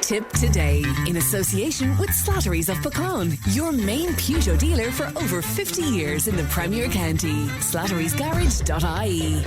Tipp Today, in association with Slattery's of Pecan, your main Peugeot dealer for over 50 years in the Premier County. Slattery'sGarage.ie.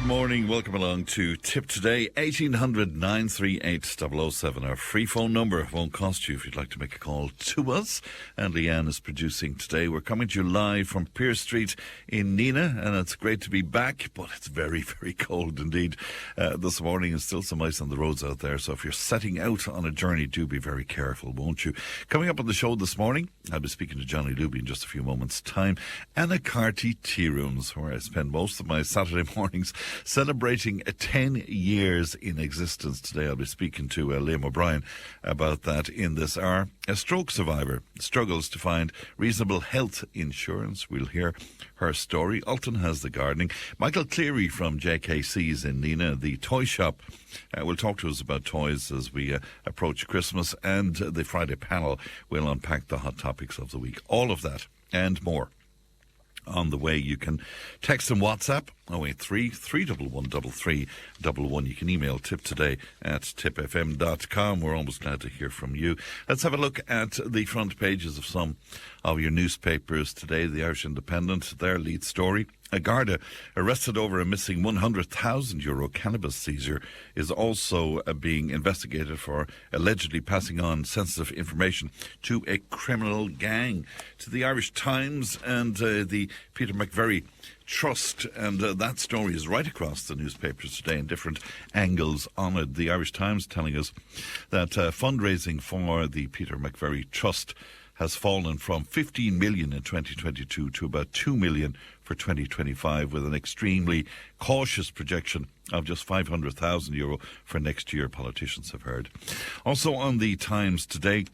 Morning, welcome along to Tipp Today. 1800 938 007, our free phone number. It won't cost you if you'd like to make a call to us. And Leanne is producing today. We're coming to you live from Pearse Street in Nenagh, and it's great to be back, but it's very, very cold indeed this morning. There's still some ice on the roads out there, so if you're setting out on a journey, do be very careful, won't you? Coming up on the show this morning, I'll be speaking to Johnny Luby in just a few moments' time. Annacarty tearooms, where I spend most of my Saturday mornings celebrating 10 years in existence. Today I'll be speaking to Liam O'Brien about that in this hour. A stroke survivor struggles to find reasonable health insurance. We'll hear her story. Ultan has the gardening. Michael Cleary from JKC's in Nenagh, the toy shop, will talk to us about toys as we approach Christmas, and the Friday panel will unpack the hot topics of the week. All of that and more on the way. You can text and WhatsApp 083 311 3311. You can email tiptoday@tippfm.com. We're almost glad to hear from you. Let's have a look at the front pages of some of your newspapers today. The Irish Independent, their lead story: a Garda arrested over a missing €100,000 cannabis seizure is also being investigated for allegedly passing on sensitive information to a criminal gang. To the Irish Times and the Peter McVerry Trust, and that story is right across the newspapers today in different angles on it. The Irish Times telling us that fundraising for the Peter McVerry Trust has fallen from 15 million in 2022 to about 2 million for 2025, with an extremely cautious projection of just €500,000 for next year, politicians have heard. Also on the Times today,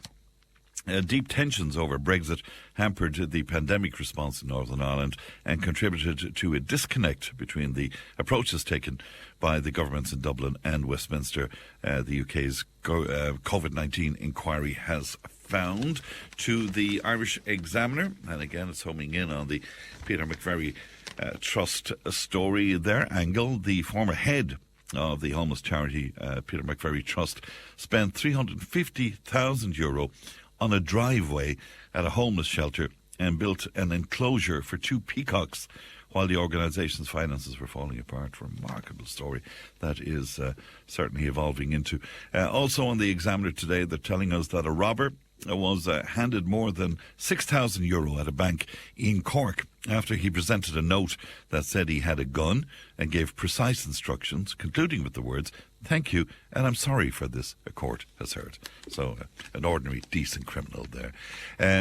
deep tensions over Brexit hampered the pandemic response in Northern Ireland and contributed to a disconnect between the approaches taken by the governments in Dublin and Westminster. The UK's COVID-19 inquiry has found. To the Irish Examiner, and again it's homing in on the Peter McVerry Trust story, their angle. The former head of the homeless charity Peter McVerry Trust spent €350,000 on a driveway at a homeless shelter and built an enclosure for 2 peacocks while the organisation's finances were falling apart. Remarkable story that is certainly evolving into. Also on the Examiner today, they're telling us that a robber was handed more than €6,000 at a bank in Cork after he presented a note that said he had a gun and gave precise instructions, concluding with the words, "Thank you, and I'm sorry for this," a court has heard. So an ordinary, decent criminal there.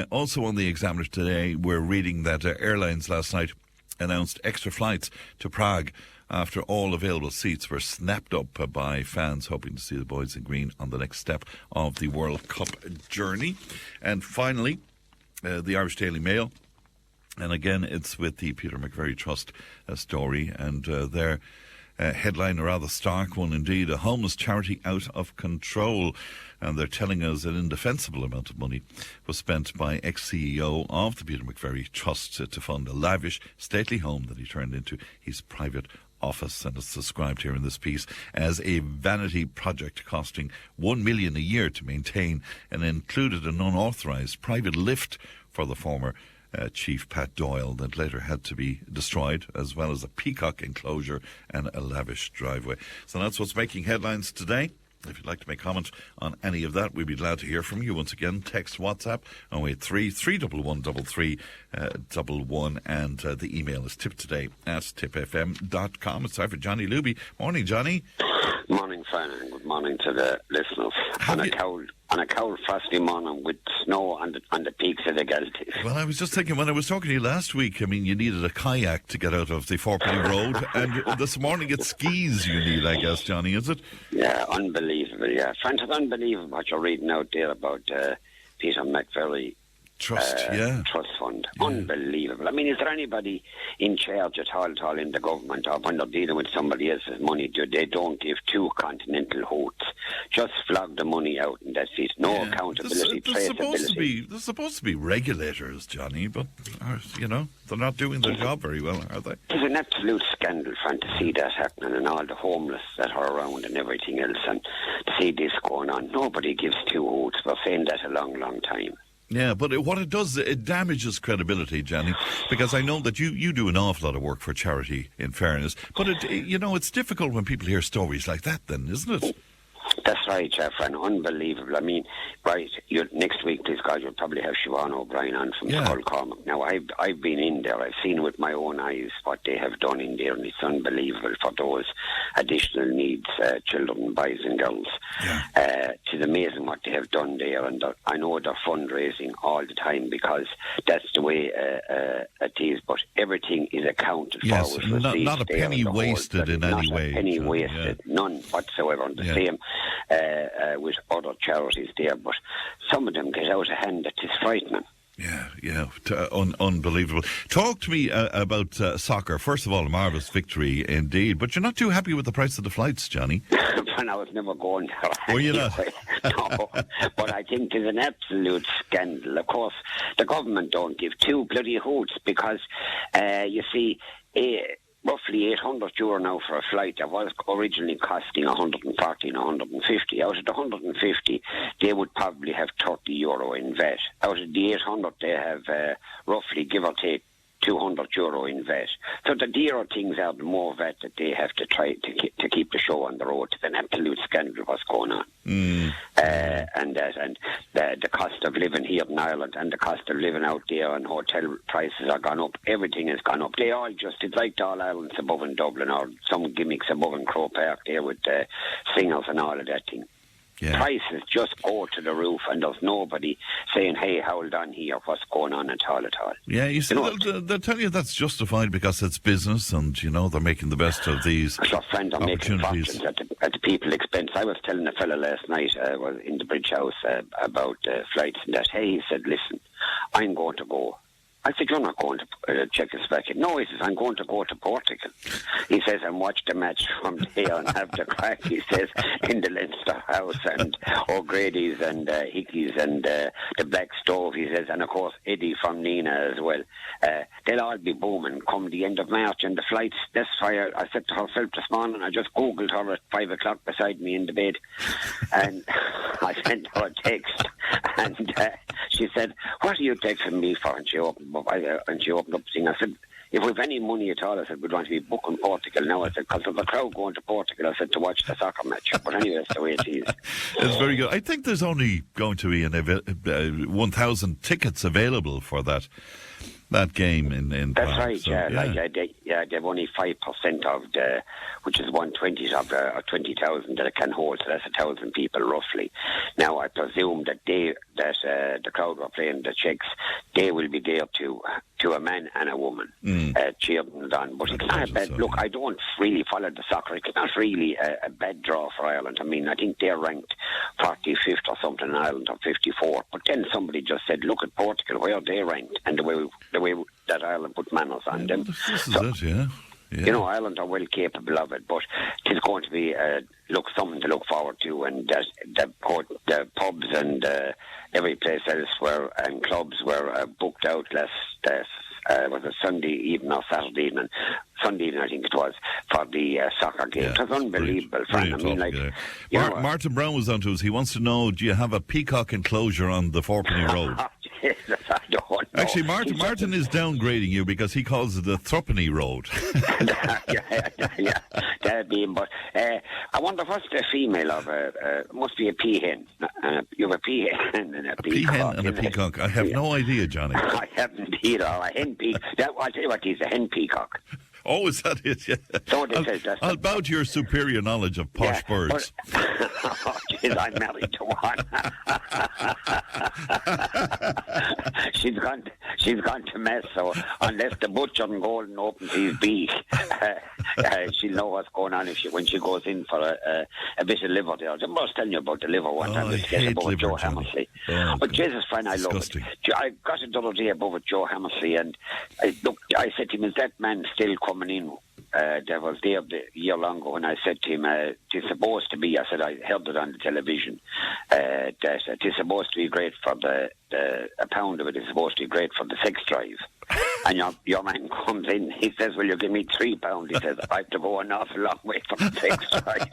Also on the Examiner today, we're reading that airlines last night announced extra flights to Prague after all available seats were snapped up by fans hoping to see the boys in green on the next step of the World Cup journey. And finally, the Irish Daily Mail, and again it's with the Peter McVerry Trust story, and their headline, a rather stark one indeed: a homeless charity out of control. And they're telling us an indefensible amount of money was spent by ex-CEO of the Peter McVerry Trust to fund a lavish, stately home that he turned into his private office. And it's described here in this piece as a vanity project costing $1 million a year to maintain, and included an unauthorised private lift for the former Chief Pat Doyle that later had to be destroyed, as well as a peacock enclosure and a lavish driveway. So that's what's making headlines today. If you'd like to make comment on any of that, we'd be glad to hear from you. Once again, text WhatsApp 083 311 3311, and the email is tiptoday@tippfm.com. It's time for Johnny Luby. Morning, Johnny. Morning, Fran, and good morning to the listeners. On a cold, frosty morning with snow on the peaks of the Galties. Well, I was just thinking, when I was talking to you last week, I mean, you needed a kayak to get out of the Fourpenny Road, and this morning it's skis you need, I guess, Johnny, is it? Yeah, unbelievable, yeah. Fran, it's unbelievable what you're reading out there about Peter McVerry Trust fund. Yeah. Unbelievable. I mean, is there anybody in charge at all in the government, or when they're dealing with somebody else's money, they don't give two continental hoots? Just flog the money out and that's it. No accountability, traceability. There's supposed to be regulators, Johnny, but, they're not doing their job very well, are they? It's an absolute scandal, Fran, to see that happening, and all the homeless that are around and everything else, and to see this going on. Nobody gives two hoots. We're saying that a long, long time. Yeah, but what it does, it damages credibility, Jenny, because I know that you do an awful lot of work for charity, in fairness, but it's difficult when people hear stories like that then, isn't it? That's right, Fran. Unbelievable. I mean, right, next week, please God, you'll probably have Siobhan O'Brien on from Skull Cormac. Now, I've been in there. I've seen with my own eyes what they have done in there, and it's unbelievable for those additional needs, children, boys and girls. Yeah. It's amazing what they have done there, and I know they're fundraising all the time because that's the way it is, but everything is accounted for. With not a penny wasted in any way. Not a penny wasted, none whatsoever. And the same with other charities there, but some of them get out of hand. That is frightening. Yeah, unbelievable. Talk to me about soccer. First of all, a marvellous victory indeed, but you're not too happy with the price of the flights, Johnny. I was never going there. Were you not? No, but I think it's an absolute scandal. Of course, the government don't give two bloody hoots because, you see, roughly €800 now for a flight that was originally costing 140, 150. Out of the 150, they would probably have €30 in VAT. Out of the 800, they have roughly, give or take, €200 in VAT. So the dearer things are, the more VAT that they have to try to keep the show on the road. It's an absolute scandal what's going on. And the cost of living here in Ireland and the cost of living out there, and hotel prices are gone up. Everything has gone up. They all it's like the All Irelands above in Dublin, or some gimmicks above in Croke Park there with singers and all of that thing. Yeah. Prices just go to the roof, and there's nobody saying, hey, hold on here, what's going on at all. Yeah, you see, they'll tell you that's justified because it's business, and, they're making the best of these friends are making fortunes at the people's expense. I was telling a fella last night, was in the Bridge House, about flights and that. Hey, he said, listen, I'm going to go. I said, you're not going to Czechoslovakia. No, he says, I'm going to go to Portugal. He says, and watch the match from there and have the crack, he says, in the Leinster House and O'Grady's and Hickey's and the Black Stove, he says, and of course Eddie from Nenagh as well. They'll all be booming come the end of March, and the flights, that's why I said to herself this morning, I just Googled her at 5 o'clock beside me in the bed, and I sent her a text, and she said, what are you texting me for? And she opened up the thing. I said, if we've any money at all, I said, we'd want to be booking Portugal now. I said, because there's a crowd going to Portugal, I said, to watch the soccer match. But anyway, that's the way it is. It's very good. I think there's only going to be 1,000 tickets available for that game in That's Prague. right, so, they've only 5% of the, which is 1/20 of 20,000 that it can hold, so that's 1,000 people roughly. Now, I presume that the crowd were playing the Czechs, they will be there to a man and a woman cheering it on. But it's not a bad look. I don't really follow the soccer. It's not really a bad draw for Ireland. I mean, I think they're ranked 45th or something in Ireland, or 54th. But then somebody just said, look at Portugal, where are they ranked? And the way that Ireland put manners on them. This is it, yeah. Ireland are well capable of it, but it's going to be something to look forward to, and the pubs and every place elsewhere and clubs were booked out was it Sunday evening or Saturday evening? Sunday evening, I think it was, for the soccer game. It was unbelievable. Martin Brown was on to us. He wants to know, do you have a peacock enclosure on the Fourpenny Road? Jesus, I don't know. Actually, Martin is downgrading you because he calls it the Thrupenny Road. yeah, that'd be him. But I wonder what's the female of must be a peahen. You have a peahen and a peacock. Peahen and a peacock. I have no idea, Johnny. I haven't either. A hen peacock. I'll tell you what, he's a hen peacock. Oh, is that it? Yeah. So I'll bow to your superior knowledge of posh birds. Oh, geez, I'm married to one. She's gone to mess, so unless the butcher in Golden opens his beak, she'll know what's going on when she goes in for a bit of liver there. I was telling you about the liver one time. I hate above liver, Joe Johnny. Hammersley. Oh, But Jesus, Fran, I love it. I got it the other day above with Joe Hammersley, and I said to him, is that man still coming in? That was there the year long ago, and I said to him, it's supposed to be, I said, I heard it on the television, that it's supposed to be great for a pound of it is supposed to be great for the sex drive. And your man comes in, he says, will you give me £3? He says, I have to go an awful long way for the sex drive.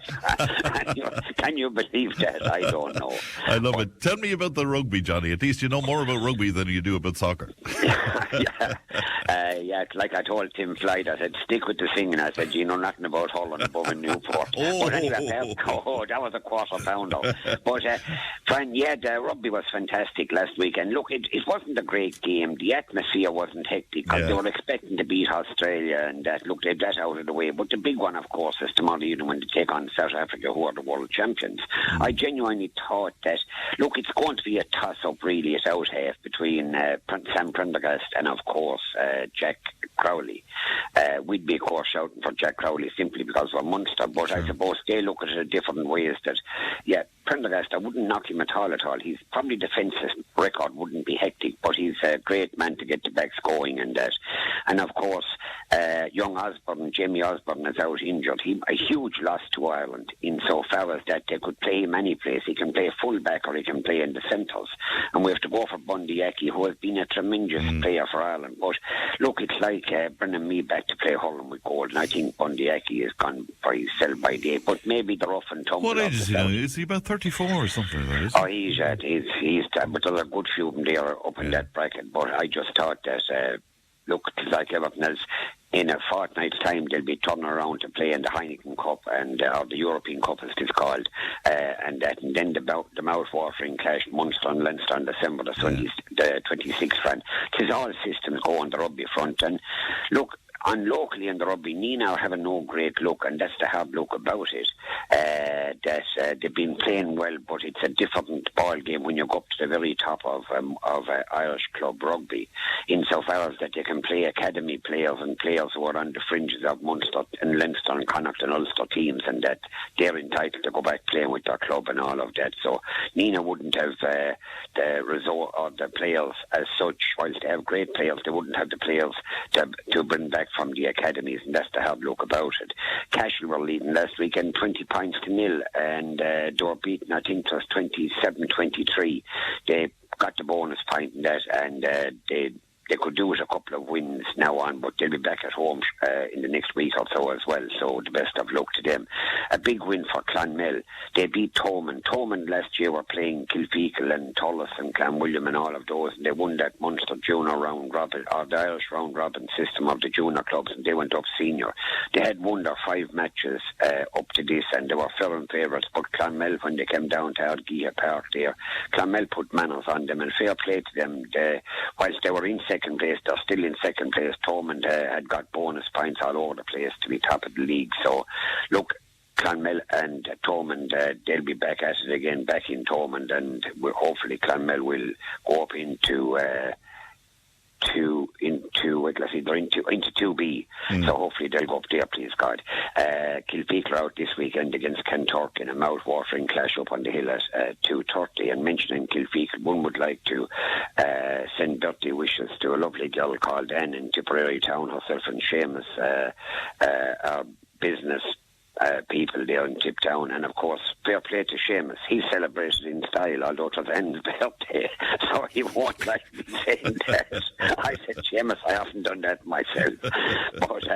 Can you believe that? I don't know. I love it. Tell me about the rugby, Johnny. At least you know more about rugby than you do about soccer. Yeah, like I told Tim Flight, I said, stick with the singing. I said, you know nothing about Holland above in Newport. But anyway, that was a quarter pounder. But, Fran, the rugby was fantastic last weekend. Look, it wasn't a great game. The atmosphere wasn't hectic because they were expecting to beat Australia, and look, they've that out of the way. But the big one, of course, is tomorrow evening when they take on South Africa, who are the world champions. I genuinely thought that, look, it's going to be a toss-up really at out half between Sam Prendergast and, of course, Jack Crowley. We'd be, of course, shouting for Jack Crowley simply because we're Munster, but I suppose they look at it in different ways. That, Prendergast, I wouldn't knock him at all. He's probably defensive record wouldn't be hectic, but he's a great man to get the backs going and that. And of course, young Osborne, Jamie Osborne, is out injured. A huge loss to Ireland insofar as that they could play him any place. He can play full back or he can play in the centres. And we have to go for Bundy Aki, who has been a tremendous player for Ireland. But look, it's like bringing me back to play hurling with gold. And I think Bundy Aki is gone by his sell by day. But maybe the rough and tumble. What age is he now? Is he about 34 or something like that, is he? He's but there's a good few of them there up in that bracket. But I just thought that, look, like everything else, in a fortnight's time they'll be turning around to play in the Heineken Cup and or the European Cup as it's called, and then the mouth-watering clash Munster and Leinster on December the 26th. Fran. It's all systems go on the rugby front, and look, on locally in the rugby, Nenagh are having no great look, and that's the hard look about it. They've been playing well, but it's a different ball game when you go up to the very top of Irish club rugby, insofar as that they can play academy players and players who are on the fringes of Munster and Leinster and Connacht and Ulster teams, and that they're entitled to go back playing with their club and all of that. So Nenagh wouldn't have the resort or the players as such. Whilst they have great players, they wouldn't have the players to bring back from the academies, and that's the hard look about it. Cashel were leading last weekend 20 points to nil, and they were beaten, I think it was 27-23. They got the bonus point in that, and they could do with a couple of wins now on, but they'll be back at home in the next week or so as well, so the best of luck to them. A big win for Clonmel. They beat Thomond. Thomond last year were playing Kilfeacle and Tullis and Clanwilliam and all of those, and they won that Munster junior round robin, or the Irish round robin system of the junior clubs, and they went up senior. They had won their 5 matches up to this, and they were firm favourites, but Clonmel, when they came down to Ardguia Park there, Clonmel put manners on them, and fair play to them. Whilst they were in second place, they're still in second place. Thomond had got bonus points all over the place to be top of the league. So, look, Clonmel and Thomond, they'll be back at it again, back in Thomond, and hopefully Clonmel will go up into 2B. So hopefully they'll go up there, please God. Kilfeacle are out this weekend against Kanturk in a mouth-watering clash up on the hill at 2:30. And mentioning Kilfeacle, one would like to send dirty wishes to a lovely girl called Anne in Tipperary Town, herself and Seamus, our business people there in Tip Town, and of course fair play to Seamus. He celebrated in style, although it was Anne's birthday, so he won't like me saying that. I said, Seamus, I haven't done that myself. But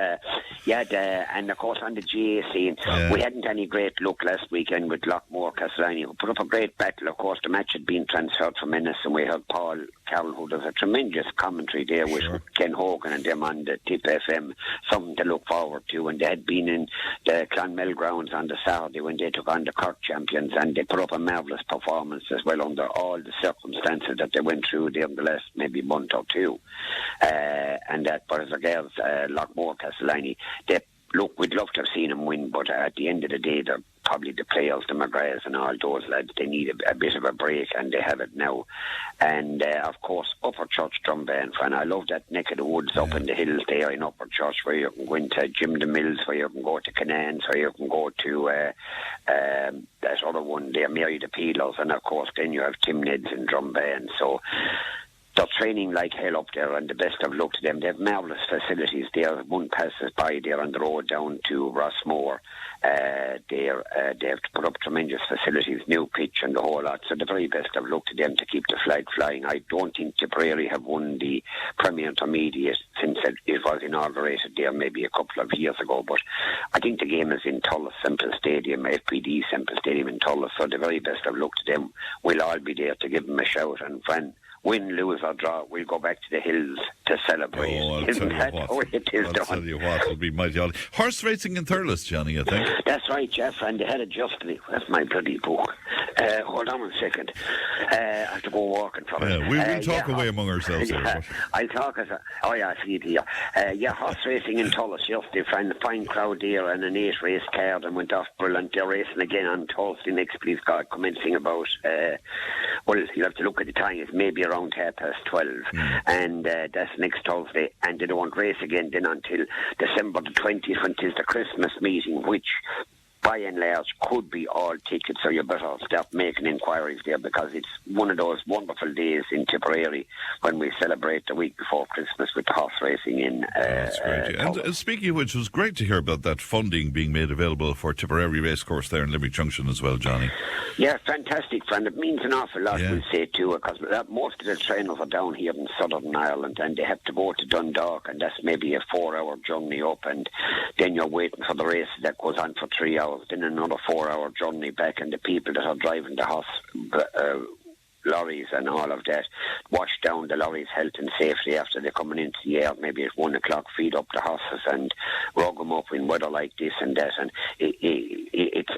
and of course on the GA scene, we hadn't any great luck last weekend with Lockmore Castellani, who put up a great battle. Of course the match had been transferred from Ennis, and we had Paul Carroll, who does a tremendous commentary there with Ken Hogan and them on the Tip FM, something to look forward to. And they had been in the Clonmel grounds on the Saturday when they took on the Cork champions, and they put up a marvellous performance as well under all the circumstances that they went through there in the last maybe month or two. And that, but as regards Lockmore Castellani, look, we'd love to have seen them win, but at the end of the day, they're probably the players, the McGraths and all those lads, they need a bit of a break, and they have it now. And, of course, Upper Church Drumban, Fran. I love that neck of the woods up in the hills there in Upper Church, where you can go into Jim the Mills, where you can go to Canans, where you can go to that other one there, Mary the Peelers, and, of course, then you have Tim Neds and Drumban. So they're training like hell up there, and the best of luck to them. They have marvellous facilities there. One passes by there on the road down to Rossmore. They have to put up tremendous facilities, new pitch and the whole lot. So the very best of luck to them to keep the flag flying. I don't think Tipperary have won the Premier Intermediate since it was inaugurated there maybe a couple of years ago. But I think the game is in Tullis Semple Stadium, FPD Semple Stadium in Tullis. So the very best of luck to them. We'll all be there to give them a shout. And when win, lose or draw, we'll go back to the hills to celebrate. I'll tell you what, it'll be mighty odd. Horse racing in Thurles, Johnny, I think. That's right, Jeff, and they had it justly. That's my bloody book. Hold on a second. I have to go walking for it. We'll talk away among ourselves here. I'll talk as I see it here. Horse racing in Thurles yesterday, fine crowd there, and an 8-race card, and went off brilliant. They're racing again on Thursday next, please God, commencing about, well, you'll have to look at the time, it's maybe around 12:30, and that's next Thursday, and they don't race again then until December the 20th, when it is the Christmas meeting, which by and large could be all tickets, so you better start making inquiries there, because it's one of those wonderful days in Tipperary when we celebrate the week before Christmas with horse racing in that's great. And speaking of which, it was great to hear about that funding being made available for Tipperary Racecourse there in Limerick Junction as well, Johnny. Yeah, fantastic, friend. It means an awful lot, we'll say, too, because most of the trainers are down here in Southern Ireland, and they have to go to Dundalk, and that's maybe a 4-hour journey up, and then you're waiting for the race that goes on for 3 hours, then another 4-hour journey back, and the people that are driving the horse lorries and all of that wash down the lorries health and safety after they're coming into the air, maybe at 1 o'clock, feed up the horses and rug them up in weather like this and that, and it's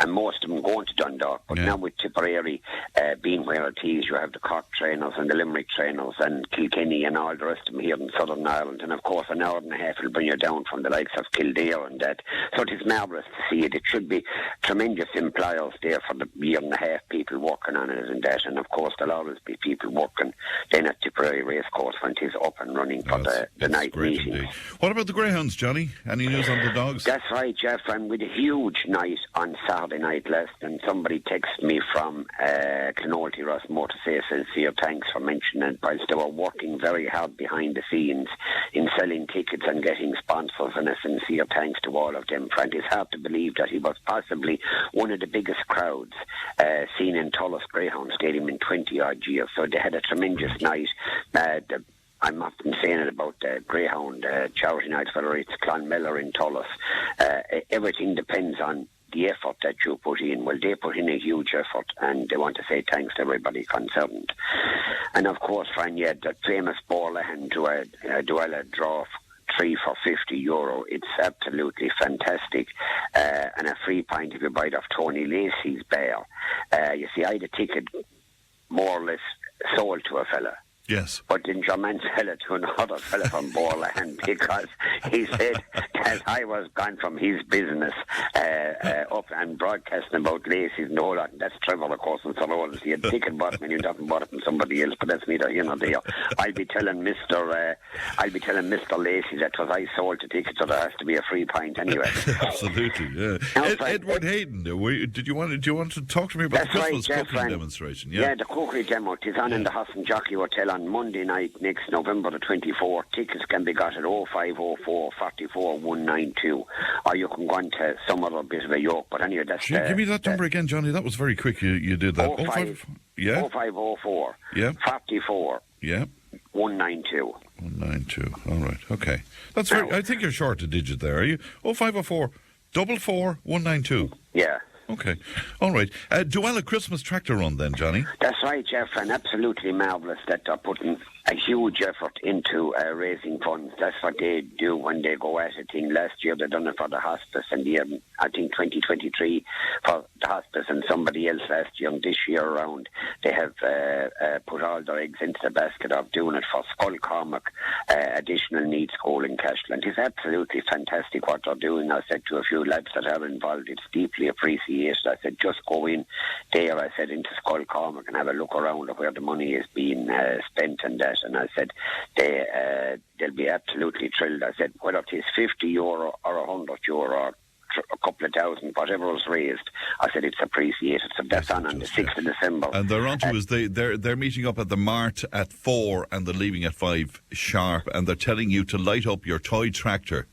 and most of them going to Dundalk. But now with Tipperary being where it is, you have the Cork trainers and the Limerick trainers and Kilkenny and all the rest of them here in Southern Ireland. And of course, an hour and a half will bring you down from the likes of Kildare and that. So it is marvellous to see it. It should be tremendous employers there for the year and a half, people working on it and that. And of course, there'll always be people working then at Tipperary Racecourse when it is up and running for the night meeting. Indeed. What about the greyhounds, Johnny? Any news on the dogs? That's right, Jeff. And with a huge night on Saturday night last, and somebody texted me from Clonolty Rossmore to say sincere thanks for mentioning it, whilst they were working very hard behind the scenes in selling tickets and getting sponsors, and a sincere thanks to all of them. Frank, it's hard to believe that he was possibly one of the biggest crowds seen in Thurles Greyhound Stadium in 20-odd years, so they had a tremendous night. I'm often saying it about the Greyhound charity night, whether it's Clonmel in Thurles. Everything depends on the effort that you put in. Well, they put in a huge effort, and they want to say thanks to everybody concerned. And of course, Fran, you had that famous Borlahan Duella draw 3 for €50. It's absolutely fantastic, and a free pint if you buy it off Tony Lacey's bear. You see, I had a ticket more or less sold to a fella. Yes. But then Germain sell it to another fella from Borlahan, because he said that I was gone from his business up and broadcasting about Lacey's and all that. And that's Trevor, of course, and Sir he had ticket bought and he doesn't bought it from somebody else, but that's neither here nor there. I'll be telling Mr. Lacey that was I sold the ticket, so there has to be a free pint anyway. Absolutely, yeah. Edward Hayden, did you want to talk to me about the Christmas cooking demonstration? Yeah, the cookery demo. It's on in the Hoss and Jockey Hotel on Monday night, next November the 24th. Tickets can be got at 0504 44 192, or you can go on to some other bit of a yoke. But anyway, that's give me that number again, Johnny. That was very quick. You did that. 0504 44 192. 192. All right. Okay. That's very. I think you're short a digit there. Are you? 0504 44 192. Yeah. Okay. All right. Duella Christmas tractor run then, Johnny? That's right, Jeff, and absolutely marvellous that they're putting a huge effort into raising funds. That's what they do when they go at a thing. Last year they done it for the hospice, and I think 2023 for the hospice, and somebody else last year. And this year around, they have put all their eggs into the basket of doing it for Skull Cormac Additional Needs School in Cashland. It's absolutely fantastic what they're doing. I said to a few lads that are involved, it's deeply appreciated. I said, just go in there, I said, into Skull Cormac and have a look around at where the money is being spent and that. And I said, they'll be absolutely thrilled. I said, whether it is €50 or €100 or a couple of thousand, whatever was raised, I said it's appreciated. So that's on the 6th of December. And they're on to us. They're meeting up at the Mart at 4 and they're leaving at 5 sharp, and they're telling you to light up your toy tractor.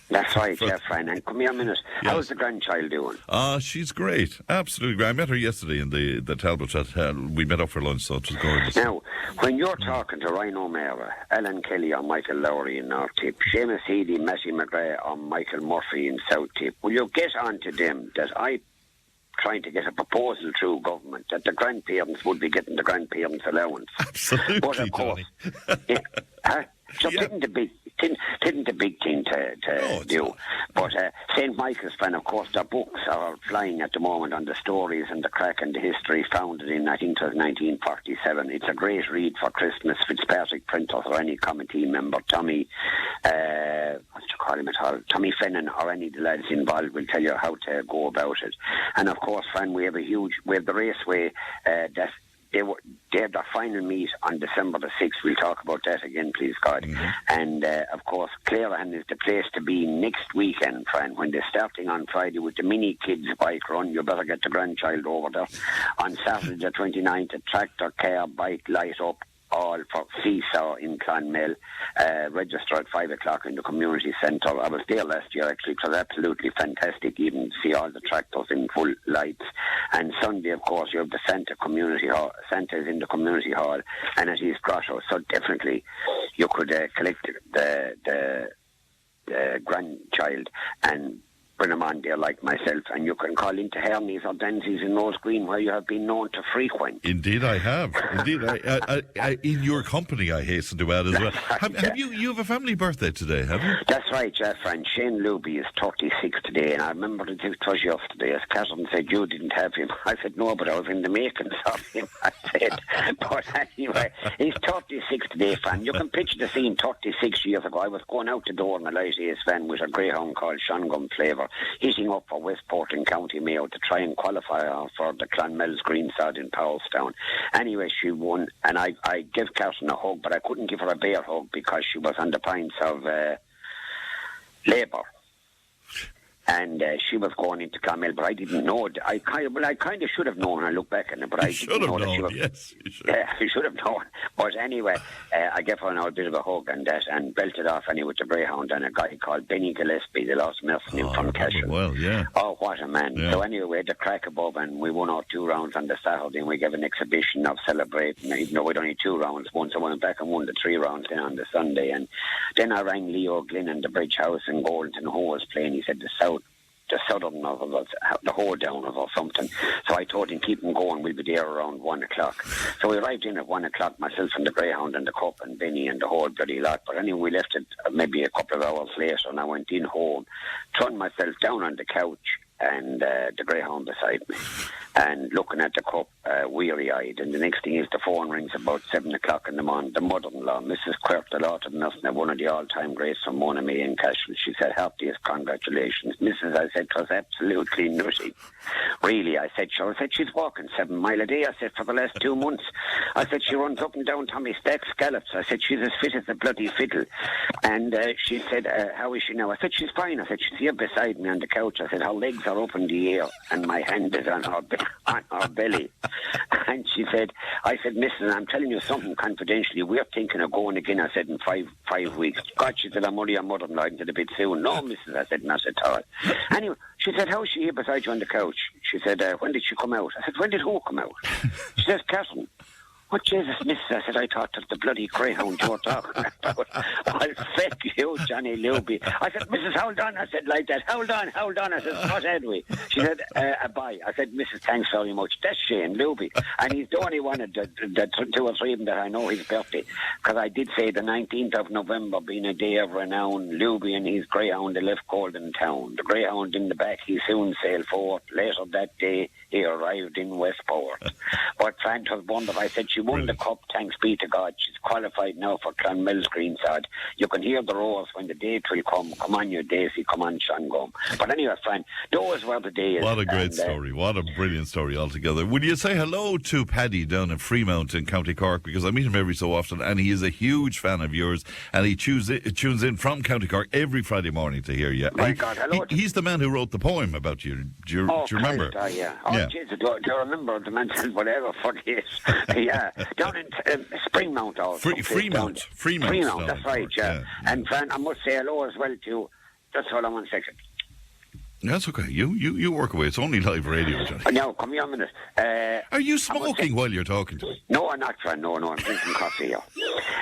That's right, yeah, Fran. And come here a minute. Yes. How's the grandchild doing? She's great. Absolutely great. I met her yesterday in the Talbot. We met up for lunch, so it was gorgeous. Now, when you're talking to Ryan O'Mara, Alan Kelly or Michael Lowry in North Tip, Seamus Healy, Matty McGrath or Michael Murphy in South Tip, will you get on to them that I trying to get a proposal through government that the grandparents would be getting the grandparents allowance? Absolutely, but of course, so didn't the big thing to do. But St. Michael's Fan, of course, their books are flying at the moment on the stories and the crack and the history founded in, I think it was 1947. It's a great read for Christmas. Fitzpatrick Printers or any committee member, Tommy, Tommy Fennan or any of the lads involved will tell you how to go about it. And of course, Fran, we have the raceway that they have their final meet on December the 6th. We'll talk about that again, please God. Mm-hmm. And of course, Clarehan is the place to be next weekend, Fran, when they're starting on Friday with the mini kids bike run. You better get the grandchild over there. On Saturday the 29th, a tractor, car, bike, light up, all for Seesaw in Clonmel. Register at 5 o'clock in the community centre. I was there last year, actually. It was absolutely fantastic, even to see all the tractors in full lights. And Sunday, of course, you have the Santa Community Hall. Santa is in the community hall, and it is Grotto. So definitely you could collect the grandchild and bring them on there like myself, and you can call into Hermes or Danzy's in Rose Green, where you have been known to frequent. Indeed I have. Indeed, I in your company, I hasten to add as well. Have you have a family birthday today, have you? That's right, Jeff. And Shane Luby is 36 today, and I remember it was yesterday, as Catherine said, you didn't have him. I said, no, but I was in the makings of him, I said. But anyway, he's 36 today, Fran. You can picture the scene 36 years ago. I was going out the door in a light ace van with a greyhound called Shongum Flavour, heating up for Westport in County Mayo to try and qualify for the Clonmel's Greensod in Powellstown. Anyway, she won, and I gave Catherine a hug, but I couldn't give her a bear hug because she was on the pints of labour. And she was going into Clonmel, but I didn't know. I kind of should have known. I look back on it, but I didn't know that she was. Yes, you should. Yeah, I should have known. But anyway, I gave her a bit of a hug and that, and belted off anyway with the greyhound and a guy called Benny Gillespie. They lost him from Cashel. Well, yeah. Oh, what a man! Yeah. So anyway, we had the crack above, and we won our 2 rounds on the Saturday, and we gave an exhibition of celebrating. Even though we'd only 2 rounds won, so I went back and won the 3 rounds then on the Sunday, and then I rang Leo Glynn in the Bridge House in Golden, who was playing. He said the southern of us, the whole down of or something. So I told him, keep him going, we'll be there around 1 o'clock. So we arrived in at 1 o'clock, myself and the greyhound and the cup and Benny and the whole bloody lot. But anyway, we left it maybe a couple of hours later, and I went in home, turned myself down on the couch and the greyhound beside me, and looking at the cup, weary-eyed. And the next thing is the phone rings about 7 o'clock in the morning. The mother-in-law, Mrs. Quirtle Laughton Nelson, one of the all-time greats from Mona May in Cashel. She said, "Happiest congratulations, Mrs." I said, "It was absolutely nutty." Really, I said, sure. I said, "She's walking 7 mile a day." I said, "For the last 2 months." I said, "She runs up and down Tommy Stack's scallops." I said, "She's as fit as a bloody fiddle." And she said, "How is she now?" I said, "She's fine." I said, "She's here beside me on the couch." I said, "Her legs are up in the air and my hand is on her belly." And she said, I said, "Mrs., I'm telling you something confidentially. We're thinking of going again." I said, "In five weeks." "God," she said, "I'm only your mother-in-law. I said, a bit soon." "No, Mrs." I said, "Not at all." Anyway, she said, "How is she here beside you on the couch?" She said, "When did she come out?" I said, "When did who come out?" She says, "Catherine." "Oh, Jesus, Miss," I said, "I thought that the bloody greyhound you were talking about." "I'll fake you, Johnny Luby." I said, "Mrs. hold on," I said like that. Hold on. I said, "What had we?" She said, "A bye." I said, "Mrs. thanks very much." That's Shane Luby. And he's the only one of the 2 or 3 of them that I know his birthday. Because I did say the 19th of November being a day of renown, Luby and his greyhound, they left Golden Town. The greyhound in the back, he soon sailed forth. Later that day, he arrived in Westport. But Fran was wonderful. I said, she won the cup, thanks be to God. She's qualified now for Clonmell's Greenside. You can hear the roars when the date will come. Come on, you Daisy, come on, Shangum. But anyway, Fran, those were the days. What a great story. What a brilliant story altogether. Would you say hello to Paddy down in Fremont in County Cork? Because I meet him every so often, and he is a huge fan of yours, and he tunes in from County Cork every Friday morning to hear you. My God, hello. He's the man who wrote the poem about you. Do you remember? Yeah. Jesus, do you remember the man said whatever for this? Yeah, down in Springmount. Fremont, that's right, yeah. And Fran, I must say hello as well to you. Just hold on 1 second. That's okay. You work away. It's only live radio, Johnny. No, come here a minute. Are you smoking while you're talking to me? No, I'm not, Fran. No, I'm drinking coffee here.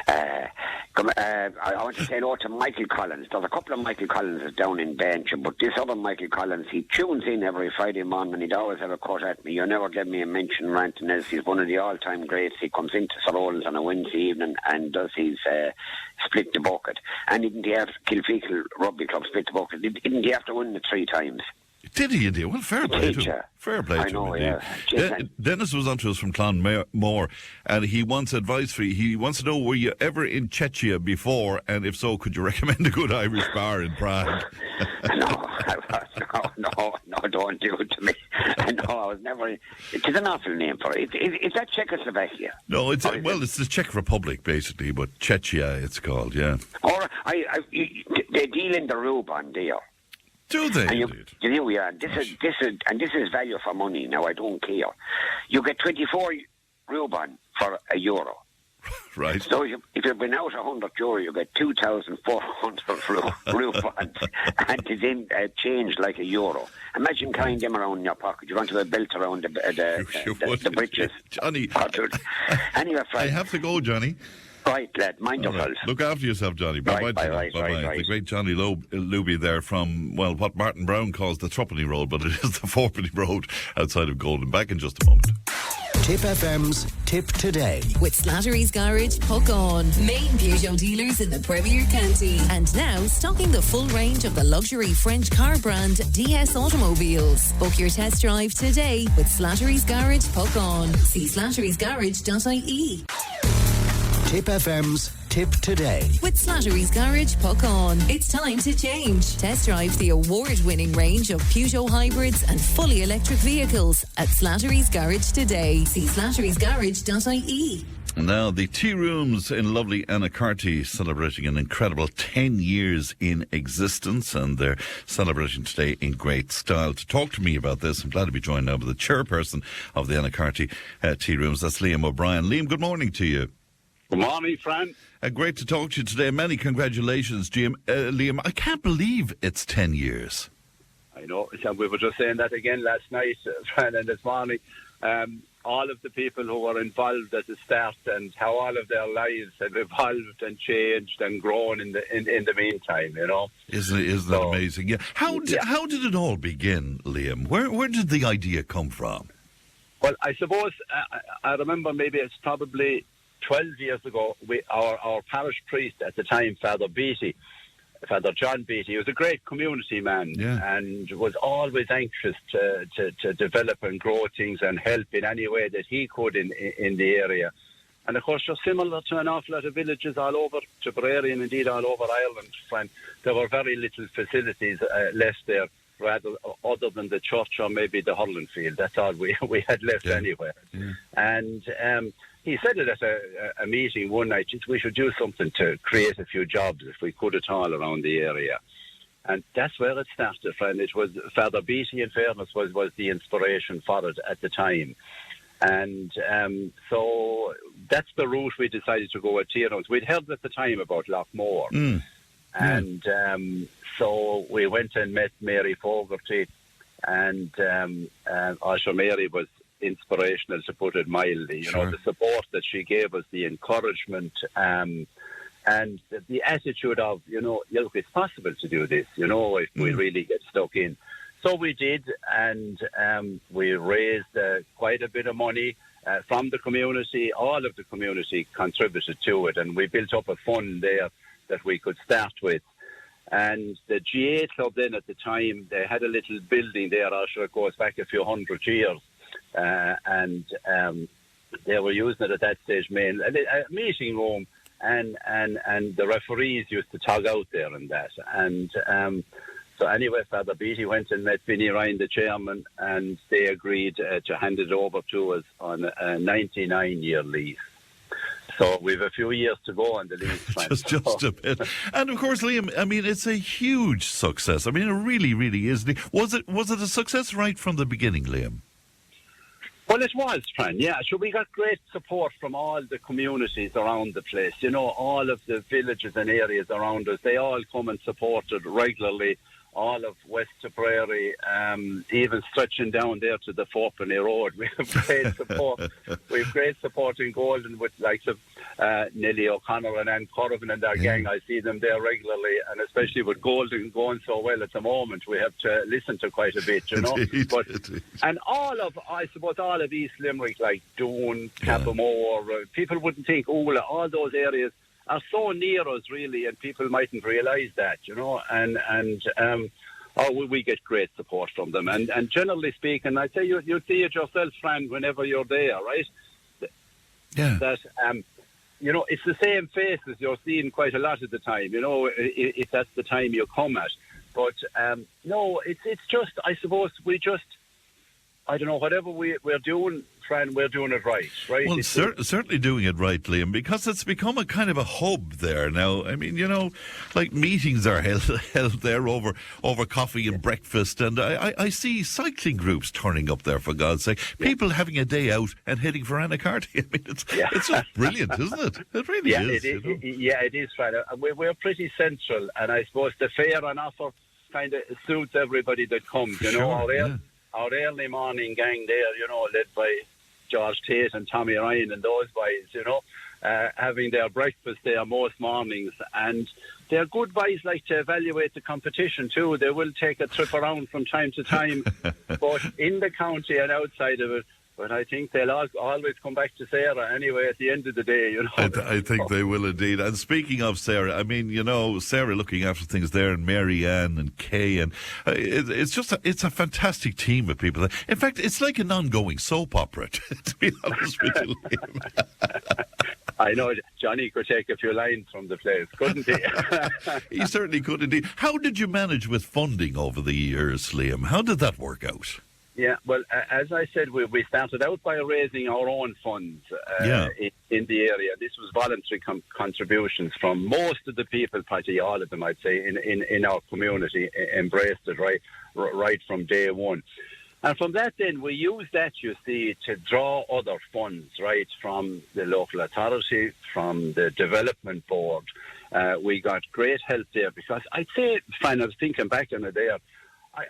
I want to say hello to Michael Collins. There's a couple of Michael Collinses down in Bench, but this other Michael Collins, he tunes in every Friday morning and he'd always have a cut at me. You never give me a mention, ranting as he's one of the all-time greats. He comes into Sir Roland's on a Wednesday evening and does his split the bucket. And didn't he have Kilfeacle Rugby Club split the bucket? Didn't he have to win it 3 times? Did he indeed? Well, fair play to him. Fair play to him, indeed. Yeah. Dennis was on to us from Clonmore, and he wants advice for you. He wants to know, were you ever in Czechia before, and if so, could you recommend a good Irish bar in Prague? No, don't do it to me. No, I was never. It is an awful name for it. Is that Czechoslovakia? No, it's the Czech Republic, basically, but Czechia it's called, yeah. Or they deal in the Ruban deal. Do they? And you know, yeah. This is value for money. Now I don't care. You get 24 Ruban for €1. Right. So if you've been out €100, you get 2,400 Rubans, and it's in change like €1. Imagine carrying them around in your pocket. You want to have a belt around the britches. Johnny. Anyway, Frank. I have to go, Johnny. Right, lad. Mind yourself. Look after yourself, Johnny. Bye-bye. Right. The great Johnny Luby there from, well, what Martin Brown calls the Truppenny Road, but it is the Fourpenny Road outside of Golden. Back in just a moment. Tipp FM's Tipp Today. With Slattery's Garage, Puckon. Main Peugeot dealers in the Premier County. And now stocking the full range of the luxury French car brand DS Automobiles. Book your test drive today with Slattery's Garage, Puckon. See slatterysgarage.ie. Tipp FM's Tipp Today. With Slattery's Garage, Puckon. It's time to change. Test drive the award-winning range of Peugeot hybrids and fully electric vehicles at Slattery's Garage today. See slatterysgarage.ie. Now, the tearooms in lovely Annacarty celebrating an incredible 10 years in existence, and they're celebrating today in great style. To talk to me about this, I'm glad to be joined now by the chairperson of the Annacarty tearooms. That's Liam O'Brien. Liam, good morning to you. Good morning, Fran. Great to talk to you today. Many congratulations, Liam. I can't believe it's 10 years. I know. We were just saying that again last night, Fran, and this morning. All of the people who were involved at the start and how all of their lives have evolved and changed and grown in the meantime, you know. Isn't that amazing? Yeah. How did it all begin, Liam? Where did the idea come from? Well, I suppose I remember maybe it's probably 12 years ago, our parish priest at the time, Father John Beatty, he was a great community man, and was always anxious to develop and grow things and help in any way that he could in the area. And of course, just similar to an awful lot of villages all over Tipperary and indeed all over Ireland, Fran, there were very little facilities left there, rather other than the church or maybe the hurling field. That's all we had left anywhere. Yeah. And he said it at a meeting one night, we should do something to create a few jobs if we could at all around the area. And that's where it started, friend. It was Father Beatty, in fairness, was the inspiration for it at the time. And so that's the route we decided to go at tearooms. We'd heard at the time about Lochmore. And so we went and met Mary Fogarty, and Asher Mary was inspirational, to put it mildly. You know, the support that she gave us, the encouragement, and the attitude of, you know, look, it's possible to do this, you know, if we really get stuck in. So we did, and we raised quite a bit of money from the community. All of the community contributed to it, and we built up a fund there that we could start with. And the GA Club then at the time, they had a little building there, it goes back a few hundred years, and they were using it at that stage, a meeting room, and the referees used to tug out there and that. And so anyway, Father Beattie went and met Vinnie Ryan, the chairman, and they agreed to hand it over to us on a 99-year lease. So we've a few years to go on the lease. just a bit. And of course, Liam, I mean, it's a huge success. I mean, it really, really is. Was it a success right from the beginning, Liam? Well, it was, Fran, yeah. So we got great support from all the communities around the place. You know, all of the villages and areas around us, they all come and support it regularly. All of West Tipperary, even stretching down there to the Fourpenny Road. We have great support. We have great support in Golden with likes of Nellie O'Connor and Ann Corvin and their gang. I see them there regularly, and especially with Golden going so well at the moment, we have to listen to quite a bit, you know. And all of East Limerick, like Doon, Cappamore, people wouldn't think, all those areas are so near us, really, and people mightn't realise that, you know, and we get great support from them. And generally speaking, I'd say you see it yourself, Fran, whenever you're there, right? Yeah. That, you know, it's the same faces you're seeing quite a lot of the time, you know, if that's the time you come at. But, no, it's just, I suppose, I don't know, whatever we're doing, Fran, we're doing it right? Well, certainly doing it right, Liam, because it's become a kind of a hub there now. I mean, you know, like meetings are held there over coffee and breakfast, and I see cycling groups turning up there, for God's sake. People having a day out and heading for Annacarty. I mean, it's just brilliant, isn't it? It really is. It is, Fran. We're pretty central, and I suppose the fare on offer kind of suits everybody that comes, you know. Our early morning gang there, you know, led by George Tate and Tommy Ryan and those boys, you know, having their breakfast there most mornings. And they're good boys, like to evaluate the competition too. They will take a trip around from time to time, both in the county and outside of it. But I think they'll always come back to Sarah anyway at the end of the day, you know. I think they will indeed. And speaking of Sarah, I mean, you know, Sarah looking after things there, and Mary Ann and Kay, and it's a fantastic team of people. In fact, it's like an ongoing soap opera, to be honest with you. I know Johnny could take a few lines from the place, couldn't he? He certainly could indeed. How did you manage with funding over the years, Liam? How did that work out? Yeah, well, as I said, we started out by raising our own funds in the area. This was voluntary contributions from most of the people, probably all of them, I'd say, in our community, embraced it right from day one. And from that then, we used that, you see, to draw other funds, right, from the local authority, from the development board. We got great help there because I'd say, Fran, I was thinking back on it there,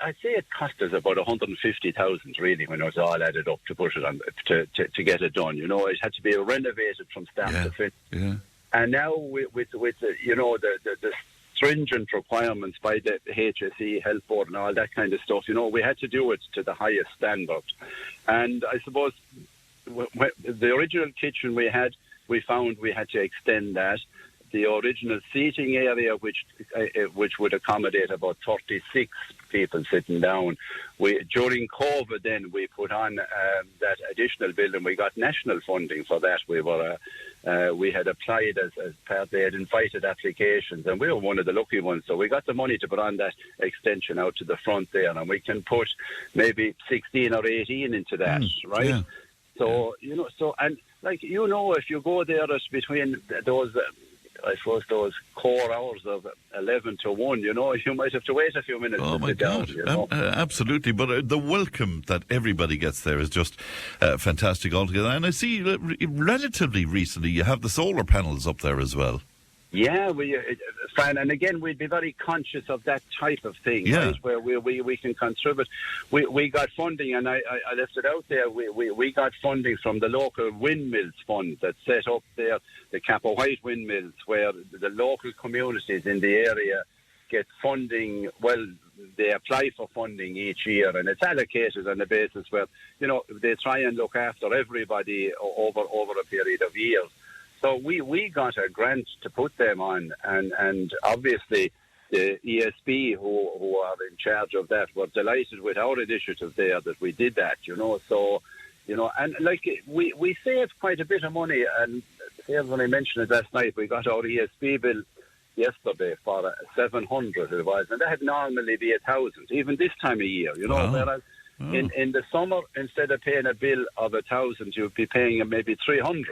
I'd say it cost us about 150,000 really when it was all added up to put it on to get it done. You know, it had to be renovated from start to finish. Yeah. And now with you know the stringent requirements by the HSE Health Board and all that kind of stuff, you know, we had to do it to the highest standard. And I suppose the original kitchen we found we had to extend that. The original seating area, which would accommodate about 36 people sitting down. During COVID, then we put on that additional building. We got national funding for that. We had applied as part. They had invited applications, and we were one of the lucky ones. So we got the money to put on that extension out to the front there, and we can put maybe 16 or 18 into that, right? Yeah. So you know, and like you know, if you go there, it's between those. I suppose those core hours of 11 to 1, you know, you might have to wait a few minutes to sit down. You know? Absolutely, but the welcome that everybody gets there is just fantastic altogether. And I see relatively recently you have the solar panels up there as well. Yeah, Fran, and again, we'd be very conscious of that type of thing, right, where we can contribute. We got funding, and I left it out there, we got funding from the local windmills fund that set up there, the Kappa White windmills, where the local communities in the area get funding. Well, they apply for funding each year, and it's allocated on the basis where, they try and look after everybody over a period of years. So we got a grant to put them on, and obviously the ESB who are in charge of that were delighted with our initiative there that we did that, So, and like we saved quite a bit of money, and when I mentioned it last night, we got our ESB bill yesterday for 700 it was, and that had normally be 1,000, even this time of year, Wow. Whereas in the summer, instead of paying a bill of 1,000, you'd be paying maybe 300.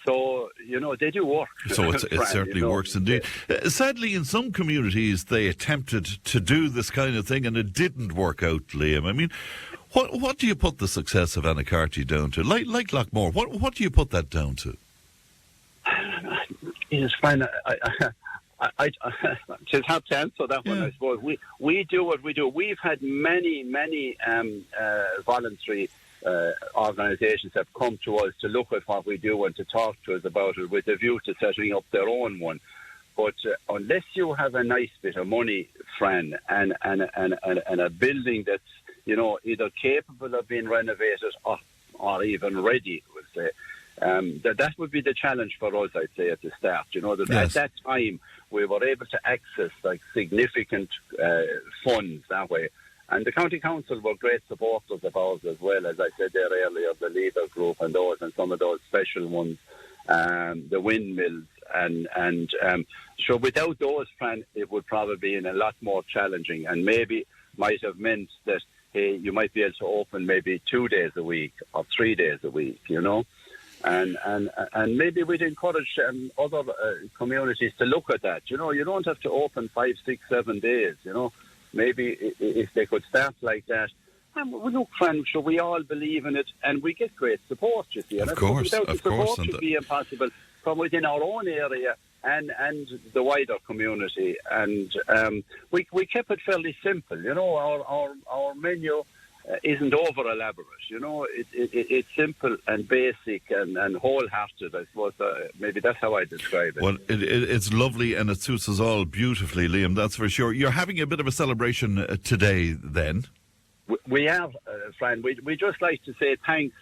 So, they do work. So it certainly works indeed. Sadly, in some communities, they attempted to do this kind of thing and it didn't work out, Liam. I mean, what do you put the success of Annacarty down to? Like Lockmore, what do you put that down to? It's fine. I just have to answer that one, I suppose. We do what we do. We've had many voluntary organisations have come to us to look at what we do and to talk to us about it with a view to setting up their own one. But unless you have a nice bit of money, Fran, and a building that's either capable of being renovated or even ready, we'll say, that would be the challenge for us, I'd say, at the start. At that time we were able to access significant funds that way. And the County Council were great supporters of ours as well, as I said there earlier, the Leader Group and some of those special ones, the windmills. And so without those, Fran, it would probably be a lot more challenging, and maybe might have meant that, hey, you might be able to open maybe 2 days a week or 3 days a week, And maybe we'd encourage other communities to look at that. You don't have to open 5, 6, 7 days, Maybe if they could start like that. And look, Fran, so we all believe in it, and we get great support, you see. Of course. Without the support, it would be impossible from within our own area and the wider community. And we kept it fairly simple. Our menu isn't over elaborate. It's simple and basic and wholehearted. I suppose maybe that's how I describe it. Well, it's lovely and it suits us all beautifully, Liam. That's for sure. You're having a bit of a celebration today, then. We have, Fran. We just like to say thanks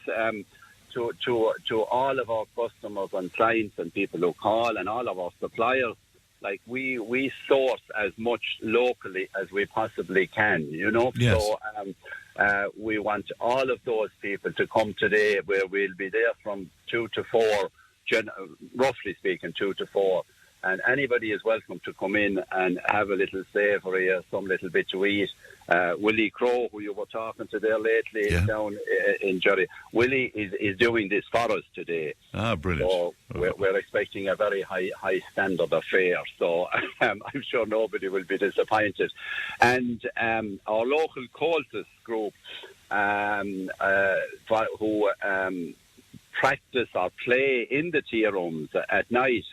to all of our customers and clients and people who call, and all of our suppliers. Like we source as much locally as we possibly can. Yes. So we want all of those people to come today, where we'll be there from 2 to 4, roughly speaking, 2 to 4. And anybody is welcome to come in and have a little savoury or some little bit to eat. Willie Crow, who you were talking to there lately, down in Jerry, Willie is doing this for us today. Ah, brilliant. So we're expecting a very high standard affair. So I'm sure nobody will be disappointed. And our local cultist group, who practice or play in the tearooms at night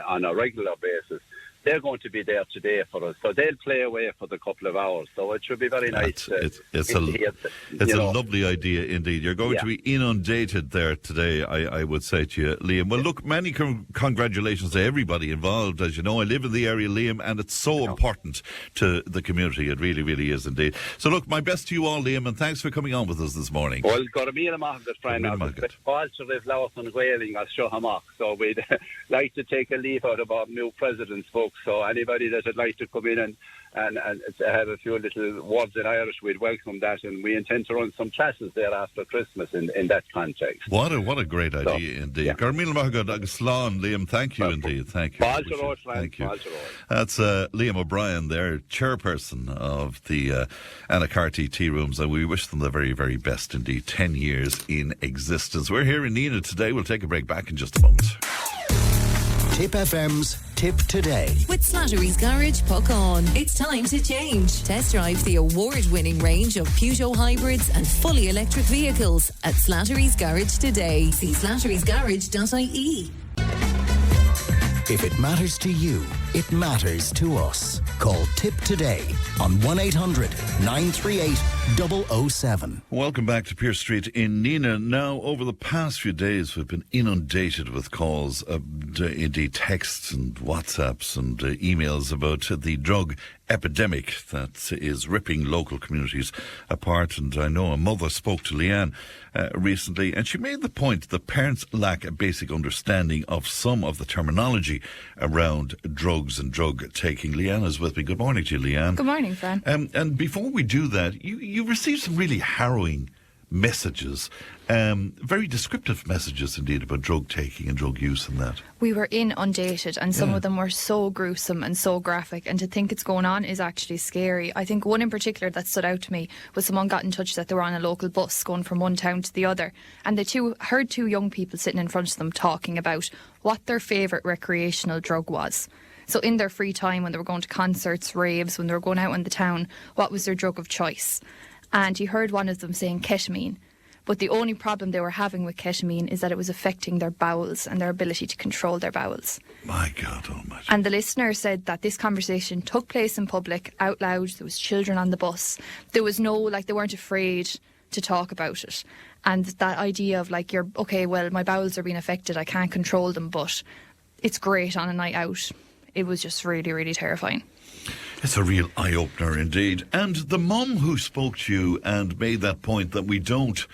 on a regular basis, they're going to be there today for us. So they'll play away for the couple of hours. So it should be very nice. It's a lovely idea indeed. You're going to be inundated there today, I would say to you, Liam. Well, look, many congratulations to everybody involved. As you know, I live in the area, Liam, and it's so important to the community. It really, really is indeed. So look, my best to you all, Liam, and thanks for coming on with us this morning. Well, got a meal of the Fran. So we'd like to take a leaf out of our new president's book. So anybody that would like to come in and have a few little words in Irish, we'd welcome that, and we intend to run some classes there after Christmas in that context. What a great idea indeed. Carmel Mahagad Aguslan, Liam, thank you indeed. Thank you. Thank you. That's Liam O'Brien there, chairperson of the Annacarty tearooms, and we wish them the very, very best indeed. 10 years in existence. We're here in Nenagh today. We'll take a break, back in just a moment. Tipp FM's Tipp Today. With Slattery's Garage, puck on. It's time to change. Test drive the award-winning range of Peugeot hybrids and fully electric vehicles at Slattery's Garage today. See slatterysgarage.ie. If it matters to you, it matters to us. Call Tipp Today on 1-800-938-007. Welcome back to Pierce Street in Nenagh. Now, over the past few days, we've been inundated with calls, indeed texts and WhatsApps and emails about the drug epidemic that is ripping local communities apart. And I know a mother spoke to Leanne recently, and she made the point that parents lack a basic understanding of some of the terminology around drugs and drug taking. Leanne is with me. Good morning to you, Leanne. Good morning, Fran. And before we do that, you received some really harrowing messages, very descriptive messages indeed about drug taking and drug use and that. We were inundated, and some of them were so gruesome and so graphic, and to think it's going on is actually scary. I think one in particular that stood out to me was someone got in touch that they were on a local bus going from one town to the other, and they heard two young people sitting in front of them talking about what their favourite recreational drug was. So in their free time, when they were going to concerts, raves, when they were going out in the town, what was their drug of choice? And you heard one of them saying ketamine. But the only problem they were having with ketamine is that it was affecting their bowels and their ability to control their bowels. My God almighty. And the listener said that this conversation took place in public, out loud. There was children on the bus. There was no, they weren't afraid to talk about it. And that idea of my bowels are being affected, I can't control them, but it's great on a night out. It was just really, really terrifying. It's a real eye-opener indeed. And the mum who spoke to you and made that point that we don't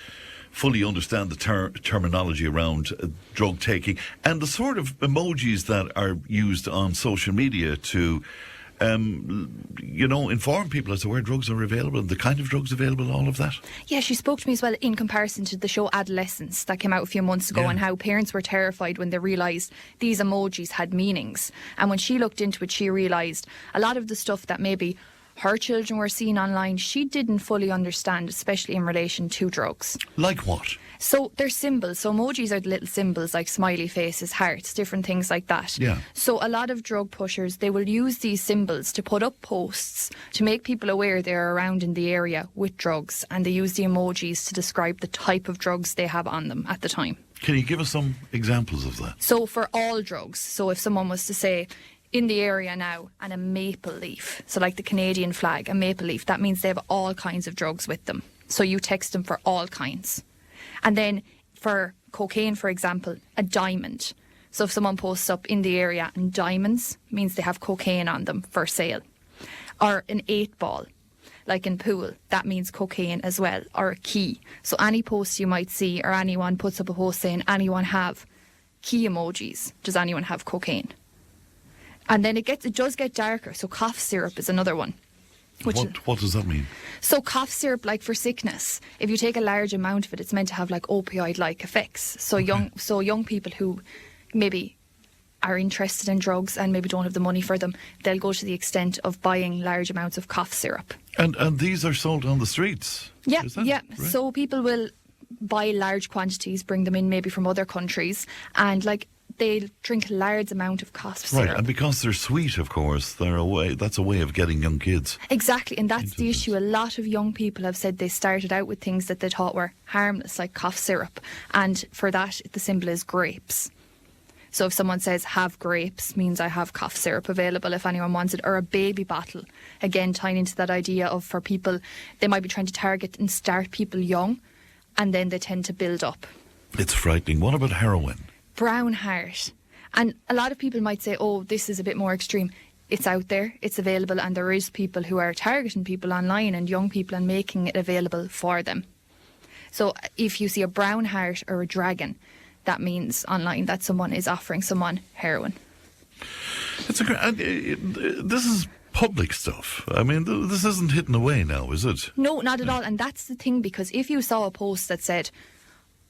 fully understand the terminology around drug taking and the sort of emojis that are used on social media to, inform people as to where drugs are available and the kind of drugs available, all of that. Yeah, she spoke to me as well in comparison to the show Adolescence that came out a few months ago, and how parents were terrified when they realised these emojis had meanings. And when she looked into it, she realised a lot of the stuff that maybe her children were seeing online, she didn't fully understand, especially in relation to drugs. Like what? So they're symbols. So emojis are the little symbols like smiley faces, hearts, different things like that. Yeah. So a lot of drug pushers, they will use these symbols to put up posts to make people aware they're around in the area with drugs, and they use the emojis to describe the type of drugs they have on them at the time. Can you give us some examples of that? So for all drugs, so if someone was to say, in the area now, and a maple leaf, so like the Canadian flag, a maple leaf, that means they have all kinds of drugs with them. So you text them for all kinds. And then for cocaine, for example, a diamond. So if someone posts up in the area and diamonds, means they have cocaine on them for sale. Or an 8-ball, like in pool, that means cocaine as well. Or a key. So any post you might see, or anyone puts up a post saying, anyone have key emojis? Does anyone have cocaine? And then it does get darker. So cough syrup is another one. What does that mean? So cough syrup, like for sickness, if you take a large amount of it, it's meant to have like opioid-like effects. So young people who maybe are interested in drugs and maybe don't have the money for them, they'll go to the extent of buying large amounts of cough syrup. And these are sold on the streets? Yeah, Right. So people will buy large quantities, bring them in maybe from other countries, and they'll drink a large amount of cough syrup. Right, and because they're sweet, of course, that's a way of getting young kids. Exactly, and that's the issue. A lot of young people have said they started out with things that they thought were harmless, like cough syrup, and for that, the symbol is grapes. So if someone says, have grapes, means I have cough syrup available if anyone wants it, or a baby bottle. Again, tying into that idea of, for people, they might be trying to target and start people young, and then they tend to build up. It's frightening. What about heroin? Brown heart. And a lot of people might say, oh, this is a bit more extreme. It's out there, it's available, and there is people who are targeting people online and young people and making it available for them. So if you see a brown heart or a dragon, that means online that someone is offering someone heroin. This is public stuff. I mean, this isn't hidden away now, is it? No, not at all. And that's the thing, because if you saw a post that said,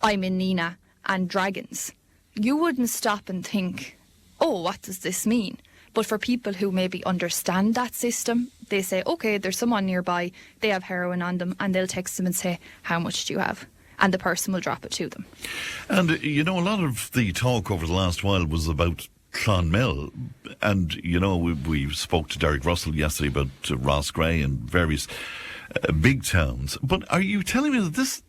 I'm in Nenagh and dragons, you wouldn't stop and think, oh, what does this mean? But for people who maybe understand that system, they say, okay, there's someone nearby, they have heroin on them, and they'll text them and say, how much do you have? And the person will drop it to them. And, a lot of the talk over the last while was about Clonmel. And, we spoke to Derek Russell yesterday about Ross Gray and various big towns. But are you telling me that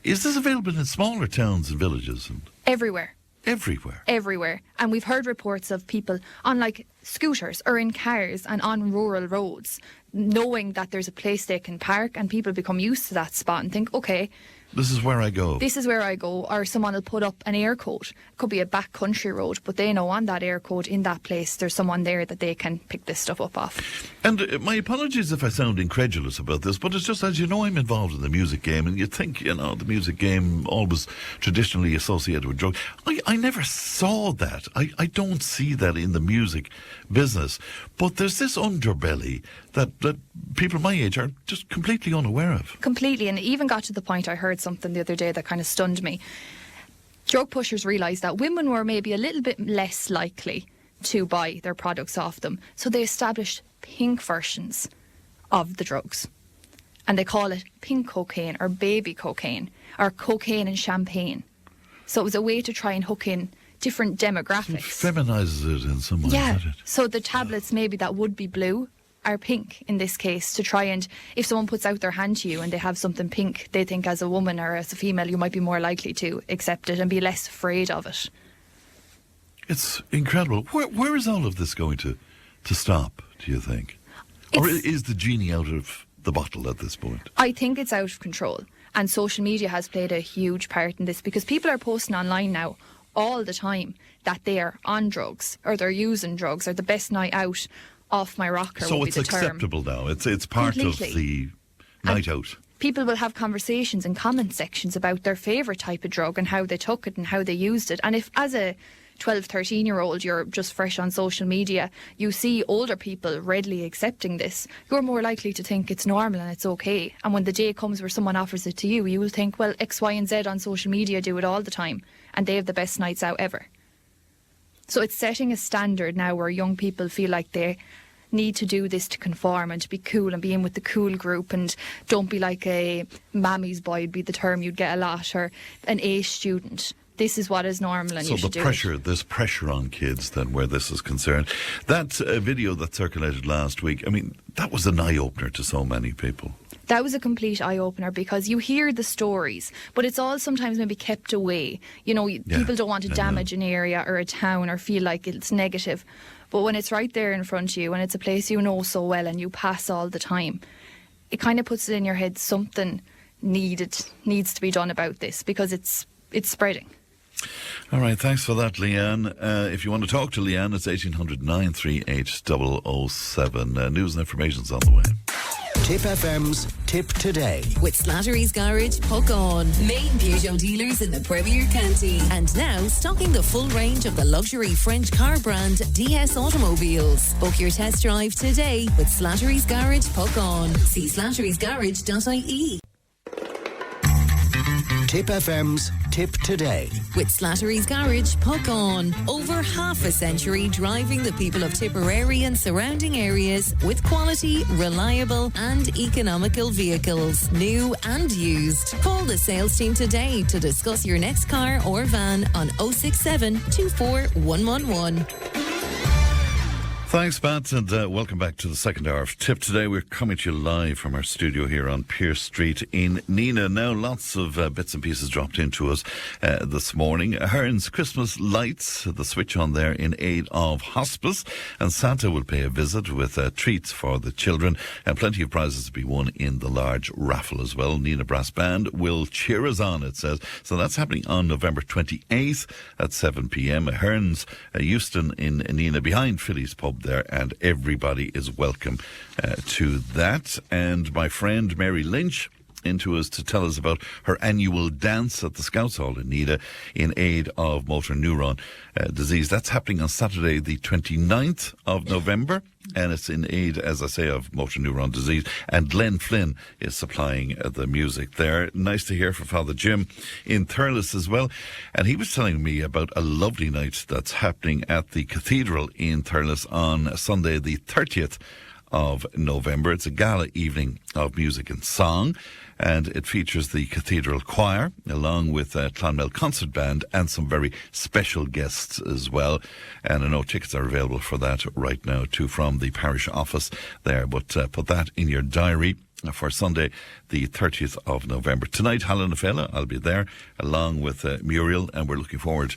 is this available in smaller towns and villages? Everywhere. Everywhere. Everywhere. And we've heard reports of people on like scooters or in cars and on rural roads, knowing that there's a place they can park, and people become used to that spot and think, okay, this is where I go. This is where I go. Or someone will put up an air code. It could be a back country road, but they know on that air code in that place there's someone there that they can pick this stuff up off. And my apologies if I sound incredulous about this, but it's just, as you know, I'm involved in the music game, and you think, you know, the music game always traditionally associated with drugs. I never saw that. I don't see that in the music business. But there's this underbelly that people my age are just completely unaware of. Completely. And it even got to the point, I heard something the other day that kind of stunned me. Drug pushers realised that women were maybe a little bit less likely to buy their products off them. So they established pink versions of the drugs. And they call it pink cocaine or baby cocaine or cocaine and champagne. So it was a way to try and hook in different demographics. It feminises it in some way, yeah. doesn't it? So the tablets maybe that would be blue are pink in this case, to try and, if someone puts out their hand to you and they have something pink, they think as a woman or as a female you might be more likely to accept it and be less afraid of it. It's incredible. Where is all of this going to stop, do you think? Or is the genie out of the bottle at this point? I think it's out of control, and social media has played a huge part in this, because people are posting online now all the time that they are on drugs or they're using drugs, or the best night out off my rocker. So would be it's the term. acceptable now. It's part Completely. of the night out. People will have conversations in comment sections about their favourite type of drug and how they took it and how they used it. And if, as a 12, 13-year-old, you're just fresh on social media, you see older people readily accepting this, you're more likely to think it's normal and it's okay. And when the day comes where someone offers it to you, you will think, well, X, Y and Z on social media do it all the time and they have the best nights out ever. So it's setting a standard now where young people feel like they need to do this to conform and to be cool and be in with the cool group, and don't be like a mammy's boy would be the term you'd get a lot, or an A student. This is what is normal and you should do it. There's pressure on kids then where this is concerned. That video that circulated last week, I mean, that was an eye-opener to so many people. That was a complete eye-opener, because you hear the stories, but it's all sometimes maybe kept away. You know, people don't want to damage an area or a town or feel like it's negative. But when it's right there in front of you and it's a place you know so well and you pass all the time, it kind of puts it in your head something needs to be done about this, because it's spreading. All right, thanks for that, Leanne. If you want to talk to Leanne, it's 1800 938 007. News and information's on the way. Tipp FM's Tipp Today. With Slattery's Garage, Puck On. Main Peugeot dealers in the Premier County. And now stocking the full range of the luxury French car brand DS Automobiles. Book your test drive today with Slattery's Garage, Puck On. See slatterysgarage.ie. Tipp FM's Tipp Today. With Slattery's Garage, Puck On. Over half a century driving the people of Tipperary and surrounding areas with quality, reliable and economical vehicles, new and used. Call the sales team today to discuss your next car or van on 067 24 111. Thanks, Pat, and welcome back to the second hour of Tipp Today. We're coming to you live from our studio here on Pierce Street in Nenagh. Now, lots of bits and pieces dropped into us this morning. Hearn's Christmas lights, the switch on there in aid of hospice, and Santa will pay a visit with treats for the children, and plenty of prizes to be won in the large raffle as well. Nenagh Brass Band will cheer us on, it says. So that's happening on November 28th at 7 p.m. Hearn's Euston in Nenagh, behind Philly's Pub there, and everybody is welcome to that. And my friend Mary Lynch into us to tell us about her annual dance at the Scouts Hall in Nenagh in aid of motor neuron disease. That's happening on Saturday the 29th of November, and it's in aid, as I say, of motor neuron disease. And Glenn Flynn is supplying the music there. Nice to hear from Father Jim in Thurles as well. And he was telling me about a lovely night that's happening at the Cathedral in Thurles on Sunday the 30th of November. It's a gala evening of music and song, and it features the Cathedral Choir along with Clonmel Concert Band and some very special guests as well. And I know tickets are available for that right now too from the parish office there, but put that in your diary. for Sunday, the 30th of November. Tonight, Hallinafella, I'll be there, along with Muriel, and we're looking forward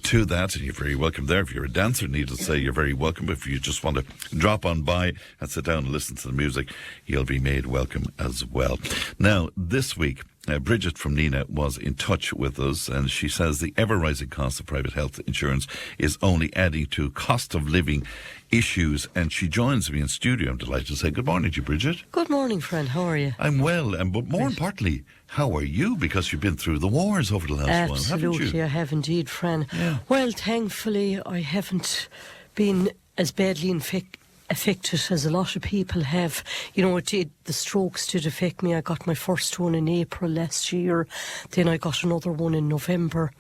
to that. And you're very welcome there. If you're a dancer, needless to say, you're very welcome. If you just want to drop on by and sit down and listen to the music, you'll be made welcome as well. Now, this week, Brigid from Nenagh was in touch with us, and she says the ever-rising cost of private health insurance is only adding to cost of living issues, and she joins me in studio. I'm delighted to say good morning to you, Brigid. Good morning, Fran. How are you? I'm well, but more importantly, how are you? Because you've been through the wars over the last while, haven't you? Absolutely, I have indeed, Fran. Yeah. Well, thankfully, I haven't been as badly affected as a lot of people have. You know, the strokes did affect me. I got my first one in April last year. Then I got another one in November.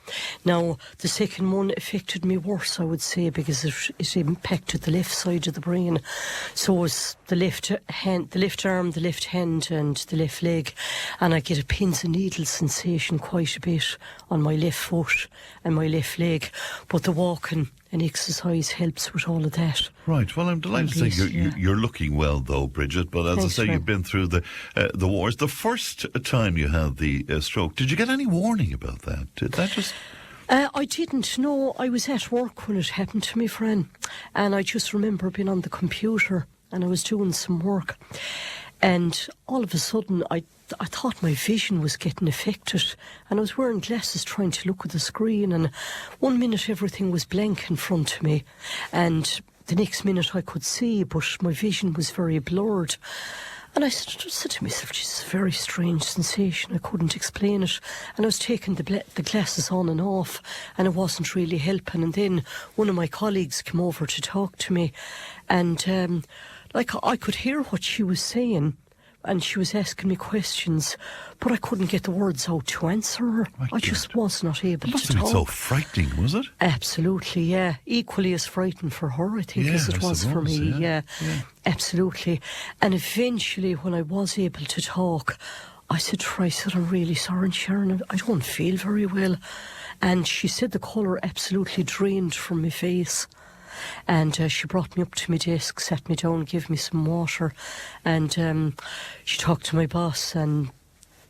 Now, the second one affected me worse, I would say, because it impacted the left side of the brain. So it was the left hand, the left arm, the left hand and the left leg. And I get a pins and needles sensation quite a bit on my left foot and my left leg. But the walking and exercise helps with all of that. Right. Well, I'm delighted to say you're looking well, though, Brigid. But as Thanks, I say, Fran. you've been through the wars. The first time you had the stroke, did you get any warning about that? Did that just... I didn't know. I was at work when it happened to me, Fran. And I just remember being on the computer and I was doing some work. And all of a sudden, I thought my vision was getting affected, and I was wearing glasses trying to look at the screen, and 1 minute everything was blank in front of me, and the next minute I could see, but my vision was very blurred. And I said to myself, "Geez, it's a very strange sensation." I couldn't explain it, and I was taking the glasses on and off, and it wasn't really helping. And then one of my colleagues came over to talk to me, and I could hear what she was saying, and she was asking me questions, but I couldn't get the words out to answer her. I just was not able to talk. It must have been so frightening, was it? Absolutely, yeah. Equally as frightening for her, I think, as it was for me. Yeah, absolutely. And eventually, when I was able to talk, I said to her, "I'm really sorry, Sharon, I don't feel very well." And she said the colour absolutely drained from my face. And she brought me up to my desk, sat me down, gave me some water, and she talked to my boss, and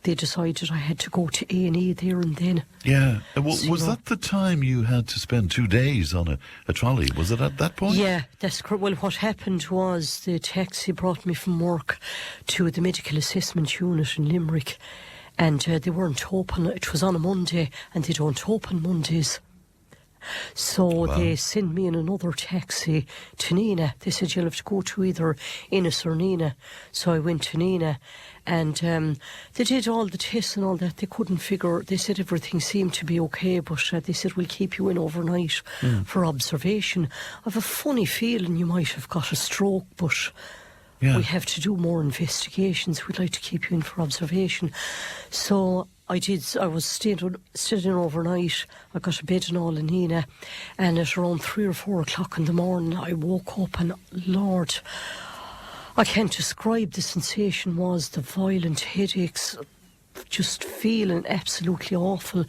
they decided I had to go to A&E there and then. Yeah. Was that the time you had to spend 2 days on a trolley? Was it at that point? Yeah, that's correct. Well, what happened was the taxi brought me from work to the medical assessment unit in Limerick, and they weren't open. It was on a Monday, and they don't open Mondays. So they sent me in another taxi to Nenagh. They said, "You'll have to go to either Ennis or Nenagh." So I went to Nenagh, and they did all the tests and all that. They couldn't figure. They said everything seemed to be okay, but they said, "We'll keep you in overnight for observation." I have a funny feeling you might have got a stroke, but we have to do more investigations. We'd like to keep you in for observation. So I did. I was staying overnight. I got a bed and all in Nenagh, and at around 3 or 4 o'clock in the morning, I woke up, and Lord, I can't describe the sensation. Was the violent headaches, just feeling absolutely awful.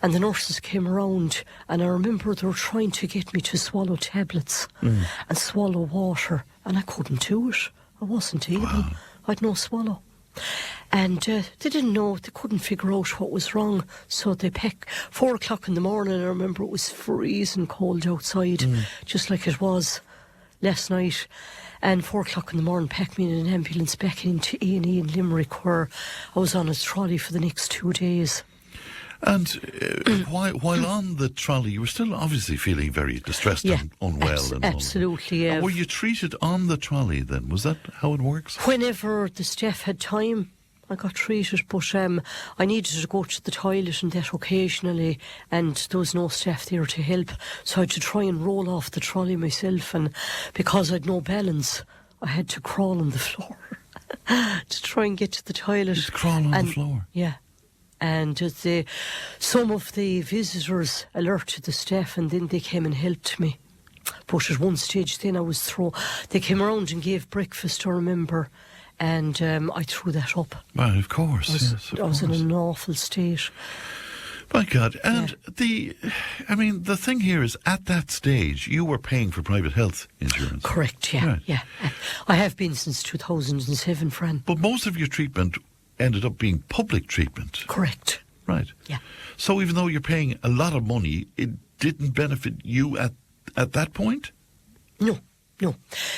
And the nurses came around, and I remember they were trying to get me to swallow tablets and swallow water, and I couldn't do it. I wasn't able. I'd no swallow. And they didn't know, they couldn't figure out what was wrong. So they packed 4 o'clock in the morning. I remember it was freezing cold outside, just like it was last night. And 4 o'clock in the morning, packed me in an ambulance back into A&E in Limerick, where I was on a trolley for the next 2 days. And while on the trolley, you were still obviously feeling very distressed and unwell. Absolutely, yeah. And were you treated on the trolley then? Was that how it works? Whenever the staff had time, I got treated, but I needed to go to the toilet and that occasionally, and there was no staff there to help, so I had to try and roll off the trolley myself, and because I'd no balance, I had to crawl on the floor to try and get to the toilet. Just crawl on the floor? Yeah. And some of the visitors alerted the staff, and then they came and helped me. But at one stage then I was they came around and gave breakfast, I remember, and I threw that up. Well, of course. I was in an awful state. My God. And the thing here is, at that stage, you were paying for private health insurance. Correct, yeah, Right. yeah. I have been since 2007, Fran. But most of your treatment ended up being public treatment. Correct. Right. Yeah. So even though you're paying a lot of money, it didn't benefit you at that point? No.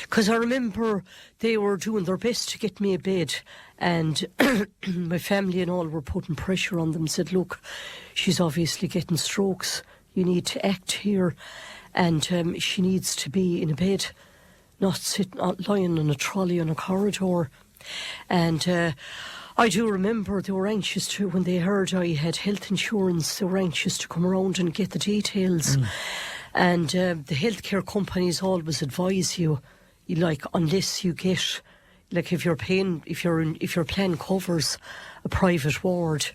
Because I remember they were doing their best to get me a bed, and my family and all were putting pressure on them, said, look, she's obviously getting strokes, you need to act here, and she needs to be in a bed, not lying on a trolley on a corridor. And I do remember they were anxious to, when they heard I had health insurance, they were anxious to come around and get the details. And the healthcare companies always advise you, like, unless you get, like, if your plan covers a private ward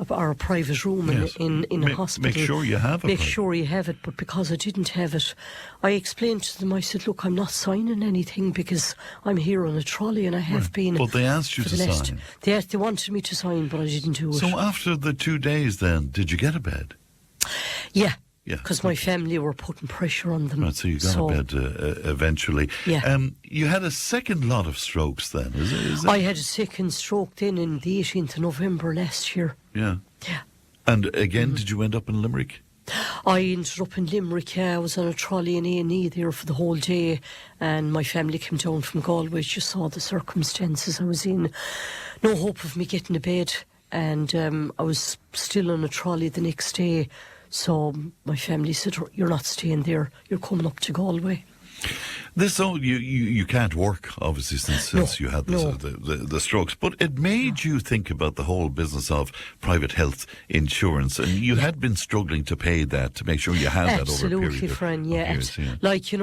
or a private room in a hospital, make sure you have it. Make sure you have it. But because I didn't have it, I explained to them, I said, look, I'm not signing anything because I'm here on a trolley and I have been. But they asked you to sign. They wanted me to sign, but I didn't do it. So after the 2 days then, did you get a bed? Yeah. Yeah. Because my family were putting pressure on them. Right, so you got a bed eventually. Yeah. You had a second lot of strokes then, is it? I had a second stroke then in the 18th of November last year. Yeah. Yeah. And again, did you end up in Limerick? I ended up in Limerick, yeah. I was on a trolley in A&E there for the whole day, and my family came down from Galway, just saw the circumstances I was in. No hope of me getting a bed, and I was still on a trolley the next day. So my family said, you're not staying there, you're coming up to Galway. You can't work, obviously, since you had the strokes. But it made you think about the whole business of private health insurance, and you had been struggling to pay that, to make sure you had that over a period Absolutely, Fran, years, yeah. Like,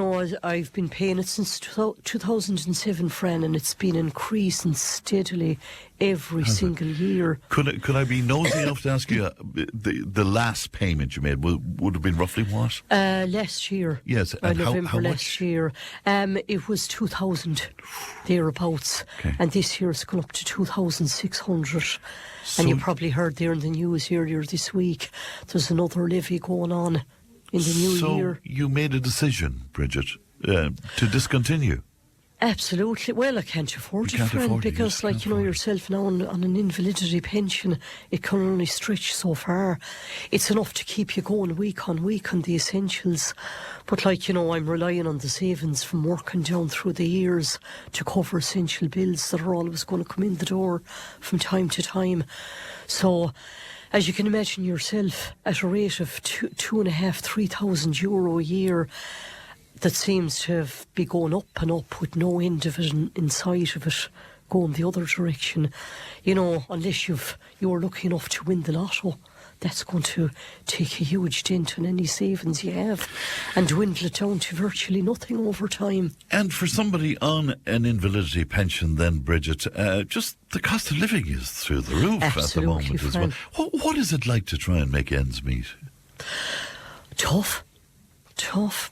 I've been paying it since 2007, Fran, and it's been increasing steadily every single year. Could I be nosy enough to ask you, the last payment you made would have been roughly what? Last year. Yes, and November how last much? year. It was 2,000 thereabouts, and this year it's gone up to 2,600. And you probably heard there in the news earlier this week, there's another levy going on in the new year. So you made a decision, Brigid, to discontinue. Absolutely. Well, I can't afford it, friend, because, yourself now on an invalidity pension, it can only stretch so far. It's enough to keep you going week on the essentials. But, I'm relying on the savings from working down through the years to cover essential bills that are always going to come in the door from time to time. So, as you can imagine yourself, at a rate of €2,500-3,000 a year, that seems to have been going up and up with no end of it in sight of it going the other direction. Unless you're lucky enough to win the lotto, that's going to take a huge dent on any savings you have and dwindle it down to virtually nothing over time. And for somebody on an invalidity pension then, Brigid, just the cost of living is through the roof at the moment as well. What is it like to try and make ends meet? Tough,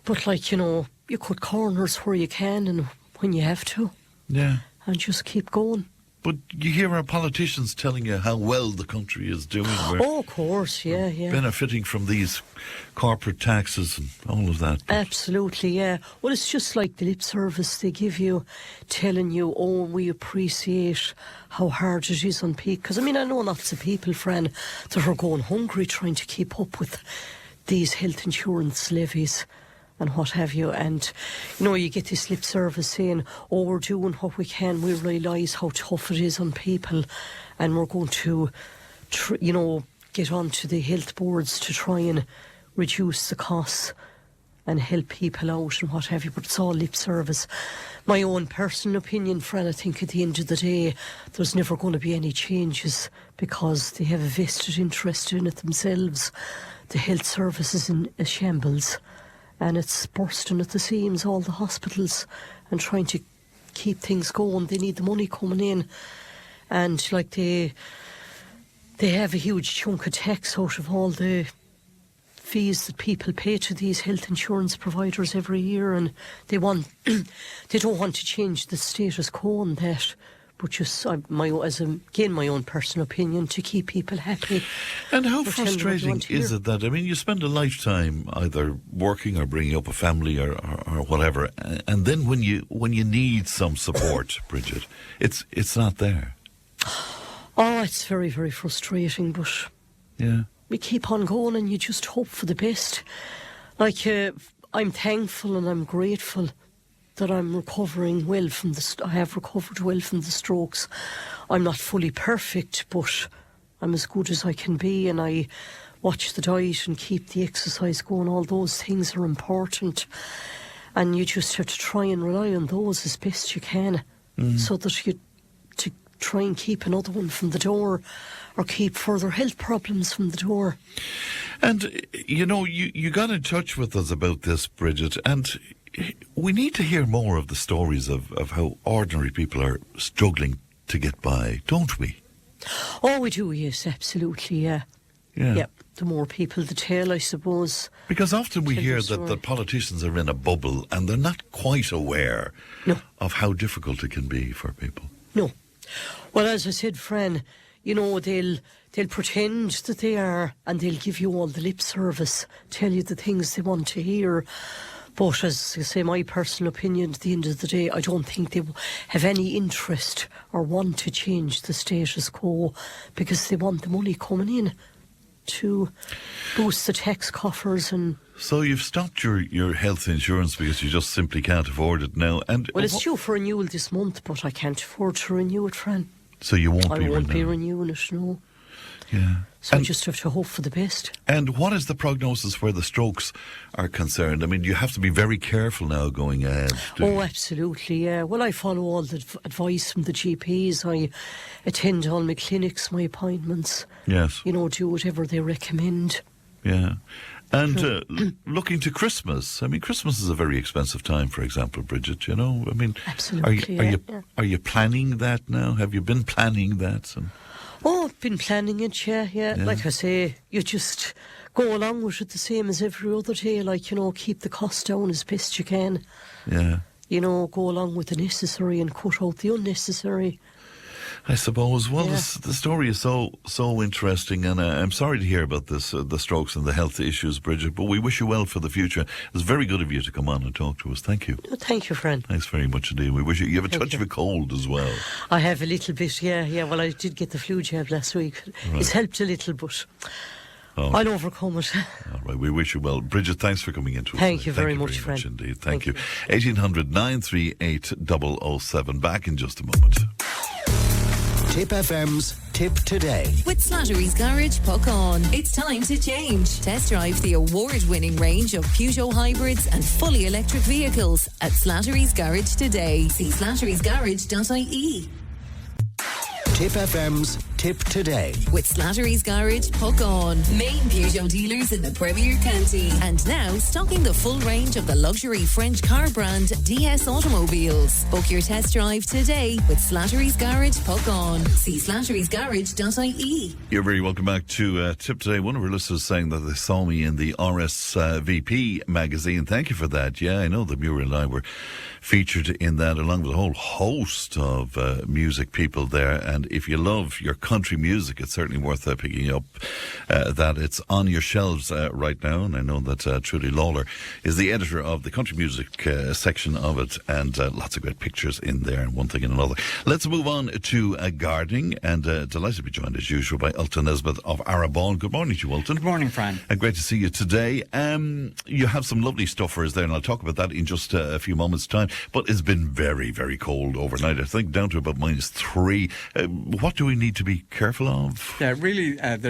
but you cut corners where you can and when you have to. Yeah. And just keep going. But you hear our politicians telling you how well the country is doing. Of course, yeah. Benefiting from these corporate taxes and all of that. Absolutely, yeah. Well, it's just like the lip service they give you, telling you, we appreciate how hard it is on people. Because, I know lots of people, Fran, that are going hungry trying to keep up with these health insurance levies and what have you, and you get this lip service saying, we're doing what we can, we realise how tough it is on people, and we're going to get on to the health boards to try and reduce the costs and help people out and what have you, but it's all lip service. My own personal opinion, Fran, I think at the end of the day there's never going to be any changes because they have a vested interest in it themselves. The health service is in a shambles, and it's bursting at the seams, all the hospitals, and trying to keep things going. They need the money coming in, and they have a huge chunk of tax out of all the fees that people pay to these health insurance providers every year, and they don't want to change the status quo on that. but just my own personal opinion, to keep people happy. And how Or tell them what you frustrating want to is hear. it that, I mean, you spend a lifetime either working or bringing up a family or whatever, and then when you need some support, Brigid, it's not there. Oh, it's very, very frustrating, but Yeah. we keep on going and you just hope for the best. Like, I'm thankful and I'm grateful that I'm recovering well from I have recovered well from the strokes. I'm not fully perfect, but I'm as good as I can be, and I watch the diet and keep the exercise going. All those things are important, and you just have to try and rely on those as best you can, so that you to try and keep another one from the door, or keep further health problems from the door. And, you know, you got in touch with us about this, Brigid, and we need to hear more of the stories of how ordinary people are struggling to get by, don't we? Oh, we do, yes, absolutely, yeah. Yeah. The more people the tell, I suppose. Because often we Tell hear your that story. the politicians are in a bubble and they're not quite aware of how difficult it can be for people. No. Well, as I said, Fran, you know, they'll pretend that they are, and they'll give you all the lip service, tell you the things they want to hear. But as I say, my personal opinion, at the end of the day, I don't think they have any interest or want to change the status quo, because they want the money coming in to boost the tax coffers. And So you've stopped your health insurance because you just simply can't afford it now. And well, it's due for renewal this month, but I can't afford to renew it, Fran. So you won't I be won't be renewing. renewing it, no. Yeah. So I And- just have to hope for the best. And what is the prognosis where the strokes are concerned? I mean, you have to be very careful now going ahead. Oh, absolutely, yeah. Well, I follow all the advice from the GPs. I attend all my clinics, my appointments. Yes. You know, do whatever they recommend. Yeah. And looking to Christmas, I mean, Christmas is a very expensive time, for example, Brigid, you know? I mean, Absolutely, yeah. are you planning that now? Have you been planning that? Oh, I've been planning it, yeah. Like I say, you just go along with it the same as every other day. Like, you know, keep the cost down as best you can. Yeah. You know, go along with the necessary and cut out the unnecessary. I suppose. Well, Yeah. the story is so interesting, and I'm sorry to hear about this, the strokes and the health issues, Brigid, but we wish you well for the future. It's very good of you to come on and talk to us. Thank you. Oh, thank you, Fran. Thanks very much indeed. We wish you have a Thank touch you. of a cold as well. I have a little bit, yeah. Well, I did get the flu jab last week. Right. It's helped a little, but Oh. I'll overcome it. All right, we wish you well. Brigid, thanks for coming into us. Thank today. you very Thank much, you very Fran. much indeed. Thank you. Thank 1800 938 007. Back in just a moment. Tip FM's Tip Today. With Slattery's Garage, puck on. It's time to change. Test drive the award-winning range of Peugeot hybrids and fully electric vehicles at Slattery's Garage today. See slatterysgarage.ie. Tip FM's Tip Today. With Slattery's Garage, puck on. Main Peugeot dealers in the Premier County. And now stocking the full range of the luxury French car brand DS automobiles. Book your test drive today with Slattery's Garage, puck on. See slatterysgarage.ie. You're very welcome back to Tip Today. One of our listeners saying that they saw me in the RSVP magazine. Thank you for that. Yeah, I know that Muriel and I were featured in that along with a whole host of music people there. And if you love your country music, it's certainly worth picking up that. It's on your shelves right now. And I know that Trudy Lawler is the editor of the country music section of it, and lots of great pictures in there and one thing and another. Let's move on to gardening, and delighted to be joined as usual by Ultan Nesbitt of Arabon. Good morning to you, Ultan. Good morning, Fran. Great to see you today. You have some lovely stuff for us there, and I'll talk about that in just a few moments' time. But it's been very, very cold overnight. I think down to about -3. What do we need to be careful of? Yeah, really, at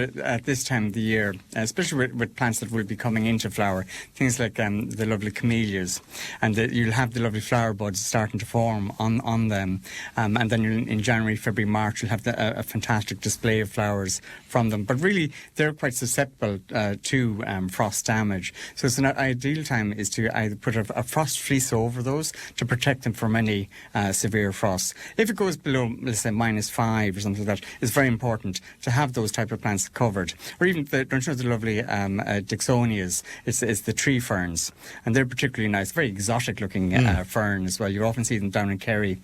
this time of the year, especially with plants that will be coming into flower, things like the lovely camellias, and you'll have the lovely flower buds starting to form on them. And then in January, February, March, you'll have a fantastic display of flowers from them. But really, they're quite susceptible to frost damage. So it's an ideal time is to either put a frost fleece over those to protect them from any severe frost. If it goes below, let's say, -5 or something like that, it's very important to have those type of plants covered. Or even, don't you know the lovely Dixonias? It's the tree ferns, and they're particularly nice, very exotic looking fern as well. You often see them down in Kerry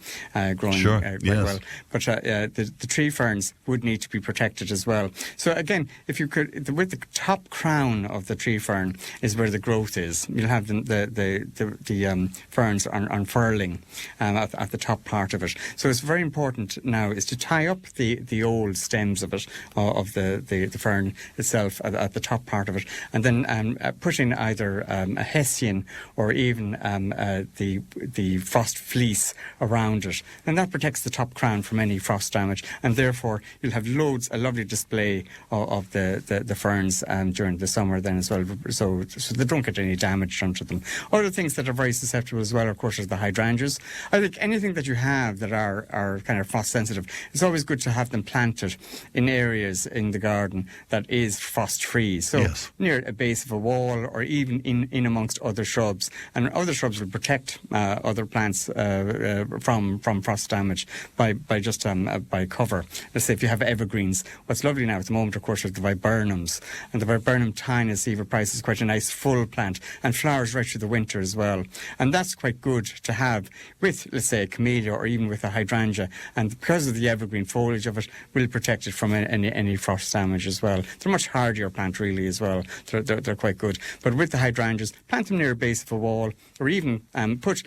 growing quite well. But the tree ferns would need to be protected as well. So again, if you could, with the top crown of the tree fern is where the growth is. You'll have the ferns unfurling at the top part of it. So it's very important now is to tie up the old stems of it, of the fern itself at the top part of it, and then put in either a hessian or even the frost fleece around it, and that protects the top crown from any frost damage, and therefore you'll have a lovely display of the ferns during the summer then as well, so they don't get any damage done to them. Other things that are very susceptible as well, of course, is the hydrangeas. I think anything that you have that are kind of frost sensitive, it's always good to have them planted in areas in the garden that is frost free, so near a base of a wall or even in amongst other shrubs, and other shrubs will protect other plants from frost damage by cover. Let's say if you have evergreens, what's lovely now at the moment, of course, is the viburnums, and the viburnum tinus everprice is quite a nice full plant and flowers right through the winter as well, and that's quite good to have with, let's say, a camellia or even with a hydrangea, and because of the evergreen foliage of it will protect it from any frost damage as well. They're a much hardier plant really as well. They're quite good. But with the hydrangeas, plant them near a base of a wall, or even put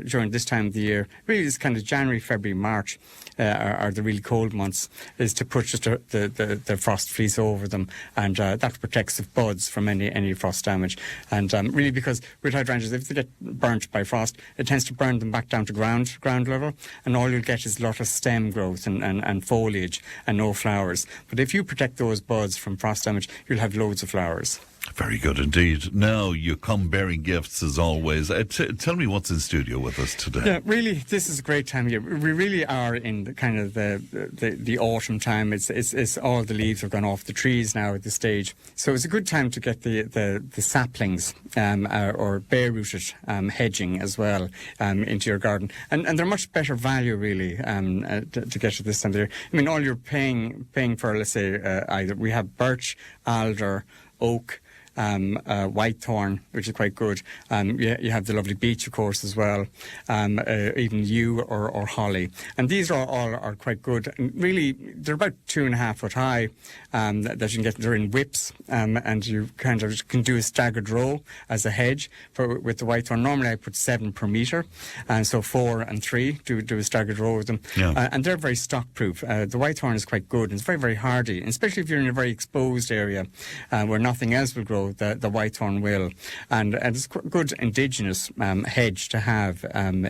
during this time of the year, really it's kind of January, February, March are the really cold months, is to put just the frost fleece over them, and that protects the buds from any frost damage. And really, because with hydrangeas, if they get burnt by frost, it tends to burn them back down to ground level, and all you'll get is a lot of stem growth and foliage and no flowers. But if you protect those buds from frost damage, you'll have loads of flowers. Very good indeed. Now you come bearing gifts as always. Tell me what's in studio with us today. Yeah, really, this is a great time of year. We really are in the kind of the autumn time. It's all the leaves have gone off the trees now at this stage. So it's a good time to get the saplings or bare rooted hedging as well into your garden, and they're much better value really to get at this time of the year. I mean, all you're paying for, let's say, either we have birch, alder, oak, whitethorn, which is quite good. You have the lovely beech, of course, as well. Even yew or holly, and these are quite good. And really, they're about 2.5 foot high. That you can get. They're in whips, and you kind of can do a staggered row as a hedge with the whitethorn. Normally, I put 7 per metre, and so 4 and 3 do a staggered row with them. Yeah. And they're very stock proof. The whitethorn is quite good, and it's very, very hardy, and especially if you're in a very exposed area where nothing else will grow. The whitethorn will, and it's a good indigenous hedge to have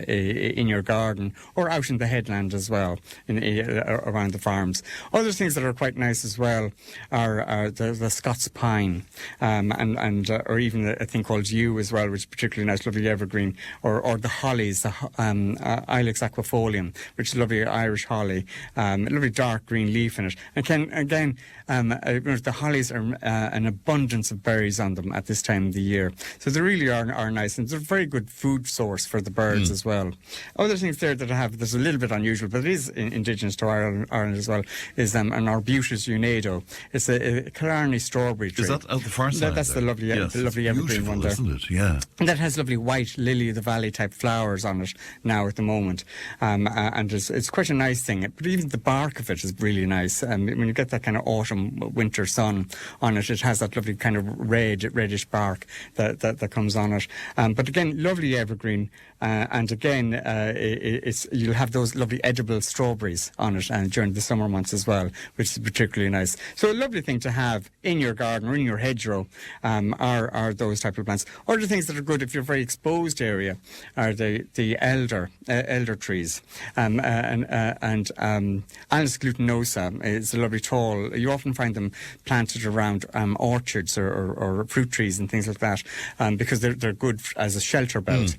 in your garden or out in the headland as well, around the farms. Other things that are quite nice as well are the Scots pine, or even a thing called yew as well, which is particularly nice, lovely evergreen, or the hollies, the Ilex aquifolium, which is lovely Irish holly, lovely dark green leaf in it. And the hollies are an abundance of berries on them at this time of the year, so they really are nice, and they're a very good food source for the birds as well. Other things there that I have that's a little bit unusual, but it is indigenous to Ireland as well, is an Arbutus unado. It's a Killarney strawberry tree. Is that out the far side? That's the lovely evergreen one there, isn't it? Yeah. And that has lovely white lily of the valley type flowers on it now at the moment, and it's quite a nice thing. But even the bark of it is really nice. When you get that kind of autumn winter sun on it, it has that lovely kind of reddish bark that comes on it. But again, lovely evergreen, and again, you'll have those lovely edible strawberries on it during the summer months as well, which is particularly nice. So a lovely thing to have in your garden or in your hedgerow are those type of plants. Other things that are good if you're a very exposed area are the elder trees, and Anis glutinosa is a lovely tall. You often find them planted around orchards or fruit trees and things like that, because they're good as a shelter belt.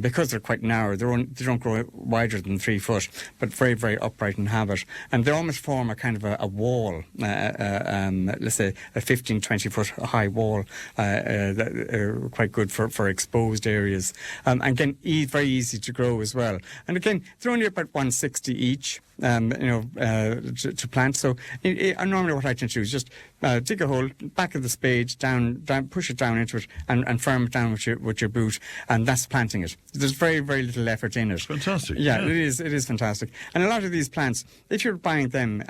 Because they're quite narrow, they don't grow wider than 3 foot, but very, very upright in habit, and they almost form a kind of a wall, let's say a 15, 20 foot high wall, quite good for exposed areas. And again, very easy to grow as well. And again, they're only about 160 each. to plant. So normally what I tend to do is just dig a hole, back of the spade, down, push it down into it, and firm it down with your boot, and that's planting it. There's very, very little effort in it. Fantastic. Yeah, it is fantastic. And a lot of these plants, if you're buying them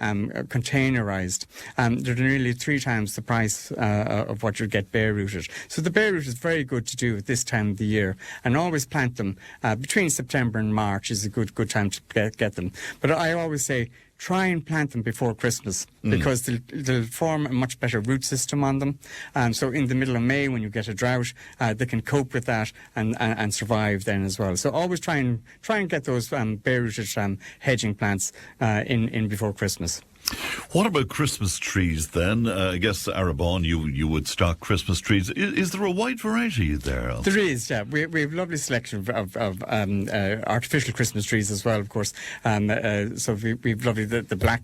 containerized, they're nearly 3 times the price of what you'd get bare rooted. So the bare root is very good to do at this time of the year, and always plant them between September and March is a good time to get them. But I always say, try and plant them before Christmas because they'll form a much better root system on them. So in the middle of May, when you get a drought, they can cope with that and survive then as well. So always try and get those bare-rooted hedging plants in before Christmas. What about Christmas trees then? I guess, Arabon, you would stock Christmas trees. Is there a wide variety there? There is, yeah. We have a lovely selection of artificial Christmas trees as well, of course. So we've lovely the black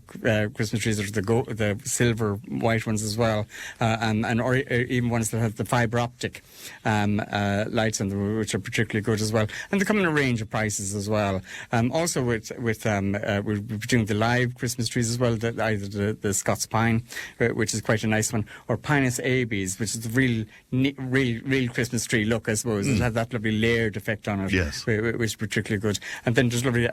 Christmas trees, or the silver white ones as well, or even ones that have the fibre optic lights on them, which are particularly good as well. And they come in a range of prices as well. Also, we're doing the live Christmas trees as well. Either the Scots pine, which is quite a nice one, or Pinus abies, which is the real Christmas tree look, I suppose. It has that lovely layered effect on it, yes, which is particularly good. And then there's lovely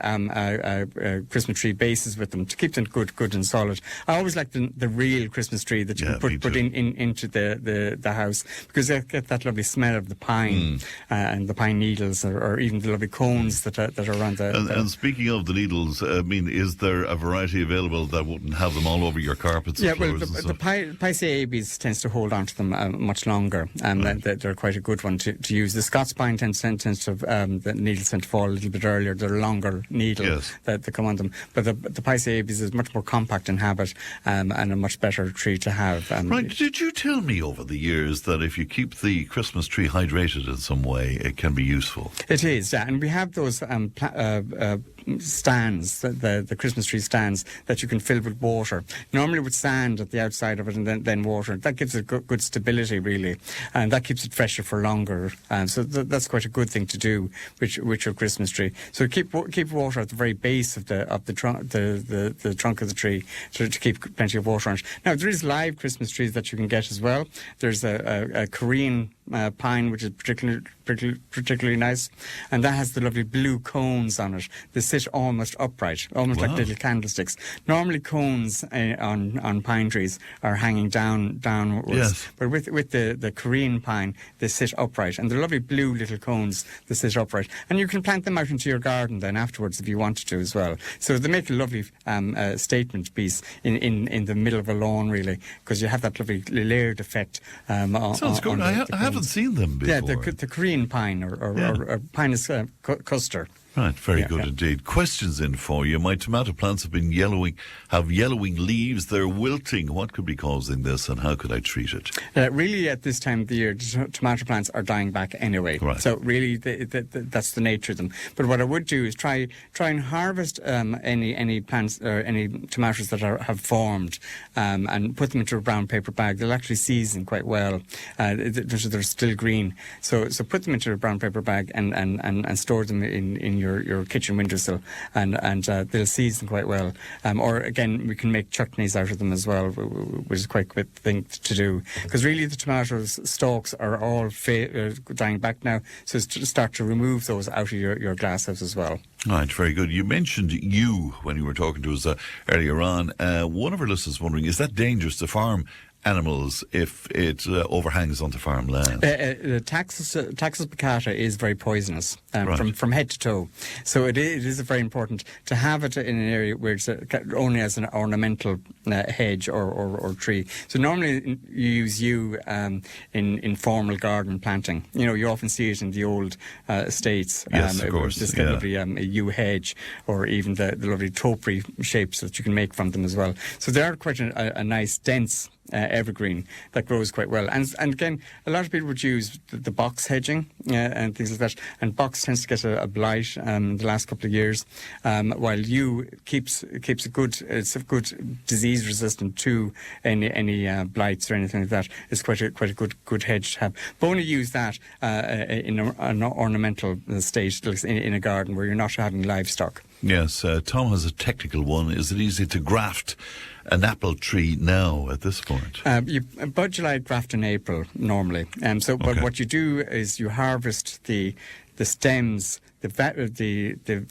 Christmas tree bases with them to keep them good and solid. I always like the real Christmas tree that you can put into the house, because they get that lovely smell of the pine and the pine needles, or even the lovely cones that are around the... And speaking of the needles, I mean, is there a variety available that wouldn't have them all over your carpets and floors? Well, the Pisces tends to hold on to them much longer, and they're quite a good one to use. The Scots pine tends to have the needles tend to fall a little bit earlier. They're a longer needle that come on them. But the Pisces is much more compact in habit and a much better tree to have. Right. Did you tell me over the years that if you keep the Christmas tree hydrated in some way, it can be useful? It is, yeah. And we have those stands, the Christmas tree stands that you can fill with water, normally with sand at the outside of it, and then water. That gives it good stability, really, and that keeps it fresher for longer. So that's quite a good thing to do with your Christmas tree. So keep water at the very base of the trunk of the tree to keep plenty of water on it. Now there is live Christmas trees that you can get as well. There's a Korean pine, which is particularly nice, and that has the lovely blue cones on it. They sit almost upright, almost like little candlesticks. Normally cones on pine trees are hanging downwards, but with the Korean pine, they sit upright, and they're lovely blue little cones that sit upright, and you can plant them out into your garden then afterwards if you wanted to as well. So they make a lovely statement piece in the middle of a lawn, really, because you have that lovely layered effect. Sounds good. I haven't seen them before. Yeah, the Korean pine or Pinus custer. Right, very good indeed. Questions in for you. My tomato plants have been yellowing leaves. They're wilting. What could be causing this, and how could I treat it? Really, at this time of the year, tomato plants are dying back anyway. Right. So really, that's the nature of them. But what I would do is try and harvest any plants or any tomatoes that have formed, and put them into a brown paper bag. They'll actually season quite well. They're still green. So put them into a brown paper bag and store them in your kitchen windowsill, and they'll season quite well. Or again, we can make chutneys out of them as well, which is quite a good thing to do. Because really, the tomatoes stalks are all dying back now, so start to remove those out of your glasshouse as well. Right, very good. You mentioned yew when you were talking to us earlier on. One of our listeners is wondering, is that dangerous to farm animals if it overhangs onto farmland? Taxus baccata is very poisonous from head to toe. So it is very important to have it in an area where it's only as an ornamental hedge or tree. So normally you use yew in formal garden planting. You know, you often see it in the old estates. Yes, of course. This kind of lovely yew hedge, or even the lovely topiary shapes that you can make from them as well. So they are quite a nice, dense evergreen that grows quite well. And again, a lot of people would use the box hedging and things like that. And box tends to get a blight the last couple of years, while yew keeps a good disease resistant to any blights or anything like that. It's quite a good hedge to have. But only use that in an ornamental stage in a garden where you're not having livestock. Yes, Tom has a technical one. Is it easy to graft an apple tree now at this point? Bud July graft in April normally. But what you do is you harvest the stems, the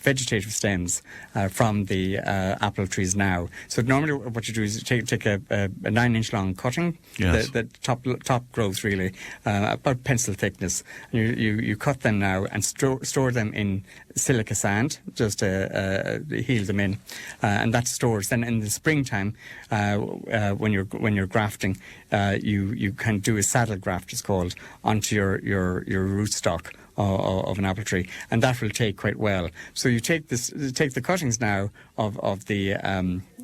vegetative stems from the apple trees now. So normally what you do is you take a 9-inch long cutting, the top growth really, about pencil thickness. You cut them now and store them in silica sand, just to heal them in, and that stores. Then in the springtime, when you're grafting, you can do a saddle graft, it's called, onto your rootstock of an apple tree, and that will take quite well. So you take the cuttings now of the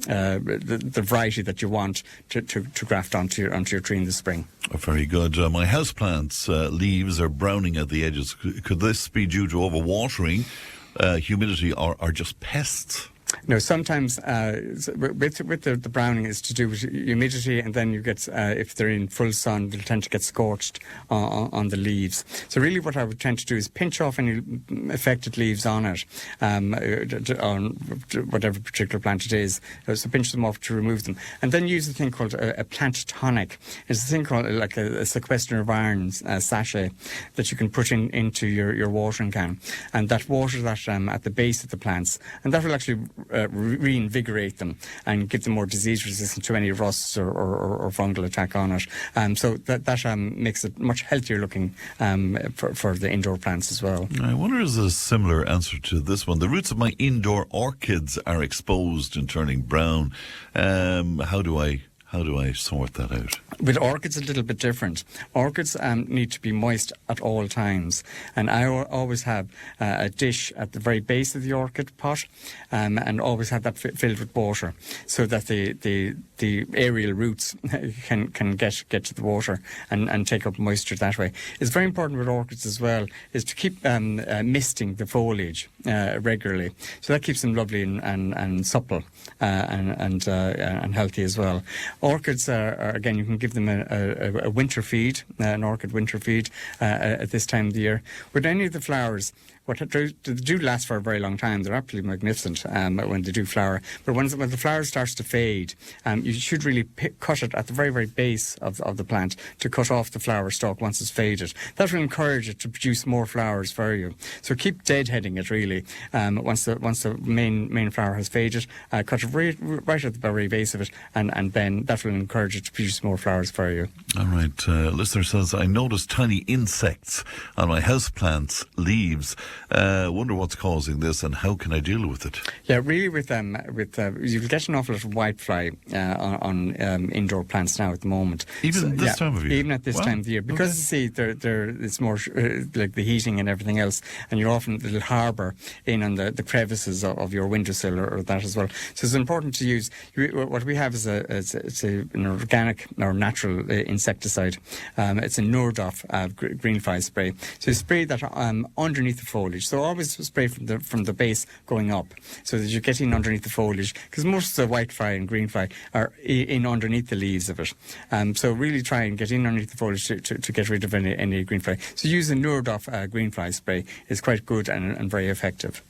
variety that you want to graft onto your tree in the spring. Oh, very good. My houseplants' leaves are browning at the edges. Could this be due to overwatering, humidity, or just pests? No, sometimes with the browning is to do with humidity, and then you get, if they're in full sun, they'll tend to get scorched on the leaves. So really what I would tend to do is pinch off any affected leaves on it, on whatever particular plant it is. So pinch them off to remove them. And then use a thing called a plant tonic. It's a thing called like a sequester of iron sachet that you can put into your watering can. And that water that at the base of the plants, and that will actually reinvigorate them and give them more disease resistant to any rusts or fungal attack on it. So that makes it much healthier looking for the indoor plants as well. I wonder is a similar answer to this one. The roots of my indoor orchids are exposed and turning brown. How do I sort that out? With orchids, a little bit different. Orchids need to be moist at all times, and I always have a dish at the very base of the orchid pot, and always have that filled with water, so that the aerial roots can get to the water and take up moisture that way. It's very important with orchids as well is to keep misting the foliage regularly, so that keeps them lovely and supple and healthy as well. Orchids are again, you can give them a winter feed, an orchid winter feed at this time of the year. With any of the flowers, they do last for a very long time. They're absolutely magnificent when they do flower. But when the flower starts to fade, you should really cut it at the very, very base of the plant to cut off the flower stalk once it's faded. That will encourage it to produce more flowers for you. So keep deadheading it really. Once the main flower has faded, cut it right at the very base of it, and then that will encourage it to produce more flowers for you. All right. Listener says, I noticed tiny insects on my houseplants' leaves. Wonder what's causing this and how can I deal with it? Yeah, really you'll get an awful lot of whitefly on indoor plants now at the moment. Even this time of year? Even at this time of the year. Because, you see, it's more like the heating and everything else, and it'll harbour in on the crevices of your windowsill or that as well. So it's important to use, what we have is an organic or natural insecticide. It's a Nurdoff greenfly spray. So you spray that underneath the foliage. So always spray from the base going up, so that you're getting underneath the foliage, because most of the whitefly and greenfly are in underneath the leaves of it. So really try and get in underneath the foliage to get rid of any greenfly. So use a Nurdoff greenfly spray is quite good and very effective.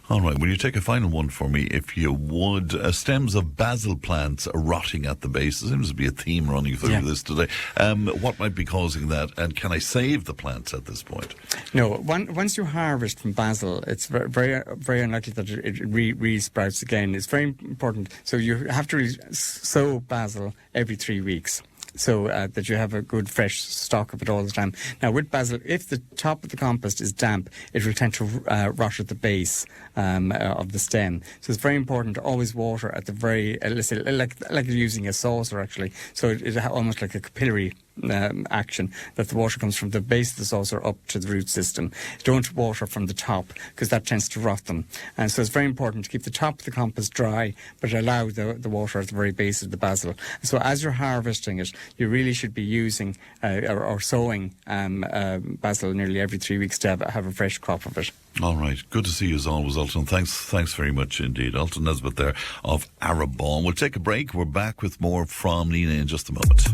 All right, will you take a final one for me, if you would? Stems of basil plants are rotting at the base. There seems to be a theme running through this today. What might be causing that, and can I save the plants at this point? No, once you harvest from basil, it's very, very unlikely that it re-sprouts again. It's very important. So you have to sow basil every 3 weeks, so that you have a good fresh stock of it all the time. Now, with basil, if the top of the compost is damp, it will tend to rot at the base of the stem. So it's very important to always water at the very, like you're using a saucer actually. So it's almost like a capillary action, that the water comes from the base of the saucer up to the root system. Don't water from the top, because that tends to rot them. And so it's very important to keep the top of the compost dry, but allow the water at the very base of the basil. So as you're harvesting it, you really should be using or sowing basil nearly every 3 weeks to have a fresh crop of it. All right. Good to see you as always, Ultan. Thanks very much indeed. Ultan Nesbitt there of Arabon. We'll take a break. We're back with more from Nenagh in just a moment.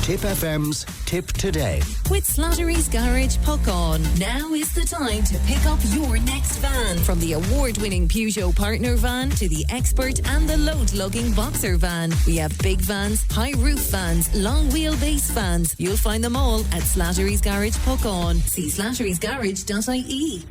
Tip FM's Tip Today. With Slattery's Garage Puckon. Now is the time to pick up your next van. From the award-winning Peugeot Partner van to the Expert and the load-lugging Boxer van. We have big vans, high roof vans, long wheelbase vans. You'll find them all at Slattery's Garage Puckon. See slatterysgarage.ie.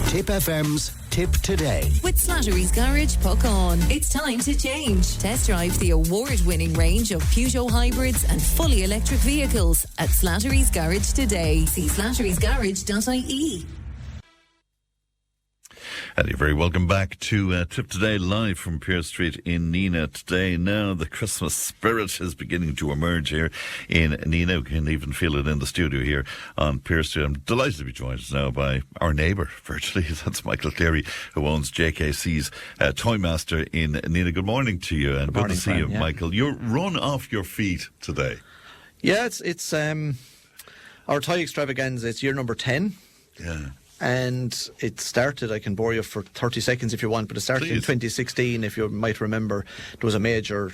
Tip FM's Tip Today. With Slattery's Garage Puckon. It's time to change. Test drive the award-winning range of Peugeot hybrids and fully electric vehicles at Slattery's Garage today. See slatterysgarage.ie. And you're very welcome back to Tip Today, live from Pearse Street in Nenagh today. Now the Christmas spirit is beginning to emerge here in Nenagh. We can even feel it in the studio here on Pearse Street. I'm delighted to be joined now by our neighbour, virtually. That's Michael Cleary, who owns JKC's Toy Master in Nenagh. Good morning to you, and good to see you, Michael. You're run off your feet today. Yeah, it's our toy extravaganza. It's year number 10. Yeah. And it started, I can bore you for 30 seconds if you want, but it started in 2016. If you might remember, there was a major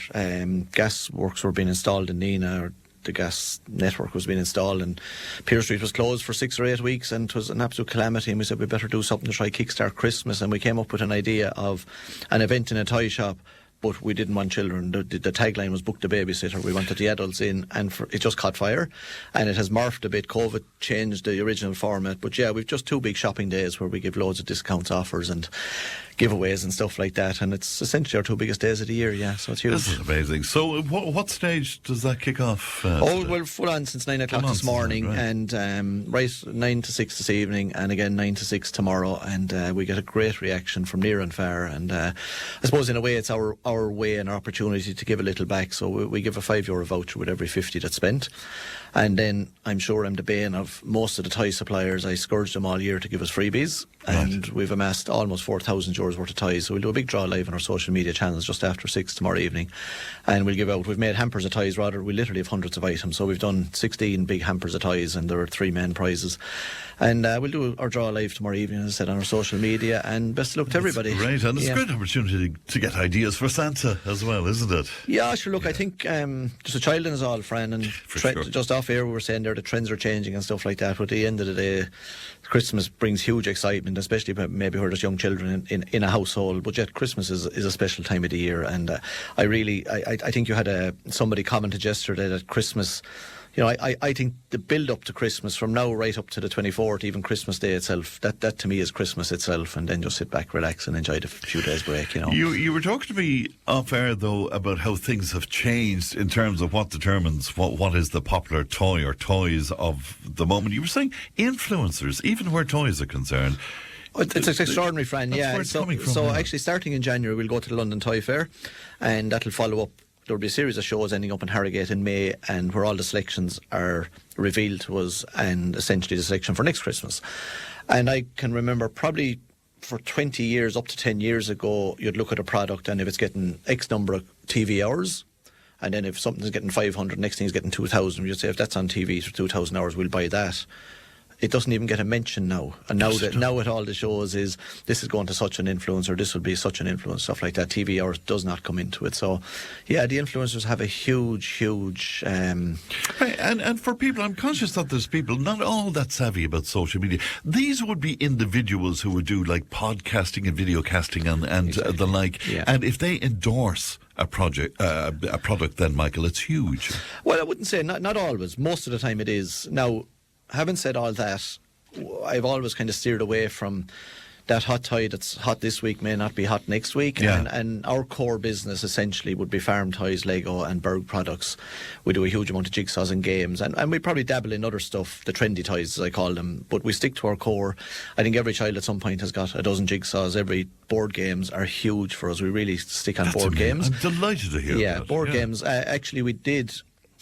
gas works were being installed in Nenagh, or the gas network was being installed, and Pearse Street was closed for 6 or 8 weeks, and it was an absolute calamity. And we said we better do something to try kickstart Christmas, and we came up with an idea of an event in a toy shop. But we didn't want children. The tagline was book the babysitter. We wanted the adults in, and it just caught fire. And it has morphed a bit. COVID changed the original format. But yeah, we've just 2 big shopping days where we give loads of discounts, offers and giveaways and stuff like that. And it's essentially our 2 biggest days of the year, yeah. So it's huge. This is amazing. So what stage does that kick off? Well, full on since 9 o'clock this morning. Right. And right 9 to 6 this evening, and again 9 to 6 tomorrow. And we get a great reaction from near and far. And I suppose in a way it's our way and our opportunity to give a little back. So we give a €5 voucher with every 50 that's spent. And then I'm sure I'm the bane of most of the toy suppliers. I scourge them all year to give us freebies. And we've amassed almost €4,000 worth of toys. So we'll do a big draw live on our social media channels just after 6 tomorrow evening. And we'll give out, we've made hampers of toys rather. We literally have hundreds of items. So we've done 16 big hampers of toys, and there are 3 main prizes. And we'll do our draw live tomorrow evening, as I said, on our social media. And best of luck to everybody. Great, and it's a great opportunity to get ideas for Santa as well, isn't it? Yeah, sure. Look, I think there's a child in us all, Fran, and sure. Just off air we were saying there the trends are changing and stuff like that. But at the end of the day, Christmas brings huge excitement, especially maybe where there's young children in a household. But yet Christmas is a special time of the year, and I think you had somebody commented yesterday that Christmas. You know, I think the build-up to Christmas, from now right up to the 24th, even Christmas Day itself, that to me is Christmas itself, and then just sit back, relax, and enjoy the few days break, you know. You were talking to me off-air, though, about how things have changed in terms of what determines what is the popular toy or toys of the moment. You were saying influencers, even where toys are concerned. It's extraordinary, Fran, yeah. Where it's coming from, so actually, starting in January, we'll go to the London Toy Fair, and that'll follow up. There'll be a series of shows ending up in Harrogate in May, and where all the selections are revealed to us, and essentially the selection for next Christmas. And I can remember probably for 20 years, up to 10 years ago, you'd look at a product, and if it's getting X number of TV hours, and then if something's getting 500, next thing's getting 2,000, you'd say, if that's on TV for 2,000 hours, we'll buy that. It doesn't even get a mention now. And now at all the shows is, this is going to such an influencer, this will be such an influence, stuff like that. TV hours does not come into it. So, yeah, the influencers have a huge... Right, and for people, I'm conscious that there's people not all that savvy about social media. These would be individuals who would do like podcasting and videocasting and exactly. The like. Yeah. And if they endorse a product, then, Michael, it's huge. Well, I wouldn't say, not always. Most of the time it is. Now, having said all that, I've always kind of steered away from that hot toy that's hot this week may not be hot next week. Yeah. And our core business essentially would be farm toys, Lego and Berg products. We do a huge amount of jigsaws and games, and we probably dabble in other stuff, the trendy toys as I call them, but we stick to our core. I think every child at some point has got a dozen jigsaws. Every board games are huge for us. We really stick on board games. I'm delighted to hear that. Board games. Actually, we did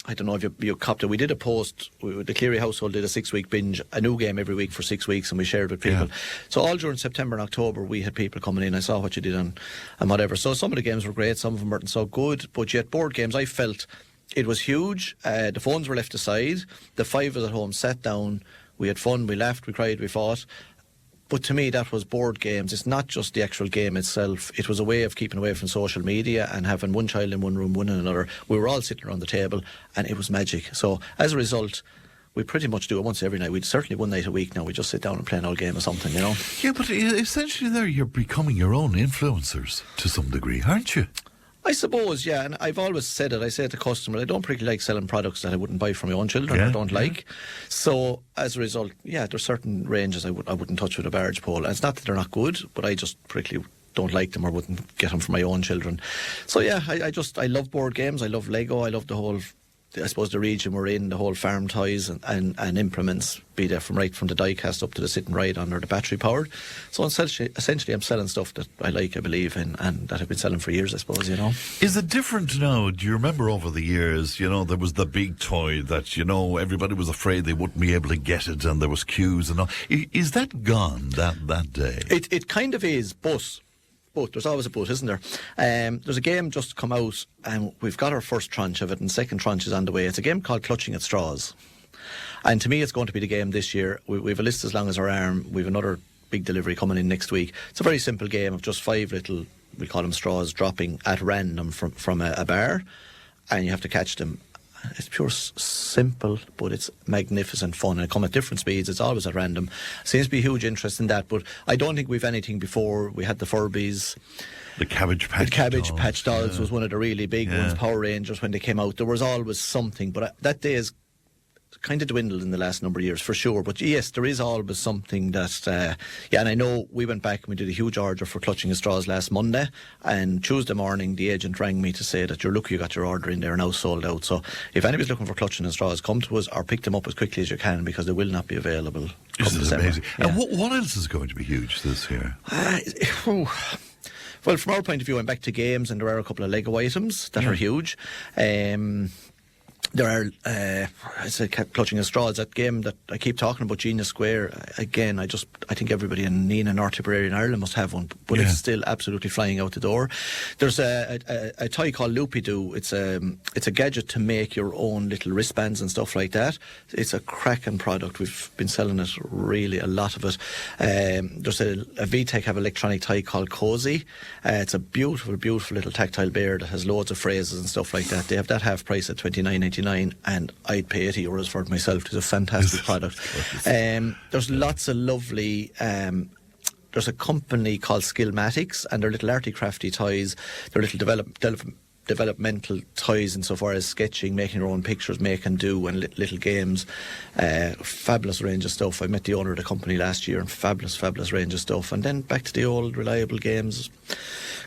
I don't know if you copped it. We did a post. The Cleary household did a 6-week binge, a new game every week for 6 weeks, and we shared with people. Yeah. So all during September and October, we had people coming in. I saw what you did and whatever. So some of the games were great, some of them weren't so good. But yet board games, I felt it was huge. The phones were left aside. The 5 of us at home sat down. We had fun. We laughed. We cried. We fought. But to me, that was board games. It's not just the actual game itself. It was a way of keeping away from social media and having one child in one room, one in another. We were all sitting around the table, and it was magic. So as a result, we pretty much do it once every night. We'd certainly one night a week now. We just sit down and play an old game or something, you know. Yeah, but essentially there you're becoming your own influencers to some degree, aren't you? I suppose, yeah, and I've always said it. I say to customers, I don't particularly like selling products that I wouldn't buy for my own children. I don't like. So as a result, yeah, there's certain ranges I wouldn't touch with a barge pole. And it's not that they're not good, but I just particularly don't like them or wouldn't get them for my own children. So yeah, I love board games. I love Lego. I love the whole, I suppose, the region we're in, the whole farm toys and implements, be there from the die cast up to the sit and ride on or the battery powered. So essentially I'm selling stuff that I like, I believe in, and that I've been selling for years, I suppose, you know. Is it different now? Do you remember over the years, you know, there was the big toy that, you know, everybody was afraid they wouldn't be able to get it and there was queues and all. Is that gone, that day? It kind of is, but there's always a but, isn't there? There's a game just come out and we've got our first tranche of it and second tranche is on the way. It's a game called Clutching at Straws. And to me it's going to be the game this year. We've a list as long as our arm. We've another big delivery coming in next week. It's a very simple game of just 5 little, we call them straws, dropping at random from a bar, and you have to catch them. It's pure simple, but it's magnificent fun. And it comes at different speeds. It's always at random. Seems to be huge interest in that, but I don't think we've anything before. We had the Furbies. The Cabbage Patch Dolls was one of the really big ones. Power Rangers, when they came out, there was always something. But that day is kind of dwindled in the last number of years, for sure. But yes, there is always something that, and I know we went back and we did a huge order for Clutching at Straws last Monday, and Tuesday morning the agent rang me to say that you're lucky you got your order in there, now sold out. So if anybody's looking for Clutching at Straws, come to us or pick them up as quickly as you can, because they will not be available. This is amazing. Yeah. And what else is going to be huge this year? Well, from our point of view, I'm back to games, and there are a couple of Lego items that are huge. There are, I said, Clutching at Straws, that game that I keep talking about, Genius Square. Again, I think everybody in Nenagh, North Tipperary in Ireland must have one, but it's still absolutely flying out the door. There's a toy called Luby. It's a gadget to make your own little wristbands and stuff like that. It's a cracking product. We've been selling it, really, a lot of it. There's a VTech have electronic toy called Cozy. It's a beautiful, beautiful little tactile bear that has loads of phrases and stuff like that. They have that half price at $29.99. And I'd pay €80 for it myself. It's a fantastic product. There's lots of lovely. There's a company called Skillmatics, and they're little arty crafty toys. They're little developmental toys insofar as sketching, making your own pictures, make and do, and little games. Fabulous range of stuff. I met the owner of the company last year, and fabulous range of stuff. And then back to the old reliable games,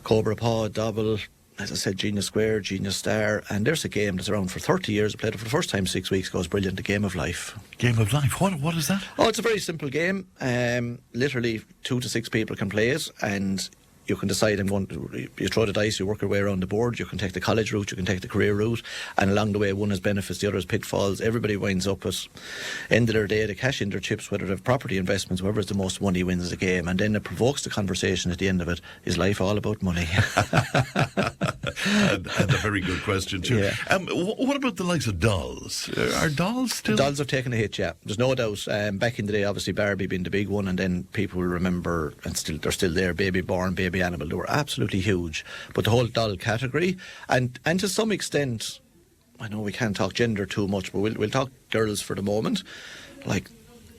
Cobra Paw, Double. As I said, Genius Square, Genius Star, and there's a game that's around for 30 years. I played it for the first time 6 weeks ago. It's brilliant, the Game of Life. Game of Life? What is that? Oh, it's a very simple game. Literally 2 to 6 people can play it, and you can decide, you throw the dice, you work your way around the board, you can take the college route, you can take the career route, and along the way one has benefits, the other has pitfalls. Everybody winds up at end of their day, they cash in their chips, whether they have property investments, whoever has the most money wins the game, and then it provokes the conversation at the end of it, is life all about money? and a very good question too. Yeah. What about the likes of dolls? Are dolls still? Dolls have taken a hit, yeah. There's no doubt. Back in the day, obviously Barbie being the big one, and then people will remember, and they're still there, Baby Born, Baby Animal. They were absolutely huge. But the whole doll category, and to some extent, I know we can't talk gender too much, but we'll talk girls for the moment. Like,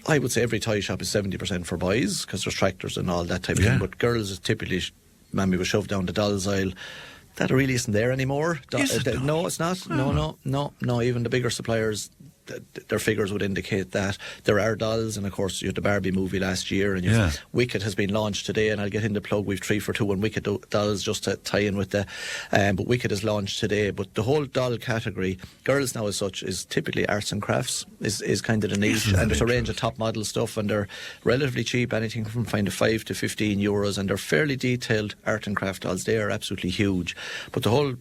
I would say every toy shop is 70% for boys, because there's tractors and all that type of thing. But girls is typically, Mammy was shoved down the dolls aisle. That really isn't there anymore. No, it's not. No. Even the bigger suppliers, their figures would indicate that. There are dolls, and of course you had the Barbie movie last year, and Wicked has been launched today, and I'll get in the plug. We've 3 for 2 on Wicked dolls just to tie in with the but Wicked is launched today. But the whole doll category, girls now as such, is typically arts and crafts is kind of the niche, and there's a range of top model stuff, and they're relatively cheap, anything from €5 to €15, and they're fairly detailed art and craft dolls. They are absolutely huge. But the whole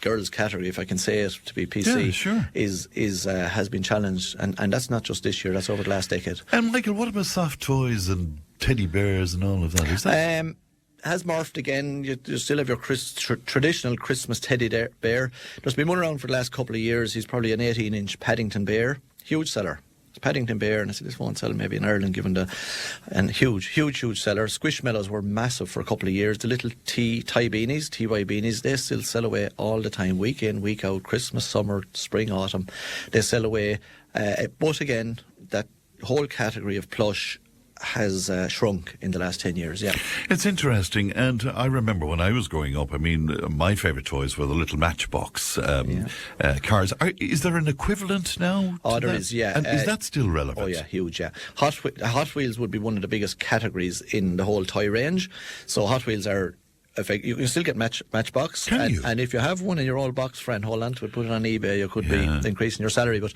girls category, if I can say it to be PC, Yeah, sure. is has been challenged, and that's not just this year, that's over the last decade. And Michael, what about soft toys and teddy bears and all of that? Is that Has morphed again. You still have your traditional Christmas teddy bear. There's been one around for the last couple of years. He's probably an 18-inch Paddington bear, huge seller. It's Paddington bear, and I said this won't sell maybe in Ireland, given and huge seller. Squishmallows were massive for a couple of years. The little TY beanies, they still sell away all the time, week in, week out, Christmas, summer, spring, autumn. They sell away. But again, that whole category of plush has shrunk in the last 10 years, yeah. It's interesting, and I remember when I was growing up, I mean, my favourite toys were the little Matchbox cars. Is there an equivalent now? There is, yeah. And is that still relevant? Oh, yeah, huge, yeah. Hot Wheels would be one of the biggest categories in the whole toy range. So Hot Wheels are... You can still get Matchbox. Can you? And if you have one in your old box, Fran, hold on to it, put it on eBay, you could be increasing your salary. But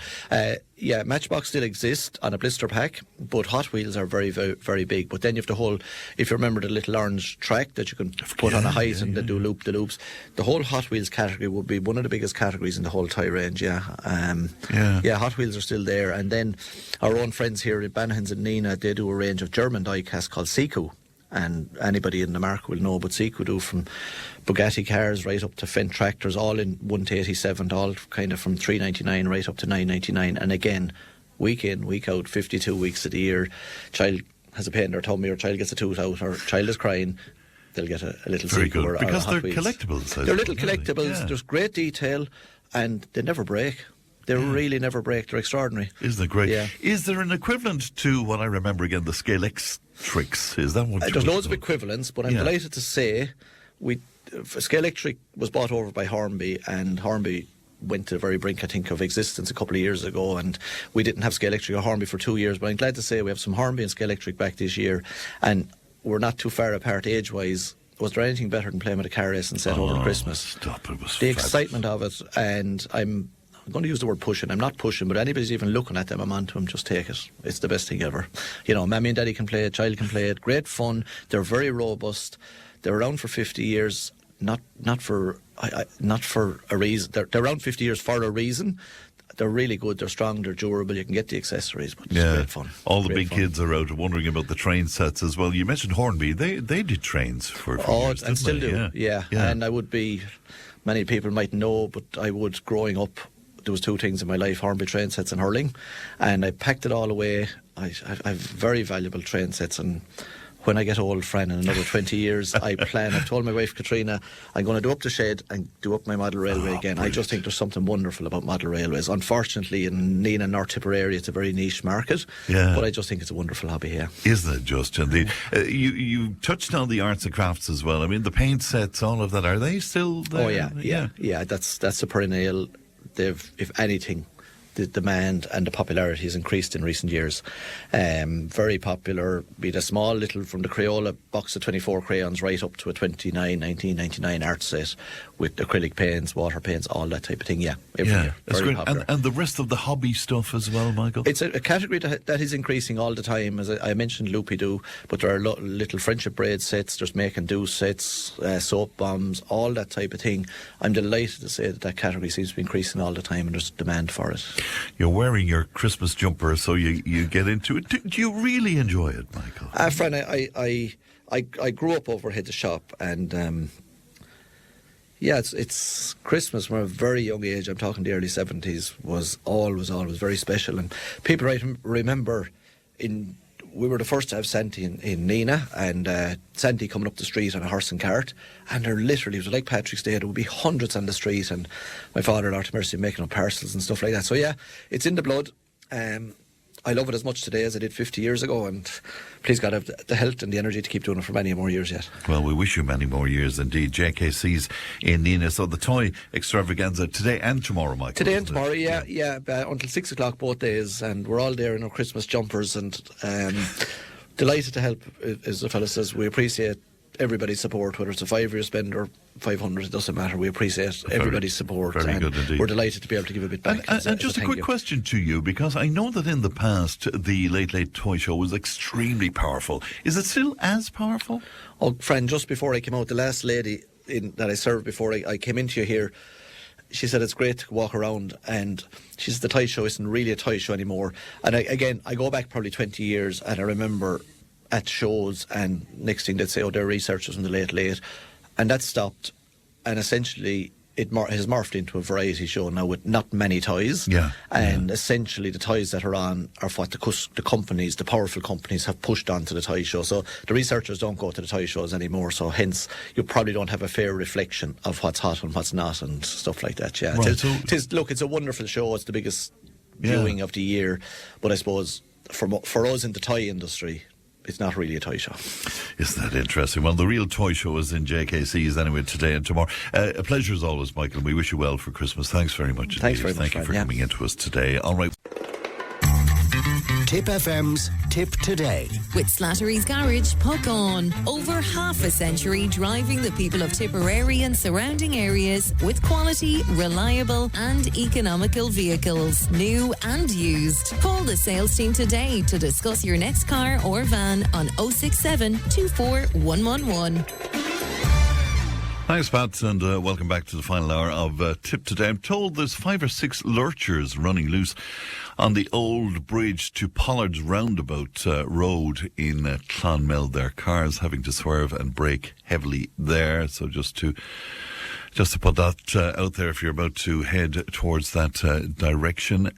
Matchbox still exists on a blister pack, but Hot Wheels are very, very, very big. But then you have if you remember the little orange track that you can put on a height and they do the loops, the whole Hot Wheels category would be one of the biggest categories in the whole toy range, Hot Wheels are still there. And then our own friends here at Banahans and Nenagh, they do a range of German die-cast called Siku. And anybody in the market will know, but Seiko do from Bugatti cars right up to Fendt tractors, all in 1 to 87, all kind of from $399 right up to $999. And again, week in, week out, 52 weeks of the year, child has a pain in their tummy, or child gets a tooth out, or child is crying, they'll get a little Very Seiko good. or because a Hot they're Wheels. Collectibles. They're little collectibles. There's great detail, and they never break. They really never break. They're extraordinary. Isn't it great? Yeah. Is there an equivalent to what I remember again, the Scale-X tricks? Is that what there's loads of equivalents, but I'm delighted to say Scale-X was bought over by Hornby, and Hornby went to the very brink, I think, of existence a couple of years ago, and we didn't have Scale-Electric or Hornby for 2 years, but I'm glad to say we have some Hornby and Scale-Electric back this year, and we're not too far apart age-wise. Was there anything better than playing with a car racing set over Christmas? Stop, it was the excitement of it, and I'm going to use the word pushing. I'm not pushing, but anybody's even looking at them, I'm on to them, just take it. It's the best thing ever. Mammy and daddy can play it, child can play it. Great fun. They're very robust. They're around for 50 years, not for a reason. They're around 50 years for a reason. They're really good, they're strong, they're durable, you can get the accessories, but it's great fun. All the big kids are out wondering about the train sets as well. You mentioned Hornby, they did trains for years, and still do, yeah. And I would be, many people might know, but I would, growing up, there was 2 things in my life, Hornby train sets and hurling, and I packed it all away. I have very valuable train sets, and when I get old, Fran, in another 20 years, I've told my wife Katrina, I'm going to do up the shed and do up my model railway again. Brilliant. I just think there's something wonderful about model railways. Unfortunately, in Nenagh, North Tipperary, it's a very niche market, but I just think it's a wonderful hobby here. Isn't it just? Indeed. You touched on the arts and crafts as well. I mean, the paint sets, all of that, are they still there? Oh, yeah. That's a perennial. If anything, the demand and the popularity has increased in recent years. Very popular, be it a small little, from the Crayola box of 24 crayons right up to a 1999 art set with acrylic paints, water paints, all that type of thing. Yeah, every year. That's very great. popular. And the rest of the hobby stuff as well, Michael? It's a category that is increasing all the time. As I mentioned, Luby do, but there are little friendship braid sets, there's make and do sets, soap bombs, all that type of thing. I'm delighted to say that category seems to be increasing all the time, and there's demand for it. You're wearing your Christmas jumper, so you get into it. Do you really enjoy it, Michael? Fran, I grew up overhead the shop, and it's Christmas from a very young age. I'm talking the early 70s. Was always very special, and people remember we were the first to have Santi in Nenagh, and Santi coming up the street on a horse and cart, and there literally, it was like Patrick's Day, there would be hundreds on the street, and my father, Lord Mercy, making up parcels and stuff like that. So it's in the blood. I love it as much today as I did 50 years ago, and please God, have the health and the energy to keep doing it for many more years yet. Well, we wish you many more years indeed. JKC's in Nenagh. So the toy extravaganza today and tomorrow, Michael. Today and tomorrow, until 6 o'clock both days, and we're all there in our Christmas jumpers, and delighted to help. As the fellow says, we appreciate everybody's support, whether it's a €5 spend or 500, it doesn't matter. We appreciate everybody's support. Very good indeed. We're delighted to be able to give a bit back. And just a quick question to you, because I know that in the past the Late Late Toy Show was extremely powerful. Is it still as powerful? Oh, friend, just before I came out, the last lady that I served before I came into you here, she said it's great to walk around, and she said the toy show isn't really a toy show anymore. And I go back probably 20 years, and I remember at shows, and next thing they'd say, oh, they're researchers from the late, and that stopped, and essentially it has morphed into a variety show now with not many toys. And essentially the toys that are on are what the companies, the powerful companies, have pushed onto the toy show. So the researchers don't go to the toy shows anymore, so hence you probably don't have a fair reflection of what's hot and what's not and stuff like that. Look, it's a wonderful show. It's the biggest viewing of the year, but I suppose for us in the toy industry, it's not really a toy show. Isn't that interesting? Well, the real toy show is in JKC's anyway today and tomorrow. A pleasure as always, Michael. We wish you well for Christmas. Thanks very much. Thanks very much. Thank you for coming into us today. All right. Tip FM's Tip Today. With Slattery's Garage, Puck On. Over half a century driving the people of Tipperary and surrounding areas with quality, reliable and economical vehicles, new and used. Call the sales team today to discuss your next car or van on 067 24111. Thanks, Pat, and welcome back to the final hour of Tip Today. I'm told there's 5 or 6 lurchers running loose on the old bridge to Pollard's Roundabout road in Clonmel. Their cars having to swerve and brake heavily there. So just to put that out there if you're about to head towards that direction.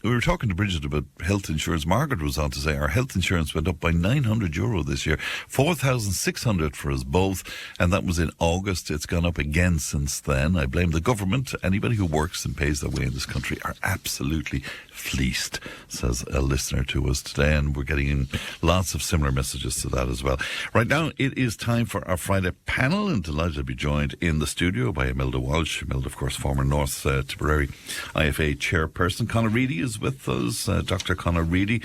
We were talking to Brigid about health insurance. Margaret was on to say our health insurance went up by €900 this year, 4,600 for us both, and that was in August. It's gone up again since then. I blame the government. Anybody who works and pays their way in this country are absolutely fleeced, says a listener to us today, and we're getting in lots of similar messages to that as well. Right now, it is time for our Friday panel, and delighted to be joined in the studio by Imelda Walsh. Imelda, of course, former North Tipperary IFA chairperson. Conor Reedy is with us. Dr. Conor Reedy,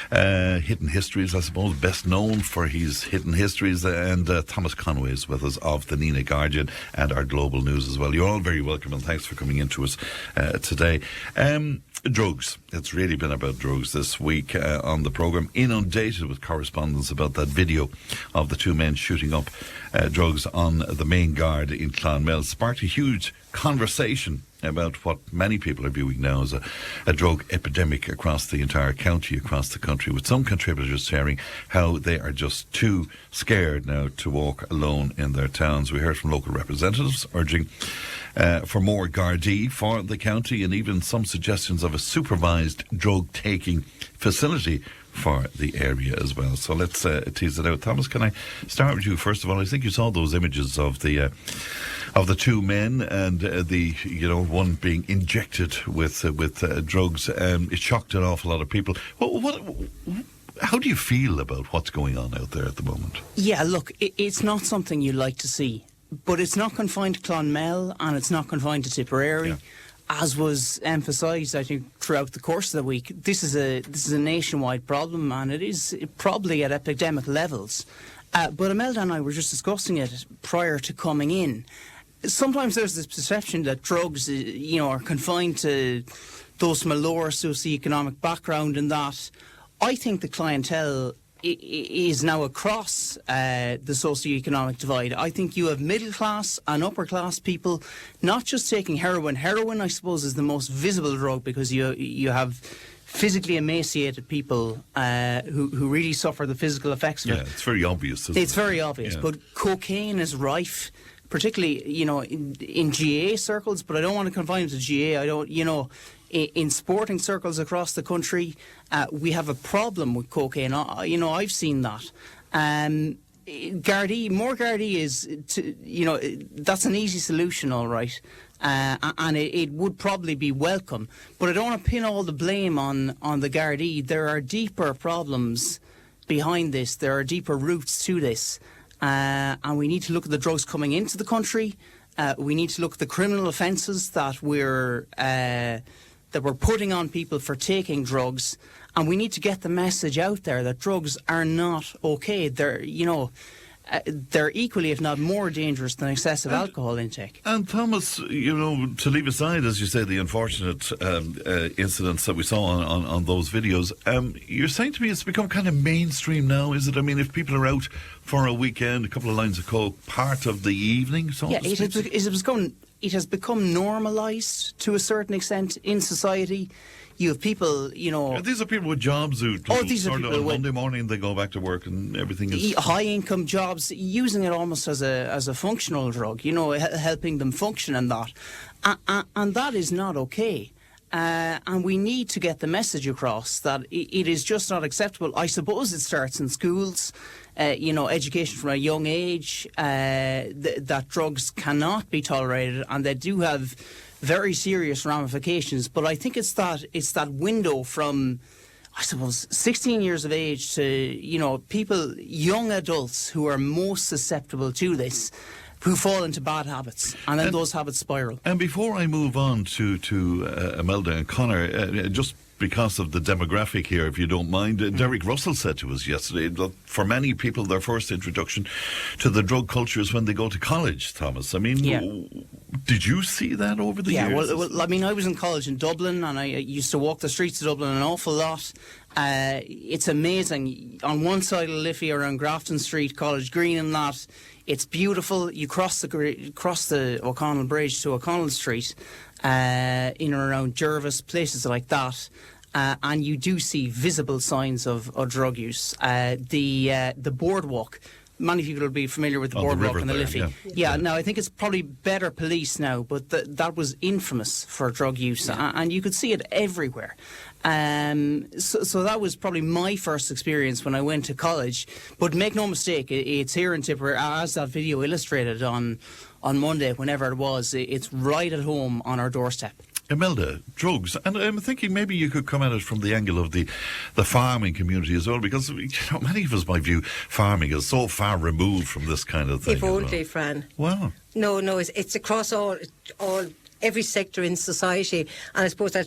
Hidden Histories, I suppose, best known for his Hidden Histories, and Thomas Conway is with us of the Nenagh Guardian and our Global News as well. You're all very welcome, and thanks for coming in to us today. Drugs. It's really been about drugs this week on the programme. Inundated with correspondence about that video of the 2 men shooting up drugs on the main guard in Clonmel. Sparked a huge conversation about what many people are viewing now as a drug epidemic across the entire county, across the country, with some contributors sharing how they are just too scared now to walk alone in their towns. We heard from local representatives urging for more Gardaí for the county, and even some suggestions of a supervised drug-taking facility for the area as well. So let's tease it out. Thomas, can I start with you first of all? I think you saw those images of the 2 men and one being injected with drugs. It shocked an awful lot of people. How do you feel about what's going on out there at the moment? Yeah, look, it's not something you like to see, but it's not confined to Clonmel and it's not confined to Tipperary. Yeah. As was emphasised, I think, throughout the course of the week, this is a nationwide problem, and it is probably at epidemic levels. But Imelda and I were just discussing it prior to coming in. Sometimes there's this perception that drugs, are confined to those from a lower socioeconomic background, and that I think the clientele is now across the socioeconomic divide. I think you have middle class and upper class people not just taking heroin. Heroin, I suppose, is the most visible drug because you have physically emaciated people who really suffer the physical effects of it. Yeah, it's very obvious. It's very obvious, but cocaine is rife, particularly in GA circles. But I don't want to confine it to GA. In sporting circles across the country, we have a problem with cocaine. I've seen that. More Gardaí is, that's an easy solution, all right. And it would probably be welcome. But I don't want to pin all the blame on the Gardaí. There are deeper problems behind this. There are deeper roots to this. And we need to look at the drugs coming into the country. We need to look at the criminal offences that we're putting on people for taking drugs, and we need to get the message out there that drugs are not okay. They're equally, if not more, dangerous than excessive alcohol intake. And Thomas, to leave aside, as you say, the unfortunate incidents that we saw on those videos, you're saying to me it's become kind of mainstream now, is it? I mean, if people are out for a weekend, a couple of lines of coke, part of the evening, so it has become it has become normalised to a certain extent in society. You have people, these are people with jobs who these are people on Monday morning they go back to work and everything is high income jobs, using it almost as a functional drug, helping them function and that. And that is not okay. And we need to get the message across that it is just not acceptable. I suppose it starts in schools, education from a young age, that drugs cannot be tolerated, and they do have very serious ramifications. But I think it's that window from, I suppose, 16 years of age to, people, young adults who are most susceptible to this, who fall into bad habits, and then those habits spiral. And before I move on to Imelda and Conor, just because of the demographic here, if you don't mind, Derek Russell said to us yesterday that for many people their first introduction to the drug culture is when they go to college, Thomas. I mean, did you see that over the years? Yeah, well, I mean, I was in college in Dublin, and I used to walk the streets of Dublin an awful lot. It's amazing. On one side of Liffey around Grafton Street, College Green and that, it's beautiful. You cross the O'Connell Bridge to O'Connell Street, in and around Jervis, places like that. And you do see visible signs of drug use. The boardwalk, many people will be familiar with the boardwalk in the Liffey. Yeah, now I think it's probably better police now, but that was infamous for drug use, and you could see it everywhere. So that was probably my first experience when I went to college. But make no mistake, it's here in Tipperary, as that video illustrated on Monday, whenever it was. It's right at home on our doorstep. Imelda, drugs, and I'm thinking maybe you could come at it from the angle of the farming community as well, because many of us might view farming as so far removed from this kind of thing. If only, Fran. Wow. No, it's across all every sector in society. And I suppose that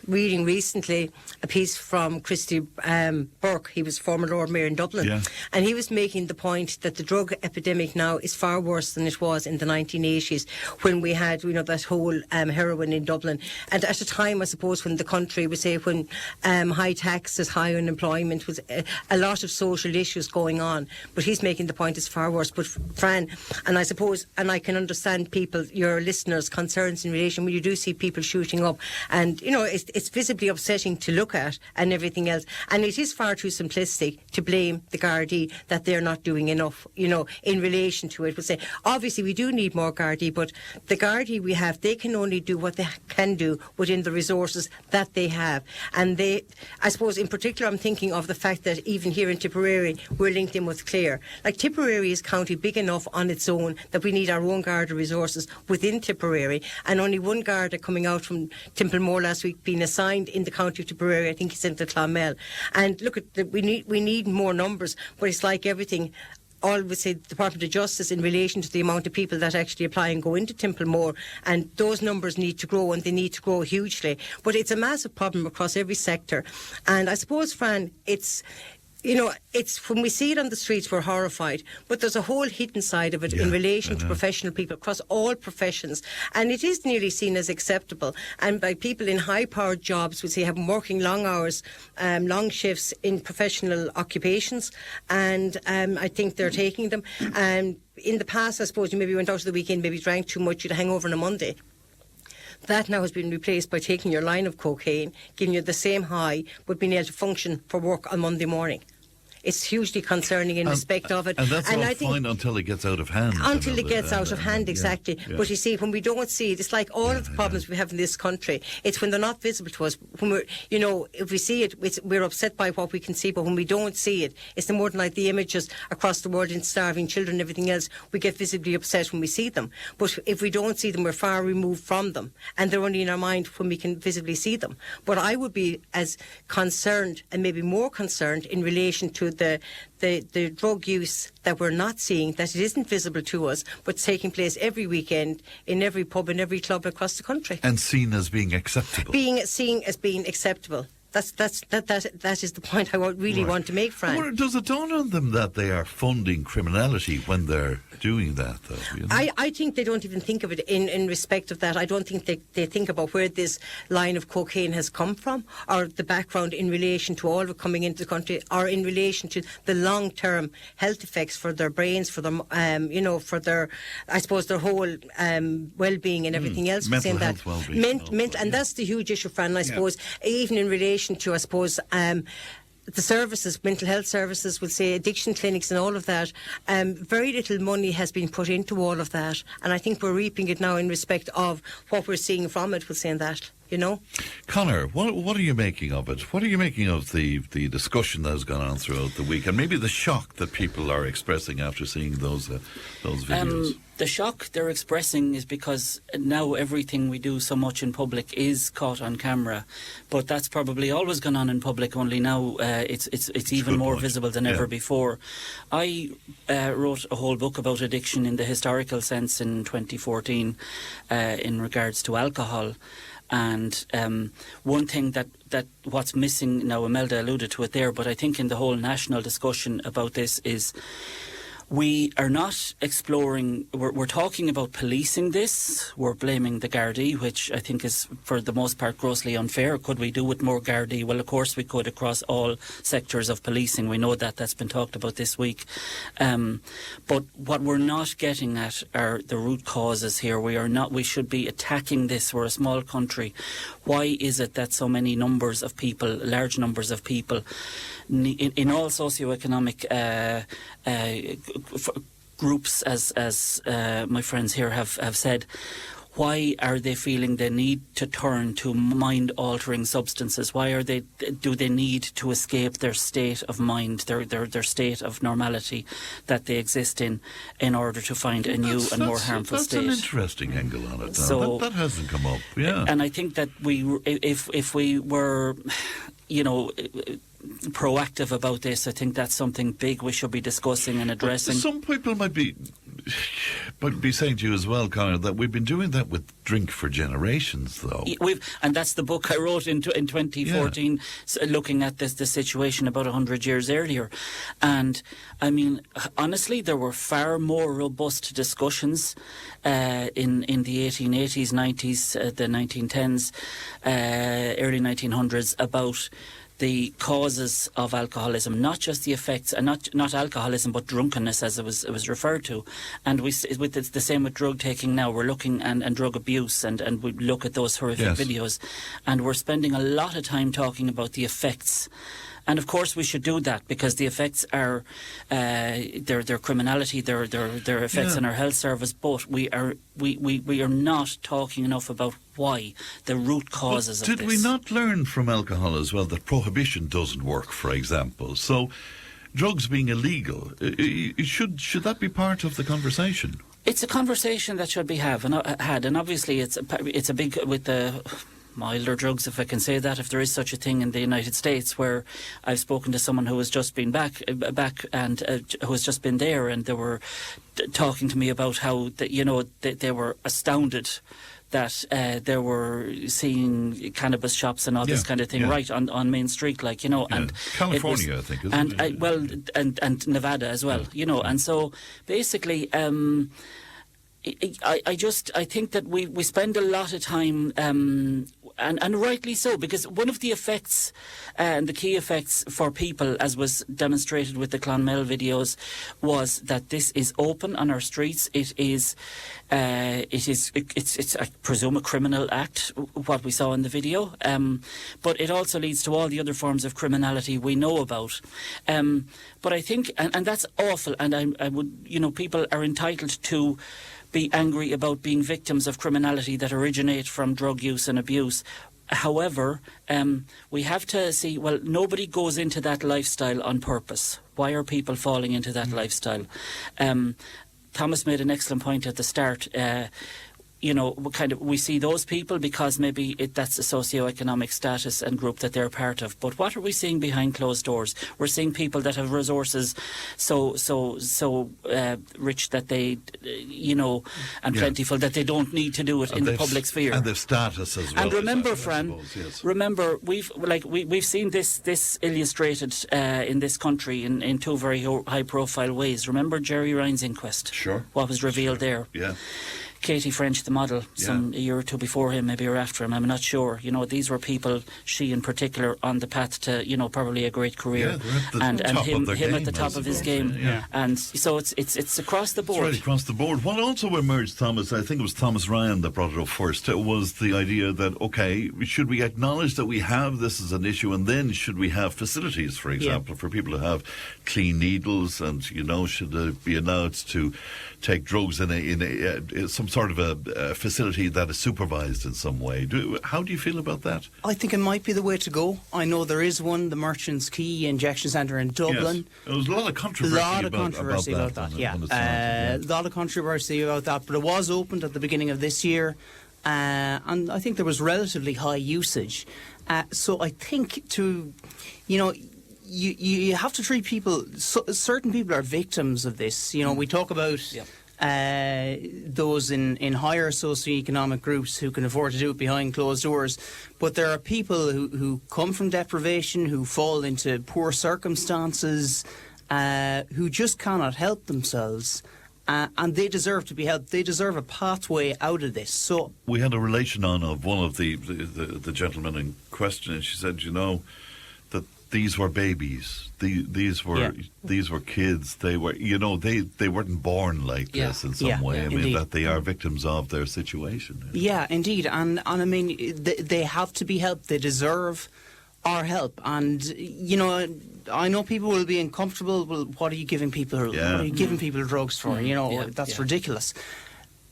reading recently a piece from Christy Burke, he was former Lord Mayor in Dublin, and he was making the point that the drug epidemic now is far worse than it was in the 1980s when we had, that whole heroin in Dublin. And at a time, I suppose, when the country was, say, when high taxes, high unemployment, was a lot of social issues going on. But he's making the point it's far worse. But Fran, and I suppose, and I can understand people, your listeners' concerns in relation when you do see people shooting up, and it's visibly upsetting to look at and everything else, and it is far too simplistic to blame the Gardaí that they're not doing enough in relation to it. We'll say obviously we do need more Gardaí, but the Gardaí we have, they can only do what they can do within the resources that they have. And I suppose in particular I'm thinking of the fact that even here in Tipperary we're linked in with Clare. Like Tipperary is county big enough on its own that we need our own Garda resources within Tipperary, and only one Garda coming out from Templemore last week being assigned in the county of Tipperary. I think he's into Clonmel. And look, we need more numbers, but it's like everything. All would say the Department of Justice in relation to the amount of people that actually apply and go into Templemore, and those numbers need to grow, and they need to grow hugely. But it's a massive problem across every sector. And I suppose, Fran, it's when we see it on the streets, we're horrified. But there's a whole hidden side of it in relation to professional people across all professions. And it is nearly seen as acceptable. And by people in high-powered jobs, we say having working long hours, long shifts in professional occupations. And I think they're taking them. And in the past, I suppose, you maybe went out to the weekend, maybe drank too much, you'd hang over on a Monday. That now has been replaced by taking your line of cocaine, giving you the same high, but being able to function for work on Monday morning. It's hugely concerning in respect of it. And that's all fine until it gets out of hand. Until it gets out of hand, exactly. But you see, when we don't see it, it's like all of the problems we have in this country. It's when they're not visible to us. When we're, if we see it, we're upset by what we can see. But when we don't see it, it's more than like the images across the world in starving children and everything else. We get visibly upset when we see them. But if we don't see them, we're far removed from them. And they're only in our mind when we can visibly see them. But I would be as concerned, and maybe more concerned, in relation to the drug use that we're not seeing, that it isn't visible to us, but it's taking place every weekend in every pub and every club across the country. And seen as being acceptable. Being seen as being acceptable. that is the point I really want to make, Fran. Well, does it dawn on them that they are funding criminality when they're doing that, though? You know? I think they don't even think of it in respect of that. I don't think they think about where this line of cocaine has come from, or the background in relation to all of it coming into the country, or in relation to the long-term health effects for their brains, for them, for their, I suppose, their whole well-being and everything else. Mental health well-being. And that's the huge issue, Fran, I suppose, even in relation to, I suppose, the services, mental health services, we'll say addiction clinics and all of that. Very little money has been put into all of that, and I think we're reaping it now in respect of what we're seeing from it, we'll say that. You know, Conor, what are you making of it? What are you making of the discussion that has gone on throughout the week, and maybe the shock that people are expressing after seeing those videos? The shock they're expressing is because now everything we do so much in public is caught on camera, but that's probably always gone on in public. Only now it's even more visible than ever before. I wrote a whole book about addiction in the historical sense in 2014 in regards to alcohol. And one thing that what's missing now, Imelda alluded to it there, but I think in the whole national discussion about this is we are not exploring, we're talking about policing this, we're blaming the Gardaí, which I think is for the most part grossly unfair. Could we do with more Gardaí? Well, of course we could across all sectors of policing. We know that's been talked about this week. But what we're not getting at are the root causes here. We should be attacking this. We're a small country. Why is it that so many large numbers of people in all socioeconomic groups, as my friends here have said, why are they feeling the need to turn to mind-altering substances? Why do they need to escape their state of mind, their state of normality that they exist in order to find a new and more harmful state? That's an interesting angle on it. So that hasn't come up. Yeah, and I think that if we were, proactive about this, I think that's something big we should be discussing and addressing. But some people might be saying to you as well, Conor, that we've been doing that with drink for generations, though. And that's the book I wrote in 2014, looking at the situation about 100 years earlier. And I mean, honestly, there were far more robust discussions in the 1880s, 90s, the 1910s, early 1900s about the causes of alcoholism, not just the effects, and not alcoholism, but drunkenness, as it was referred to. And it's the same with drug taking now. We're looking and drug abuse, and we look at those horrific videos, and we're spending a lot of time talking about the effects. And of course we should do that, because the effects are their criminality, their effects on our health service. But we are not talking enough about why, the root causes of this. Did we not learn from alcohol as well that prohibition doesn't work, for example? So drugs being illegal, should that be part of the conversation? It's a conversation that should be had, and obviously it's a big, with the milder drugs, if I can say that, if there is such a thing in the United States, where I've spoken to someone who has just been back and who has just been there, and they were talking to me about how they were astounded that they were seeing cannabis shops and all this kind of thing right on Main Street, and California, I think, isn't it? And Nevada as well, and so basically. I think that we spend a lot of time, and rightly so, because one of the effects and the key effects for people, as was demonstrated with the Clonmel videos, was that this is open on our streets. It's I presume a criminal act, what we saw in the video, but it also leads to all the other forms of criminality we know about. But I think, and that's awful, and I would, people are entitled to be angry about being victims of criminality that originate from drug use and abuse. However, we have to see, well, nobody goes into that lifestyle on purpose. Why are people falling into that lifestyle? Thomas made an excellent point at the start. we see those people because maybe that's a socio-economic status and group that they're part of. But what are we seeing behind closed doors? We're seeing people that have resources so rich that they, and plentiful that they don't need to do it in the public sphere. And their status as well. And remember, Fran, remember we've seen this illustrated in this country in two very high-profile ways. Remember Jerry Ryan's inquest? Sure. What was revealed there? Yeah. Katie French, the model, a year or two before him, maybe or after him, I'm not sure. These were people, she in particular, on the path to, probably a great career. And him at the top of his game. Yeah. And so it's across the board. It's right across the board. What also emerged, Thomas, I think it was Thomas Ryan that brought it up first, was the idea that, okay, should we acknowledge that we have this as an issue, and then should we have facilities, for example, for people to have clean needles, and, should they be allowed to take drugs in some sort of a facility that is supervised in some way? How do you feel about that? I think it might be the way to go. I know there is one, the Merchants Quay Injection Centre in Dublin. Yes. There was a lot of controversy about that. A lot of controversy about that, but it was opened at the beginning of this year, and I think there was relatively high usage. So I think you have to treat people. Certain people are victims of this. We talk about those in higher socioeconomic groups who can afford to do it behind closed doors, but there are people who come from deprivation, who fall into poor circumstances, who just cannot help themselves. And they deserve to be helped. They deserve a pathway out of this. So we had a relation of one of the gentlemen in question, and she said, that these were babies. These were kids. They were, they weren't born like this in some way. I mean, that they are victims of their situation. Yeah, indeed. And I mean, they have to be helped. They deserve our help. And I know people will be uncomfortable. Well, what are you giving people? What are you giving people drugs for? That's ridiculous.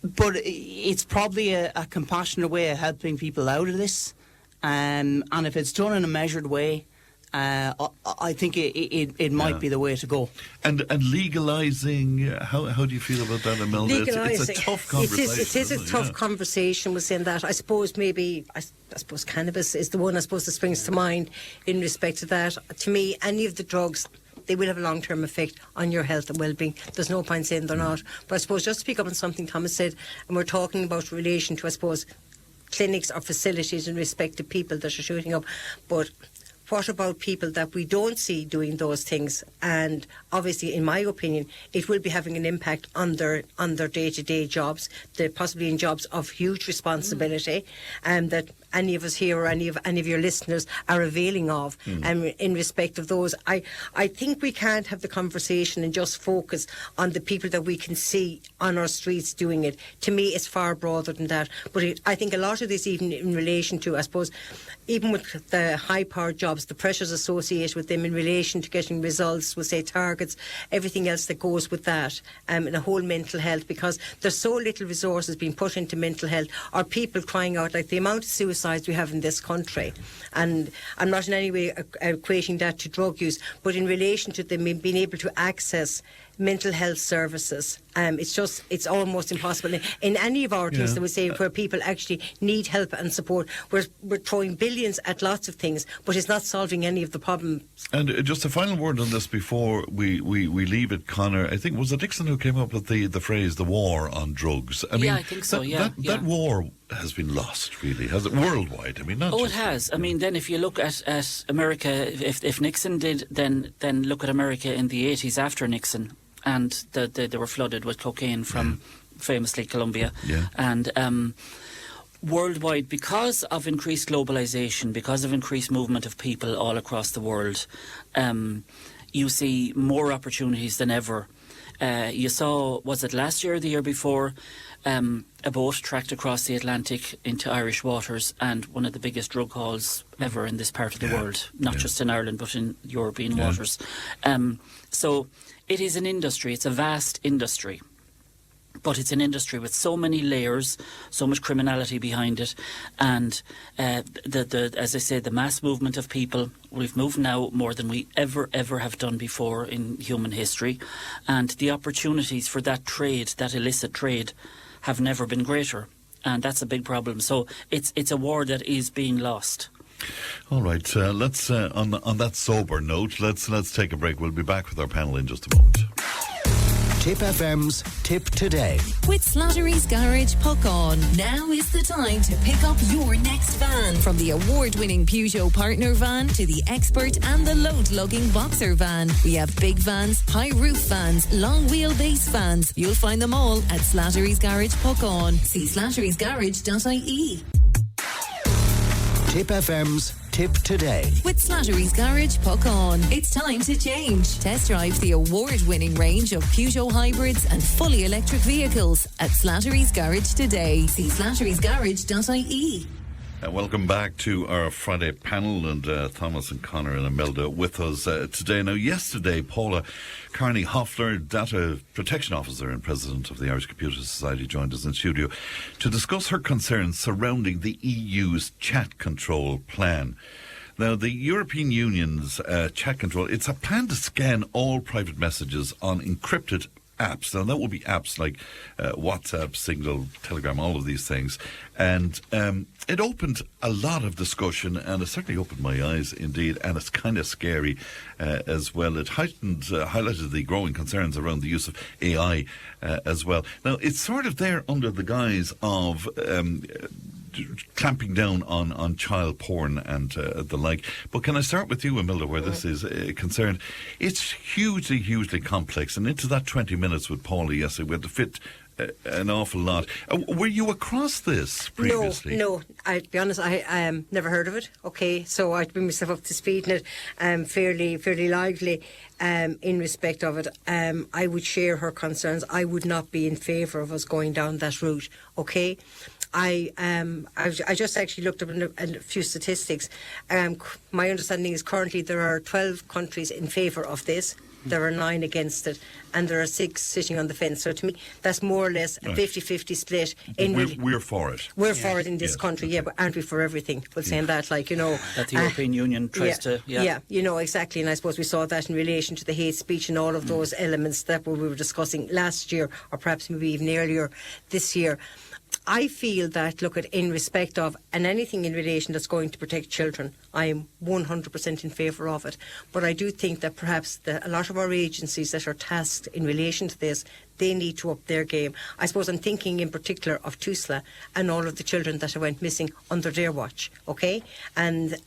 But it's probably a compassionate way of helping people out of this. And if it's done in a measured way, I think it might be the way to go. And legalising, how do you feel about that, Imelda? It's a tough conversation. It is a tough conversation within that. I suppose cannabis is the one that springs to mind in respect to that. To me, any of the drugs, they will have a long-term effect on your health and well-being. There's no point saying they're not. But I suppose just to pick up on something Thomas said, and we're talking about relation to, I suppose, clinics or facilities in respect to people that are shooting up. But what about people that we don't see doing those things? And obviously, in my opinion, it will be having an impact on their day-to-day jobs. They're possibly in jobs of huge responsibility, and that any of us here or any of your listeners are availing of. In respect of those, I think we can't have the conversation and just focus on the people that we can see on our streets doing it. To me, it's far broader than that. But I think a lot of this, even in relation to, I suppose, even with the high-powered jobs, the pressures associated with them in relation to getting results, we'll say targets, everything else that goes with that, and the whole mental health, because there's so little resources being put into mental health, or people crying out, like the amount of suicides we have in this country. And I'm not in any way equating that to drug use, but in relation to them being able to access mental health services, it's almost impossible in any of our things that we say where people actually need help and support. We're throwing billions at lots of things, but it's not solving any of the problems. And just a final word on this before we leave it, Conor. I think was it Nixon who came up with the phrase "the war on drugs." I mean, I think so. That war has been lost, really, has it? Worldwide, I mean, not. It has. I mean, then if you look at America, if Nixon did, then look at America in the 80s after Nixon. And they were flooded with cocaine from, famously, Colombia. Yeah. And worldwide, because of increased globalisation, because of increased movement of people all across the world, you see more opportunities than ever. You saw, was it last year or the year before, a boat tracked across the Atlantic into Irish waters, and one of the biggest drug hauls ever in this part of the world, not just in Ireland, but in European waters. So it is an industry, it's a vast industry, but it's an industry with so many layers, so much criminality behind it, and as I say, the mass movement of people. We've moved now more than we ever have done before in human history, and the opportunities for that trade, that illicit trade, have never been greater. and that's a big problem. So it's a war that is being lost. All right, let's on that sober note, let's take a break. We'll be back with our panel in just a moment. Tipp FM's Tipp Today. With Slattery's Garage Puckon. Now is the time to pick up your next van. From the award-winning Peugeot Partner van to the Expert and the load-lugging Boxer van. We have big vans, high-roof vans, long wheelbase vans. You'll find them all at Slattery's Garage Puckon. See slatterysgarage.ie. Tipp FM's Tipp Today. With Slattery's Garage Puckon. It's time to change. Test drive the award-winning range of Peugeot hybrids and fully electric vehicles at Slattery's Garage today. See slatterysgarage.ie. Welcome back to our Friday panel, and Thomas and Conor and Imelda with us today. Now, yesterday, Paula Carney-Hoffler, Data Protection Officer and President of the Irish Computer Society, joined us in studio to discuss her concerns surrounding the EU's chat control plan. Now, the European Union's chat control, it's a plan to scan all private messages on encrypted apps. Now, that will be apps like WhatsApp, Signal, Telegram, all of these things. And it opened a lot of discussion, and it certainly opened my eyes indeed, and it's kind of scary as well. It highlighted the growing concerns around the use of AI as well. Now, it's sort of there under the guise of clamping down on child porn and the like. But can I start with you, Imelda, where this is concerned? It's hugely, hugely complex, and into that 20 minutes with Paula yesterday, we had to fit an awful lot. Were you across this previously? No. I'll be honest, I never heard of it. Okay, so I'd bring myself up to speed in it fairly lively in respect of it. I would share her concerns. I would not be in favour of us going down that route. Okay. I just actually looked up a few statistics. My understanding is currently there are 12 countries in favour of this. There are 9 against it, and there are 6 sitting on the fence. So to me, that's more or less a 50-50 split. We're for it. We're for it in this country, but aren't we for everything? We're saying that, like, you know. That the European Union tries to. Yeah, you know, exactly. And I suppose we saw that in relation to the hate speech and all of those elements that we were discussing last year, or perhaps maybe even earlier this year. I feel that, look at, in respect of, and anything in relation that's going to protect children, I am 100% in favour of it. But I do think that perhaps a lot of our agencies that are tasked in relation to this, they need to up their game. I suppose I'm thinking in particular of Tusla and all of the children that went missing under their watch, okay? And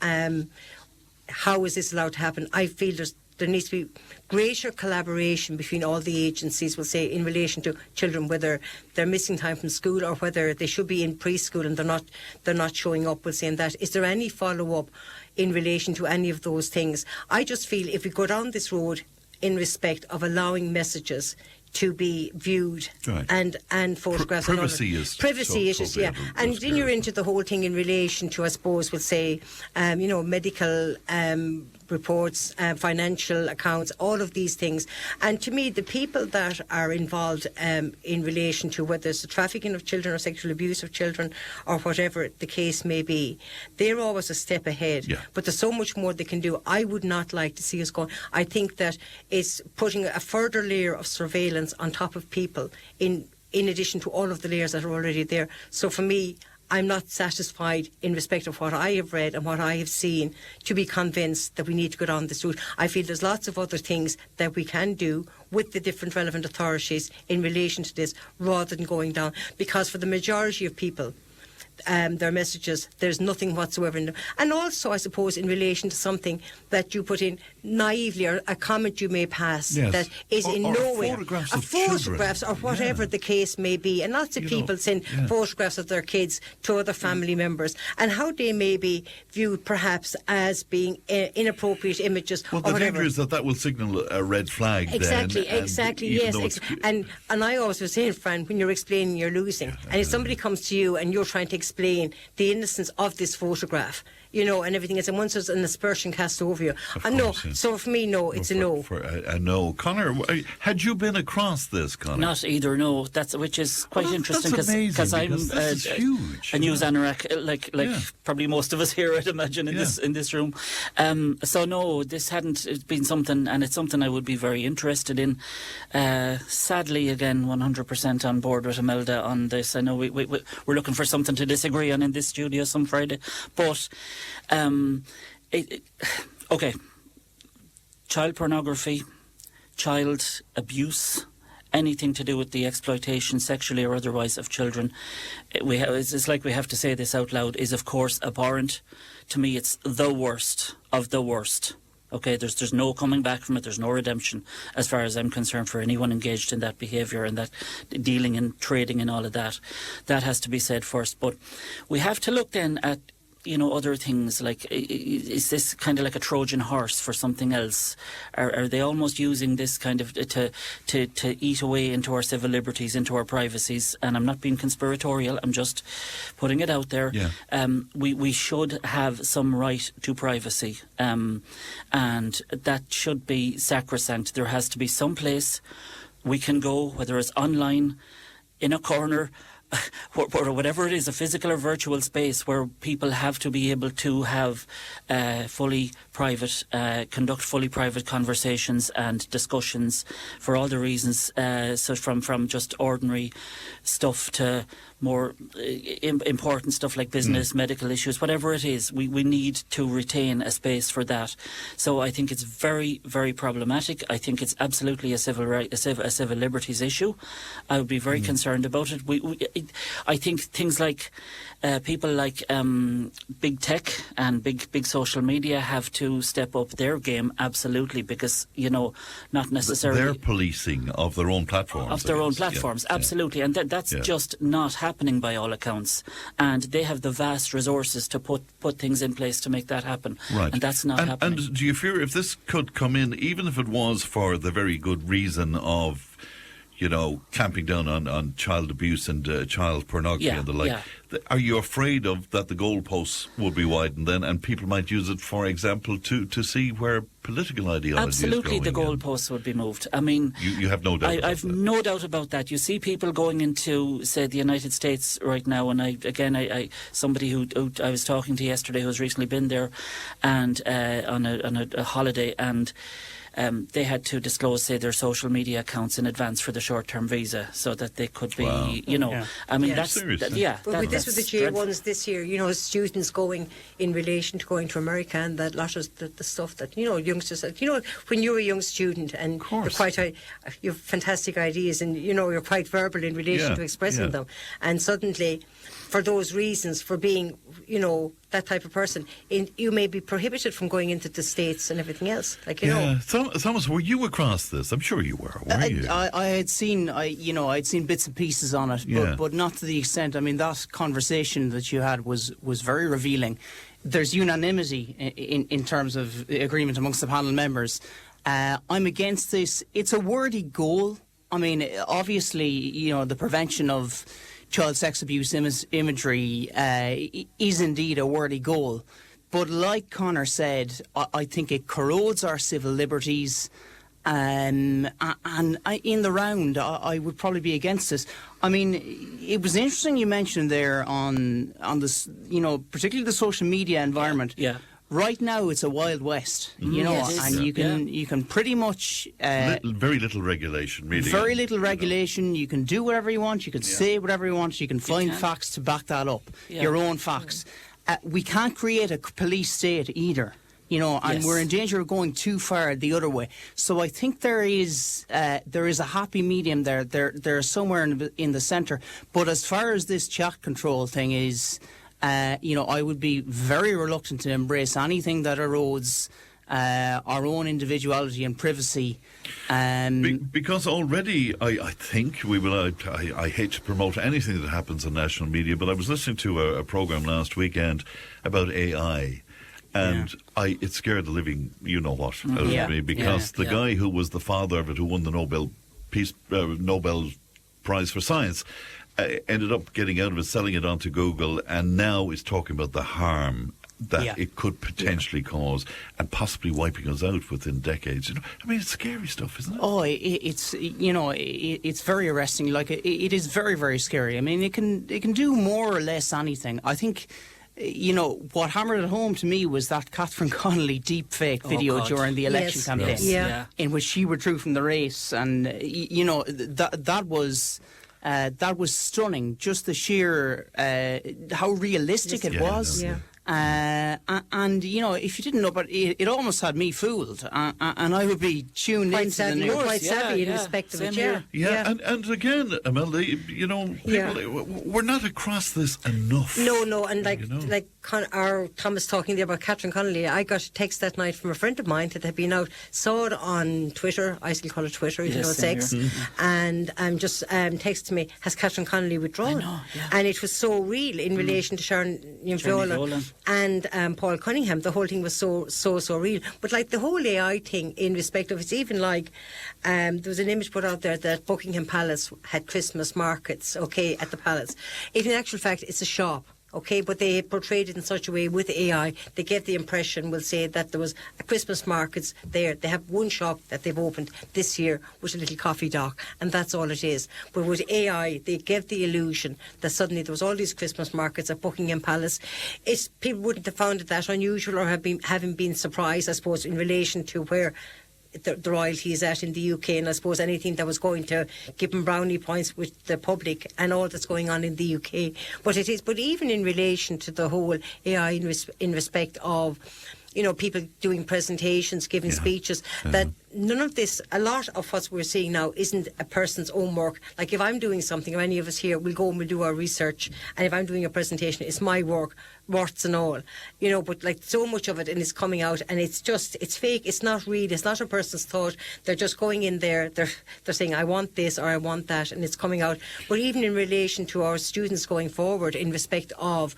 how is this allowed to happen? I feel there needs to be greater collaboration between all the agencies, we'll say, in relation to children, whether they're missing time from school or whether they should be in preschool and they're not showing up, we'll say. And that, is there any follow-up in relation to any of those things? I just feel if we go down this road in respect of allowing messages to be viewed and photographs. Privacy issues, yeah. And then you're into the whole thing in relation to, I suppose, we'll say, medical reports, financial accounts, all of these things. And to me, the people that are involved in relation to whether it's the trafficking of children or sexual abuse of children or whatever the case may be, they're always a step ahead. Yeah. But there's so much more they can do. I would not like to see us go. I think that it's putting a further layer of surveillance on top of people in addition to all of the layers that are already there. So for me, I'm not satisfied in respect of what I have read and what I have seen to be convinced that we need to go down this route. I feel there's lots of other things that we can do with the different relevant authorities in relation to this rather than going down. Because for the majority of people, their messages, there's nothing whatsoever in them. And also, I suppose, in relation to something that you put in naively or a comment you may pass that is in no way photographs or whatever the case may be. And lots of people send photographs of their kids to other family members and how they may be viewed perhaps as being inappropriate images. Well, the danger is that will signal a red flag. Exactly, yes. And I always was saying, Fran, when you're explaining, you're losing. And if somebody comes to you and you're trying to explain the innocence of this photograph, and everything else. And once there's an aspersion cast over you, So for me, no, it's a no. For a no. Conor, had you been across this, Conor? Not either, no. Which is quite interesting because I'm a news anorak, like probably most of us here, I'd imagine, in this room. So no, this hadn't been something, and it's something I would be very interested in. Sadly, again, 100% on board with Imelda on this. I know we're looking for something to disagree on in this studio some Friday, but okay, child pornography, child abuse, anything to do with the exploitation, sexually or otherwise, of children, it's like we have to say this out loud, is of course abhorrent. To me, it's the worst of the worst. Okay, there's no coming back from it. There's no redemption, as far as I'm concerned, for anyone engaged in that behaviour and that dealing and trading and all of that. That has to be said first. But we have to look then at other things, like, is this kind of like a Trojan horse for something else? Are they almost using this kind of to eat away into our civil liberties, into our privacies? And I'm not being conspiratorial, I'm just putting it out there. Yeah. We should have some right to privacy, and that should be sacrosanct. There has to be some place we can go, whether it's online, in a corner, or whatever it is, a physical or virtual space where people have to be able to have conduct fully private conversations and discussions for all the reasons, so from just ordinary stuff to more important stuff like business, medical issues, whatever it is, we need to retain a space for that. So I think it's very, very problematic. I think it's absolutely a civil liberties issue. I would be very concerned about it. I think things like people like big tech and big social media have to step up their game, absolutely, because not necessarily their policing of their own platforms, absolutely, and that's just not happening by all accounts. And they have the vast resources to put things in place to make that happen, right? And that's not happening. And do you fear if this could come in, even if it was for the very good reason of clamping down on child abuse and child pornography and the like? Are you afraid of that the goalposts would be widened then, and people might use it, for example, to see where political ideology Absolutely, is going? The goalposts would be moved. I mean, you have no doubt about that. I've no doubt about that. You see people going into, say, the United States right now, and somebody who I was talking to yesterday who's recently been there, and on a holiday, and they had to disclose, say, their social media accounts in advance for the short-term visa, so that they could be, I mean, that's But with the J1s this year, students going in relation to going to America, and that lot of the stuff that youngsters, when you're a young student and you have fantastic ideas, and you're quite verbal in relation to expressing them, and suddenly, for those reasons, for being that type of person, you may be prohibited from going into the States and everything else. Thomas, were you across this? I'm sure you were. Were you? I had seen, I'd seen bits and pieces on it, but not to the extent. I mean, that conversation that you had was very revealing. There's unanimity in terms of agreement amongst the panel members. I'm against this. It's a worthy goal. I mean, obviously, the prevention of child sex abuse imagery is indeed a worthy goal. But like Conor said, I think it corrodes our civil liberties. And in the round, I would probably be against this. I mean, it was interesting you mentioned there on this, particularly the social media environment. Yeah. Right now, it's a wild west, and you can pretty much very little regulation, really. Very little regulation. You can do whatever you want. You can say whatever you want. You can find facts to back that up. Your own facts. We can't create a police state either, and we're in danger of going too far the other way. So I think there is a happy medium there. There's somewhere in the centre. But as far as this chat control thing is, I would be very reluctant to embrace anything that erodes our own individuality and privacy. Because already, I think we will. I hate to promote anything that happens in national media, but I was listening to a program last weekend about AI. And it scared the living you-know-what out of me, because the guy who was the father of it, who won the Nobel Prize for Science, ended up getting out of it, selling it onto Google, and now is talking about the harm that it could potentially cause, and possibly wiping us out within decades. I mean, it's scary stuff, isn't it? Oh, it's very arresting. Like it is very, very scary. I mean, it can do more or less anything. I think. What hammered it home to me was that Catherine Connolly deepfake video during the election campaign, in which she withdrew from the race, and that was stunning. Just the sheer how realistic it was. And if you didn't know, but it almost had me fooled, and I would be tuned into the news. Quite savvy in respect of it, And again, Imelda, we're not across this enough. No, and like Thomas talking there about Catherine Connolly, I got a text that night from a friend of mine that had been out, saw it on Twitter. I still call it Twitter, even though it's X, and just texted me, has Catherine Connolly withdrawn? I know, and it was so real in relation to Sharon Viola and Paul Cunningham. The whole thing was so real. But like the whole AI thing in respect of, it's even like there was an image put out there that Buckingham Palace had Christmas markets, at the palace. In actual fact, it's a shop. But they portrayed it in such a way with AI, they gave the impression, we'll say, that there was a Christmas markets there. They have one shop that they've opened this year with a little coffee dock, and that's all it is. But with AI, they gave the illusion that suddenly there was all these Christmas markets at Buckingham Palace. People wouldn't have found it that unusual or having been surprised, I suppose, in relation to where the royalty is at in the UK, and I suppose anything that was going to give them brownie points with the public and all that's going on in the UK. But even in relation to the whole AI in respect of people doing presentations, giving speeches, that none of this, a lot of what we're seeing now isn't a person's own work. Like if I'm doing something, or any of us here, we'll go and we'll do our research, and if I'm doing a presentation, it's my work, warts and all, but like so much of it, and it's coming out, and it's fake, it's not real, it's not a person's thought. They're just going in there, they're saying, I want this or I want that, and it's coming out. But even in relation to our students going forward, in respect of,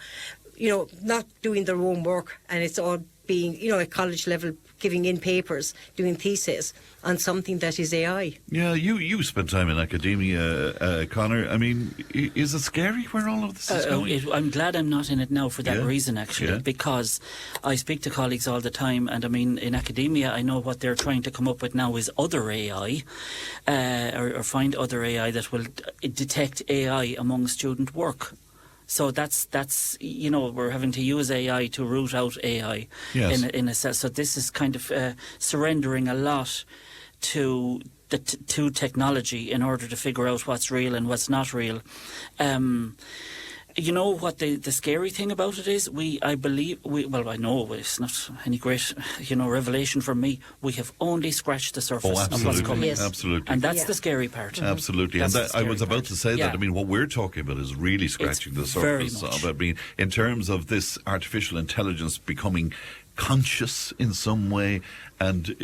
not doing their own work, and it's all being, at college level, giving in papers, doing theses on something that is AI. Yeah, you spent time in academia, Conor. I mean, is it scary where all of this is going? I'm glad I'm not in it now for that reason, actually, because I speak to colleagues all the time, and I mean, in academia, I know what they're trying to come up with now is other AI, or find other AI that will detect AI among student work. So that's we're having to use AI to root out AI in a sense. So this is kind of surrendering a lot to to technology in order to figure out what's real and what's not real. You know what the scary thing about it is? I know it's not any great, revelation from me. We have only scratched the surface of what's coming. Yes. Absolutely. And that's the scary part. Mm-hmm. Absolutely. And I was about to say that. I mean, what we're talking about is really scratching the surface of it. I mean, in terms of this artificial intelligence becoming conscious in some way, and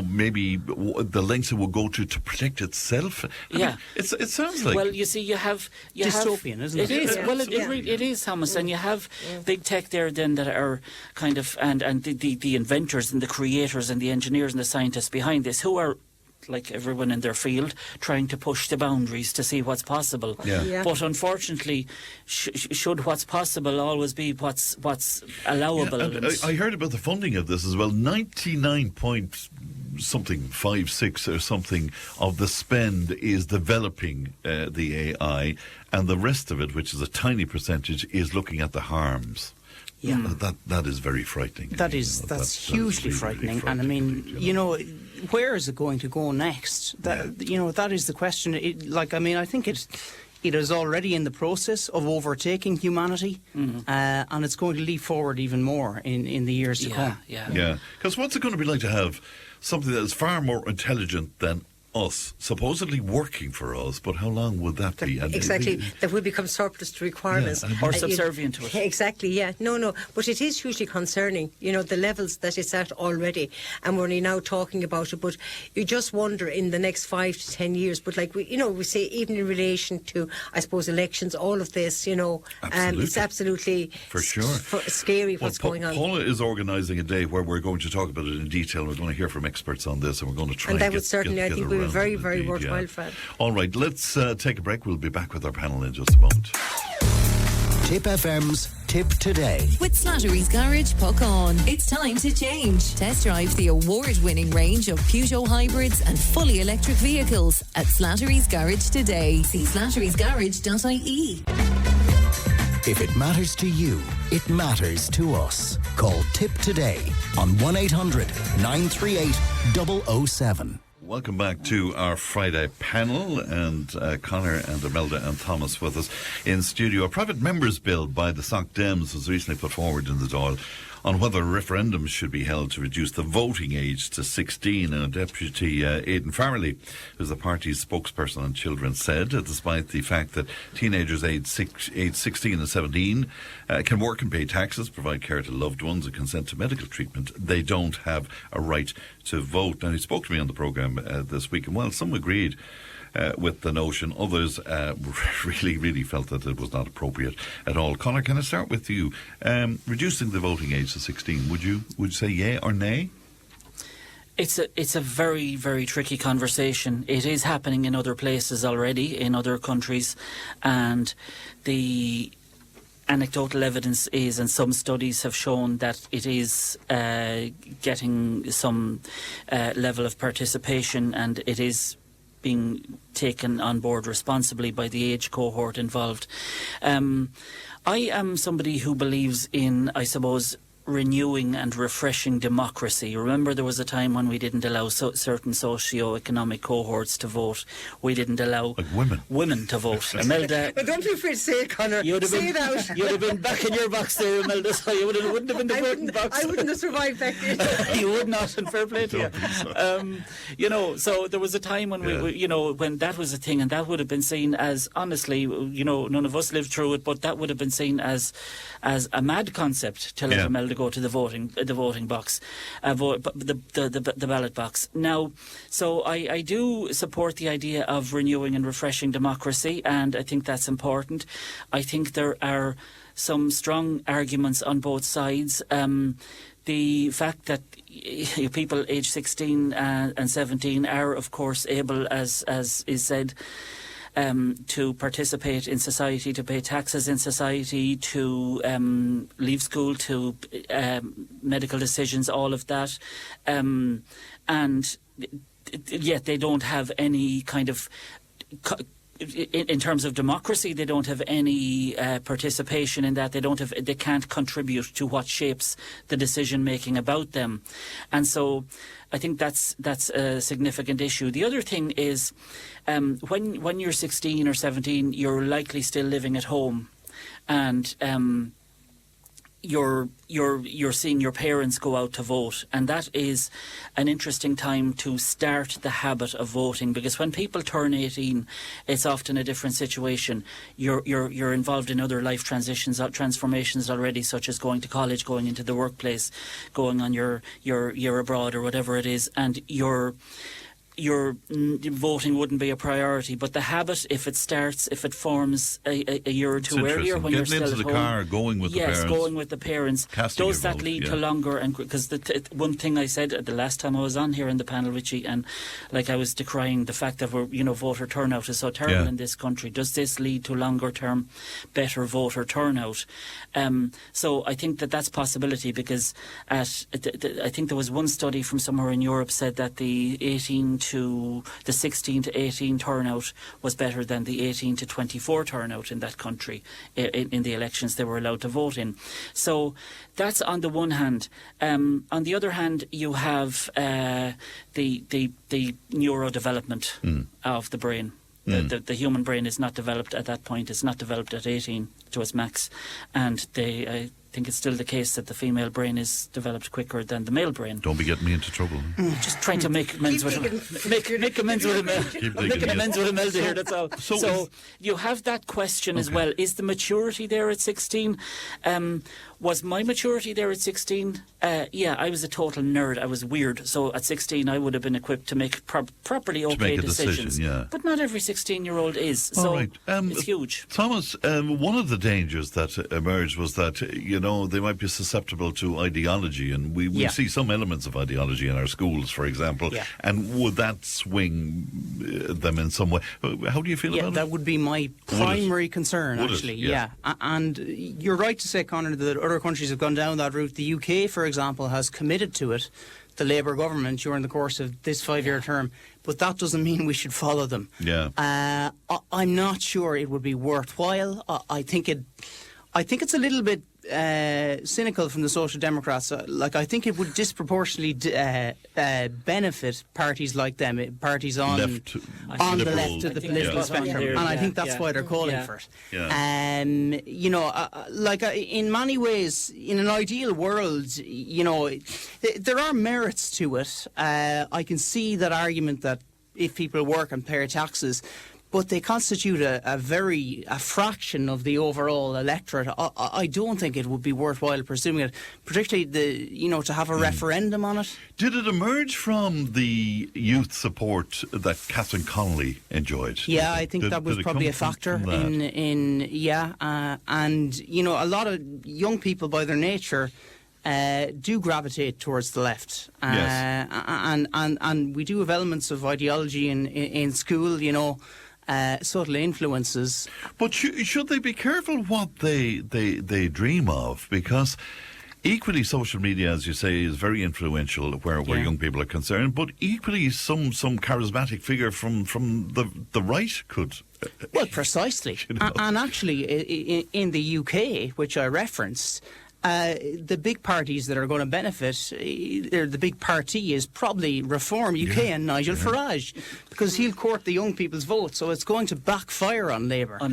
maybe the lengths it will go to protect itself. I mean, it sounds like, well, you see, you have dystopian, isn't it? It is. Well, it is, Thomas, and you have big tech there then that are kind of and the inventors and the creators and the engineers and the scientists behind this, who are, like everyone in their field, trying to push the boundaries to see what's possible. But unfortunately, should what's possible always be what's allowable? And I heard about the funding of this as well. 99.56 or something of the spend is developing the AI, and the rest of it, which is a tiny percentage, is looking at the harms. Yeah, that is very frightening. That's hugely frightening. And I mean, where is it going to go next? That is the question. I think it is already in the process of overtaking humanity, and it's going to leap forward even more in the years to come. Yeah, because what's it going to be like to have something that is far more intelligent than us, supposedly working for us, but how long would that be? Exactly, that will become surplus to requirements. Or subservient to it. Exactly, No, but it is hugely concerning, the levels that it's at already, and we're only now talking about it, but you just wonder in the next 5 to 10 years, but we say even in relation to, I suppose, elections, all of this, it's absolutely for sure scary what's going on. Paula is organising a day where we're going to talk about it in detail. We're going to hear from experts on this, and we're going to try and that would certainly, I think, we very, very worthwhile, Fran. All right, let's take a break. We'll be back with our panel in just a moment. Tip FM's Tip Today. With Slattery's Garage, puck on. It's time to change. Test drive the award-winning range of Peugeot hybrids and fully electric vehicles at Slattery's Garage today. See slatterysgarage.ie. If it matters to you, it matters to us. Call Tip Today on 1-800-938-007. Welcome back to our Friday panel, and Conor and Imelda and Thomas with us in studio. A private members' bill by the Soc Dems was recently put forward in the Dáil on whether referendums should be held to reduce the voting age to 16. And Deputy Aidan Farrelly, who's the party's spokesperson on children, said, despite the fact that teenagers aged 16 and 17 can work and pay taxes, provide care to loved ones and consent to medical treatment, they don't have a right to vote. Now, he spoke to me on the programme this week, and while some agreed with the notion, others really felt that it was not appropriate at all. Conor, can I start with you? Reducing the voting age to 16, would you say yay or nay? It's a very, very tricky conversation. It is happening in other places already, in other countries, and the anecdotal evidence is, and some studies have shown, that it is getting some level of participation, and it is being taken on board responsibly by the age cohort involved. I am somebody who believes in, I suppose, renewing and refreshing democracy. Remember, there was a time when we didn't allow certain socio-economic cohorts to vote. We didn't allow women to vote. Imelda, but don't be afraid to say it, Conor. Say it out. You'd have been back in your box there, Imelda, so you wouldn't have been the voting box. I wouldn't have survived back then. You would not, and fair play to you. So there was a time when when that was a thing, and that would have been seen as, honestly, none of us lived through it, but that would have been seen as a mad concept to let Imelda go to the voting box, the ballot box. Now, so I do support the idea of renewing and refreshing democracy, and I think that's important. I think there are some strong arguments on both sides. The fact that people aged 16 and 17 are, of course, able, as is said, to participate in society, to pay taxes in society, to leave school, to medical decisions, all of that. And yet they don't have any kind of... In terms of democracy, they don't have any participation in that. They can't contribute to what shapes the decision making about them, and so I think that's a significant issue. The other thing is, when you're 16 or 17, you're likely still living at home, and you're seeing your parents go out to vote, and that is an interesting time to start the habit of voting, because when people turn 18, it's often a different situation. You're involved in other life transformations already, such as going to college, going into the workplace, going on your abroad or whatever it is, and your voting wouldn't be a priority, but the habit, if it forms a year or two earlier, when you're still at home, getting into the car, going with the parents. Yes, going with the parents. Does that lead to longer? And because one thing I said the last time I was on here in the panel, Richie, and I was decrying the fact that voter turnout is so terrible in this country. Does this lead to longer term, better voter turnout? So I think that's a possibility, because I think there was one study from somewhere in Europe said that the 16 to 18 turnout was better than the 18 to 24 turnout in that country in the elections they were allowed to vote in. So that's on the one hand. On the other hand, you have the neurodevelopment of the brain. The human brain is not developed at that point. It's not developed at 18 to its max, and I think it's still the case that the female brain is developed quicker than the male brain. Don't be getting me into trouble. Just trying to make amends with Imelda here, that's all. So you have that question as well. Is the maturity there at 16? Was my maturity there at 16? Yeah, I was a total nerd. I was weird. So at 16, I would have been equipped to make properly okay decisions. But not every 16-year-old is. So it's huge. Thomas, one of the dangers that emerged was that, they might be susceptible to ideology. And we see some elements of ideology in our schools, for example. Yeah. And would that swing them in some way? How do you feel about it? That would be my primary concern, actually. Yeah. And you're right to say, Conor, that other countries have gone down that route. The UK, for example, has committed to it, the Labour government, during the course of this 5-year term. But that doesn't mean we should follow them. Yeah. I'm not sure it would be worthwhile. I think it's a little bit cynical from the Social Democrats. I think it would disproportionately benefit parties like them, parties on the left of the political spectrum, and I think that's why they're calling for it. Yeah. In many ways, in an ideal world, there are merits to it. I can see that argument that if people work and pay taxes, but they constitute a fraction of the overall electorate. I don't think it would be worthwhile pursuing it, particularly to have a referendum on it. Did it emerge from the youth support that Catherine Connolly enjoyed? Yeah, I think that was probably a factor and a lot of young people by their nature do gravitate towards the left. Yes. And we do have elements of ideology in school, subtle influences. But should they be careful what they dream of? Because equally social media, as you say, is very influential where young people are concerned, but equally some charismatic figure from the right could... Well, precisely. And actually, in the UK, which I referenced, the big parties that are going to benefit, the big party is probably Reform UK and Nigel Farage, because he'll court the young people's vote, so it's going to backfire on Labour. Now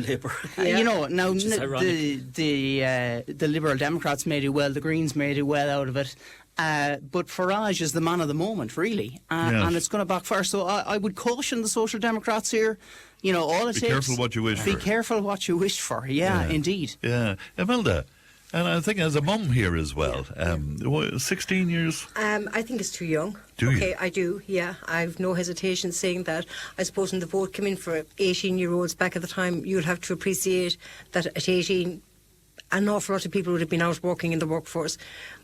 the Liberal Democrats may do well, the Greens may do well out of it, but Farage is the man of the moment, really, and it's going to backfire. So I would caution the Social Democrats here. All it takes... Be careful what you wish for. Be careful what you wish for, indeed. Yeah. Imelda, and I think as a mum here as well, 16 years? I think it's too young. Do you? I do, yeah. I've no hesitation saying that. I suppose when the vote came in for 18-year-olds back at the time, you'll have to appreciate that at 18, an awful lot of people would have been out working in the workforce.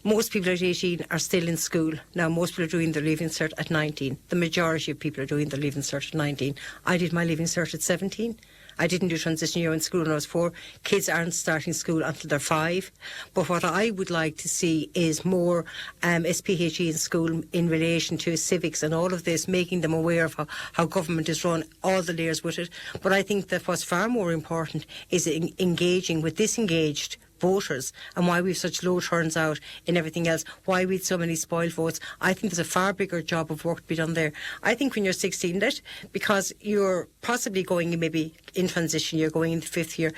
Most people at 18 are still in school. Now, most people are doing their Leaving Cert at 19. The majority of people are doing their Leaving Cert at 19. I did my Leaving Cert at 17. I didn't do transition year in school when I was 4. Kids aren't starting school until they're 5. But what I would like to see is more SPHE in school in relation to civics and all of this, making them aware of how government is run, all the layers with it. But I think that what's far more important is engaging with disengaged voters and why we've such low turns out in everything else, why we've so many spoiled votes. I think there's a far bigger job of work to be done there. I think when you're 16, because you're possibly going maybe in transition, you're going into 5th year,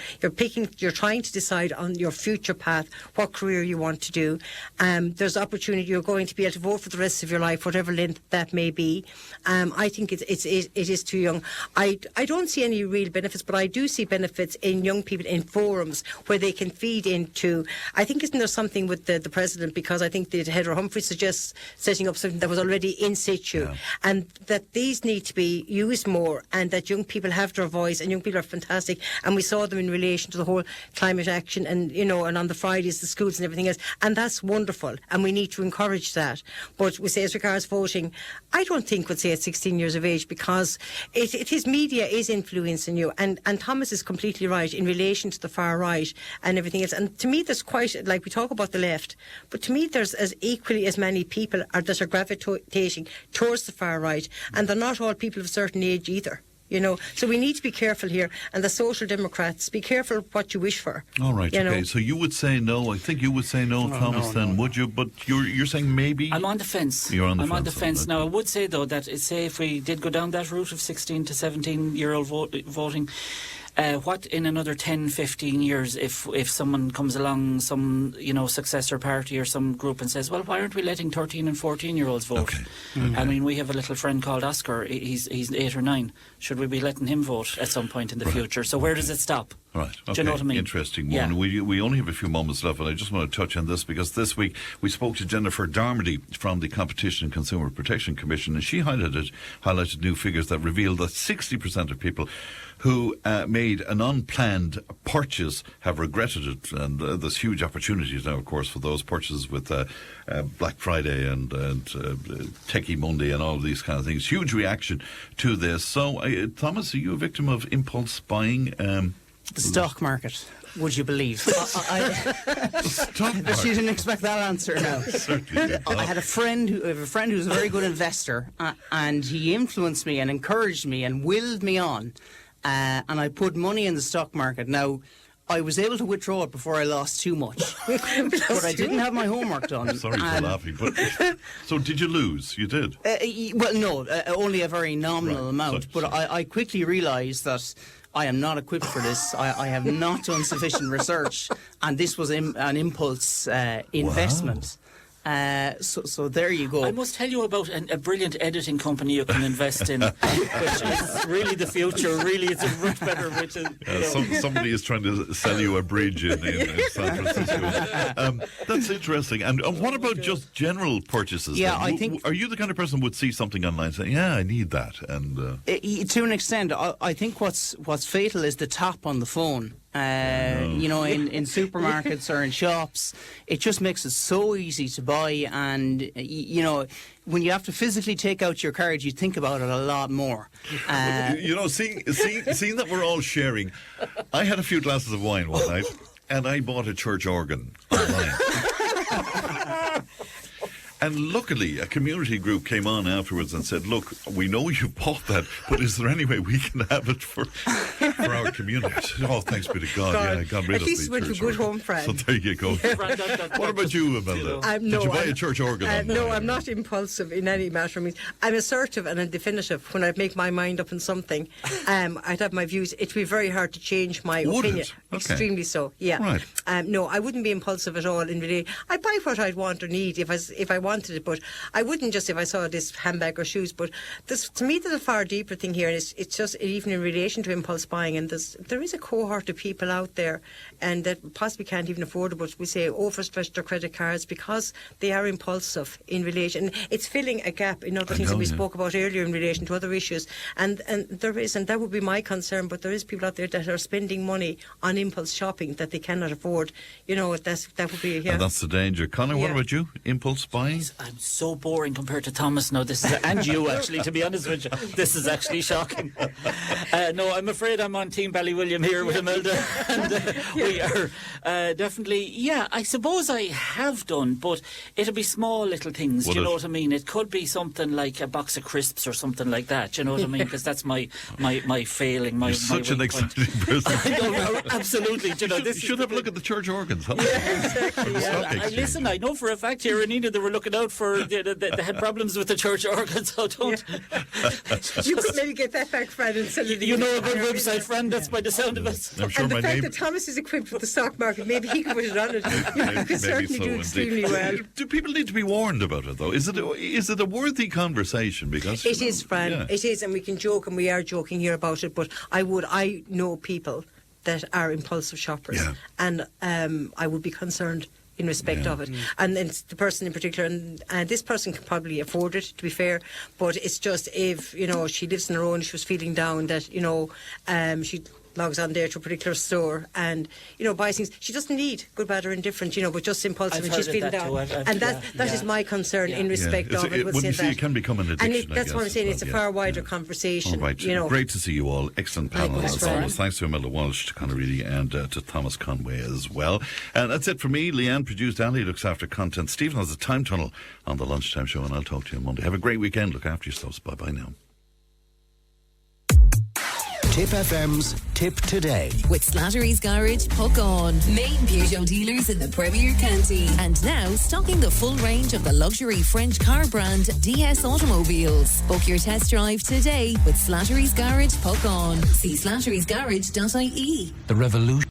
you're trying to decide on your future path, what career you want to do. There's opportunity, you're going to be able to vote for the rest of your life, whatever length that may be. I think it is too young. I don't see any real benefits, but I do see benefits in young people in forums where they can feed into... I think isn't there something with the President, because I think that Heather Humphrey suggests setting up something that was already in situ, and that these need to be used more, and that young people have their voice, and young people are fantastic, and we saw them in relation to the whole climate action and and on the Fridays the schools and everything else, and that's wonderful, and we need to encourage that. But we say as regards voting, I don't think would say at 16 years of age, because his media is influencing you, and Thomas is completely right in relation to the far right and everything else. And to me, there's quite, like we talk about the left, but to me there's as equally as many people that are gravitating towards the far right, and they're not all people of a certain age either. So we need to be careful here, and the Social Democrats, be careful what you wish for. All right, okay. So you would say no. I think you would say no, Thomas. No. Would you? But you're saying maybe. I'm on the fence. You're on the fence. I'm on the fence. Now, I would say though that say if we did go down that route of 16 to 17-year-old voting. What in another 10, 15 years if someone comes along, some successor party or some group and says, well, why aren't we letting 13 and 14-year-olds vote? Okay. I mean, we have a little friend called Oscar. He's 8 or 9. Should we be letting him vote at some point in the future? So where does it stop? Right. Okay. Do you know what I mean? Interesting one. Yeah. We only have a few moments left, and I just want to touch on this because this week we spoke to Jennifer Darmody from the Competition and Consumer Protection Commission, and she highlighted new figures that revealed that 60% of people who made an unplanned purchase have regretted it, and there's huge opportunities now, of course, for those purchases with Black Friday and Techie Monday and all of these kind of things. Huge reaction to this. So, Thomas, are you a victim of impulse buying? The stock market, would you believe? Stock market? She didn't expect that answer now. I had a friend who's a very good investor, and he influenced me and encouraged me and willed me on, and I put money in the stock market. Now, I was able to withdraw it before I lost too much, but I didn't have my homework done. Sorry for laughing, but so did you lose? You did? Well, no, only a very nominal amount. Sorry. I quickly realised that I am not equipped for this. I have not done sufficient research, and this was an impulse investment. So there you go. I must tell you about a brilliant editing company you can invest in, which is really the future. Really, it's a much better. Somebody is trying to sell you a bridge in San Francisco. That's interesting. And what about just general purchases? Yeah, then? I think. Are you the kind of person who would see something online and say, "Yeah, I need that"? And to an extent, I think what's fatal is the tap on the phone. You know, in supermarkets or in shops, it just makes it so easy to buy, and you know, when you have to physically take out your card, you think about it a lot more. You know, seeing that we're all sharing, I had a few glasses of wine one night, and I bought a church organ online. And luckily, a community group came on afterwards and said, "Look, we know you bought that, but is there any way we can have it for our community?" I said, "Oh, thanks be to God. Yeah, I got rid of the church organ." At least you went to a good home, Fran. So there you go. What about you, Imelda? Did you buy a church organ online? No, I'm not impulsive in any matter. I mean, I'm assertive and I'm definitive. When I make my mind up on something, I'd have my views. It'd be very hard to change my opinion. Okay. Extremely so, yeah. Right. No, I wouldn't be impulsive at all. I'd buy what I'd want or need if I wanted it, but I wouldn't just if I saw this handbag or shoes. But to me, there's a far deeper thing here, and it's just even in relation to impulse buying. And there is a cohort of people out there, and that possibly can't even afford it, but we say overstretch their credit cards because they are impulsive in relation. It's filling a gap in other things that we spoke about earlier in relation to other issues. And there is, and that would be my concern. But there is people out there that are spending money on impulse shopping that they cannot afford. You know, that would be And that's the danger. Conor, what about you? Impulse buying? I'm so boring compared to Thomas now. This is, and you actually, to be honest with you, this is actually shocking. No, I'm afraid I'm on Team Ballywilliam here with Imelda, and we are definitely. Yeah, I suppose I have done, but it'll be small little things. Do you know what I mean? It could be something like a box of crisps or something like that. Do you know what I mean? Because that's my failing. You're such an exciting person. No, absolutely. Do you know, you should have a look at the church organs. Huh? Listen, I know for a fact here in Enid they were looking out for they had problems with the church organ, so don't. You could maybe get that back, Fran, and sell it. You know a good website, Fran. That's by the sound of it. I'm sure and my the fact name. that Thomas is equipped with the stock market, maybe he could put it on it. You could certainly do extremely well. Do people need to be warned about it, though? Is it a worthy conversation? Because it is, Fran. It is, and we can joke, and we are joking here about it. But I know people that are impulsive shoppers, and I would be concerned in respect of it. And it's the person in particular, and this person can probably afford it, to be fair, but it's just if, you know, she lives on her own, she was feeling down, that, you know, she logs on there to a particular store and, you know, buys things she doesn't need, good, bad or indifferent, you know, but just impulsive, and she's feeling down. And that is my concern in respect of it. Wouldn't you see, it can become an addiction, and that's what I'm saying, it's a far wider conversation. All right. You know. Great to see you all. Excellent panel as always. Thanks to Imelda Walsh, to Conor Reedy, and to Thomas Conway as well. And that's it for me. Leanne produced, Ali looks after content. Stephen has a time tunnel on the lunchtime show, and I'll talk to you on Monday. Have a great weekend. Look after yourselves. Bye now. Tip FM's Tip Today. With Slattery's Garage, Puck On. Main Peugeot dealers in the Premier County. And now stocking the full range of the luxury French car brand DS Automobiles. Book your test drive today with Slattery's Garage, Puck On. See slatterysgarage.ie. The revolution.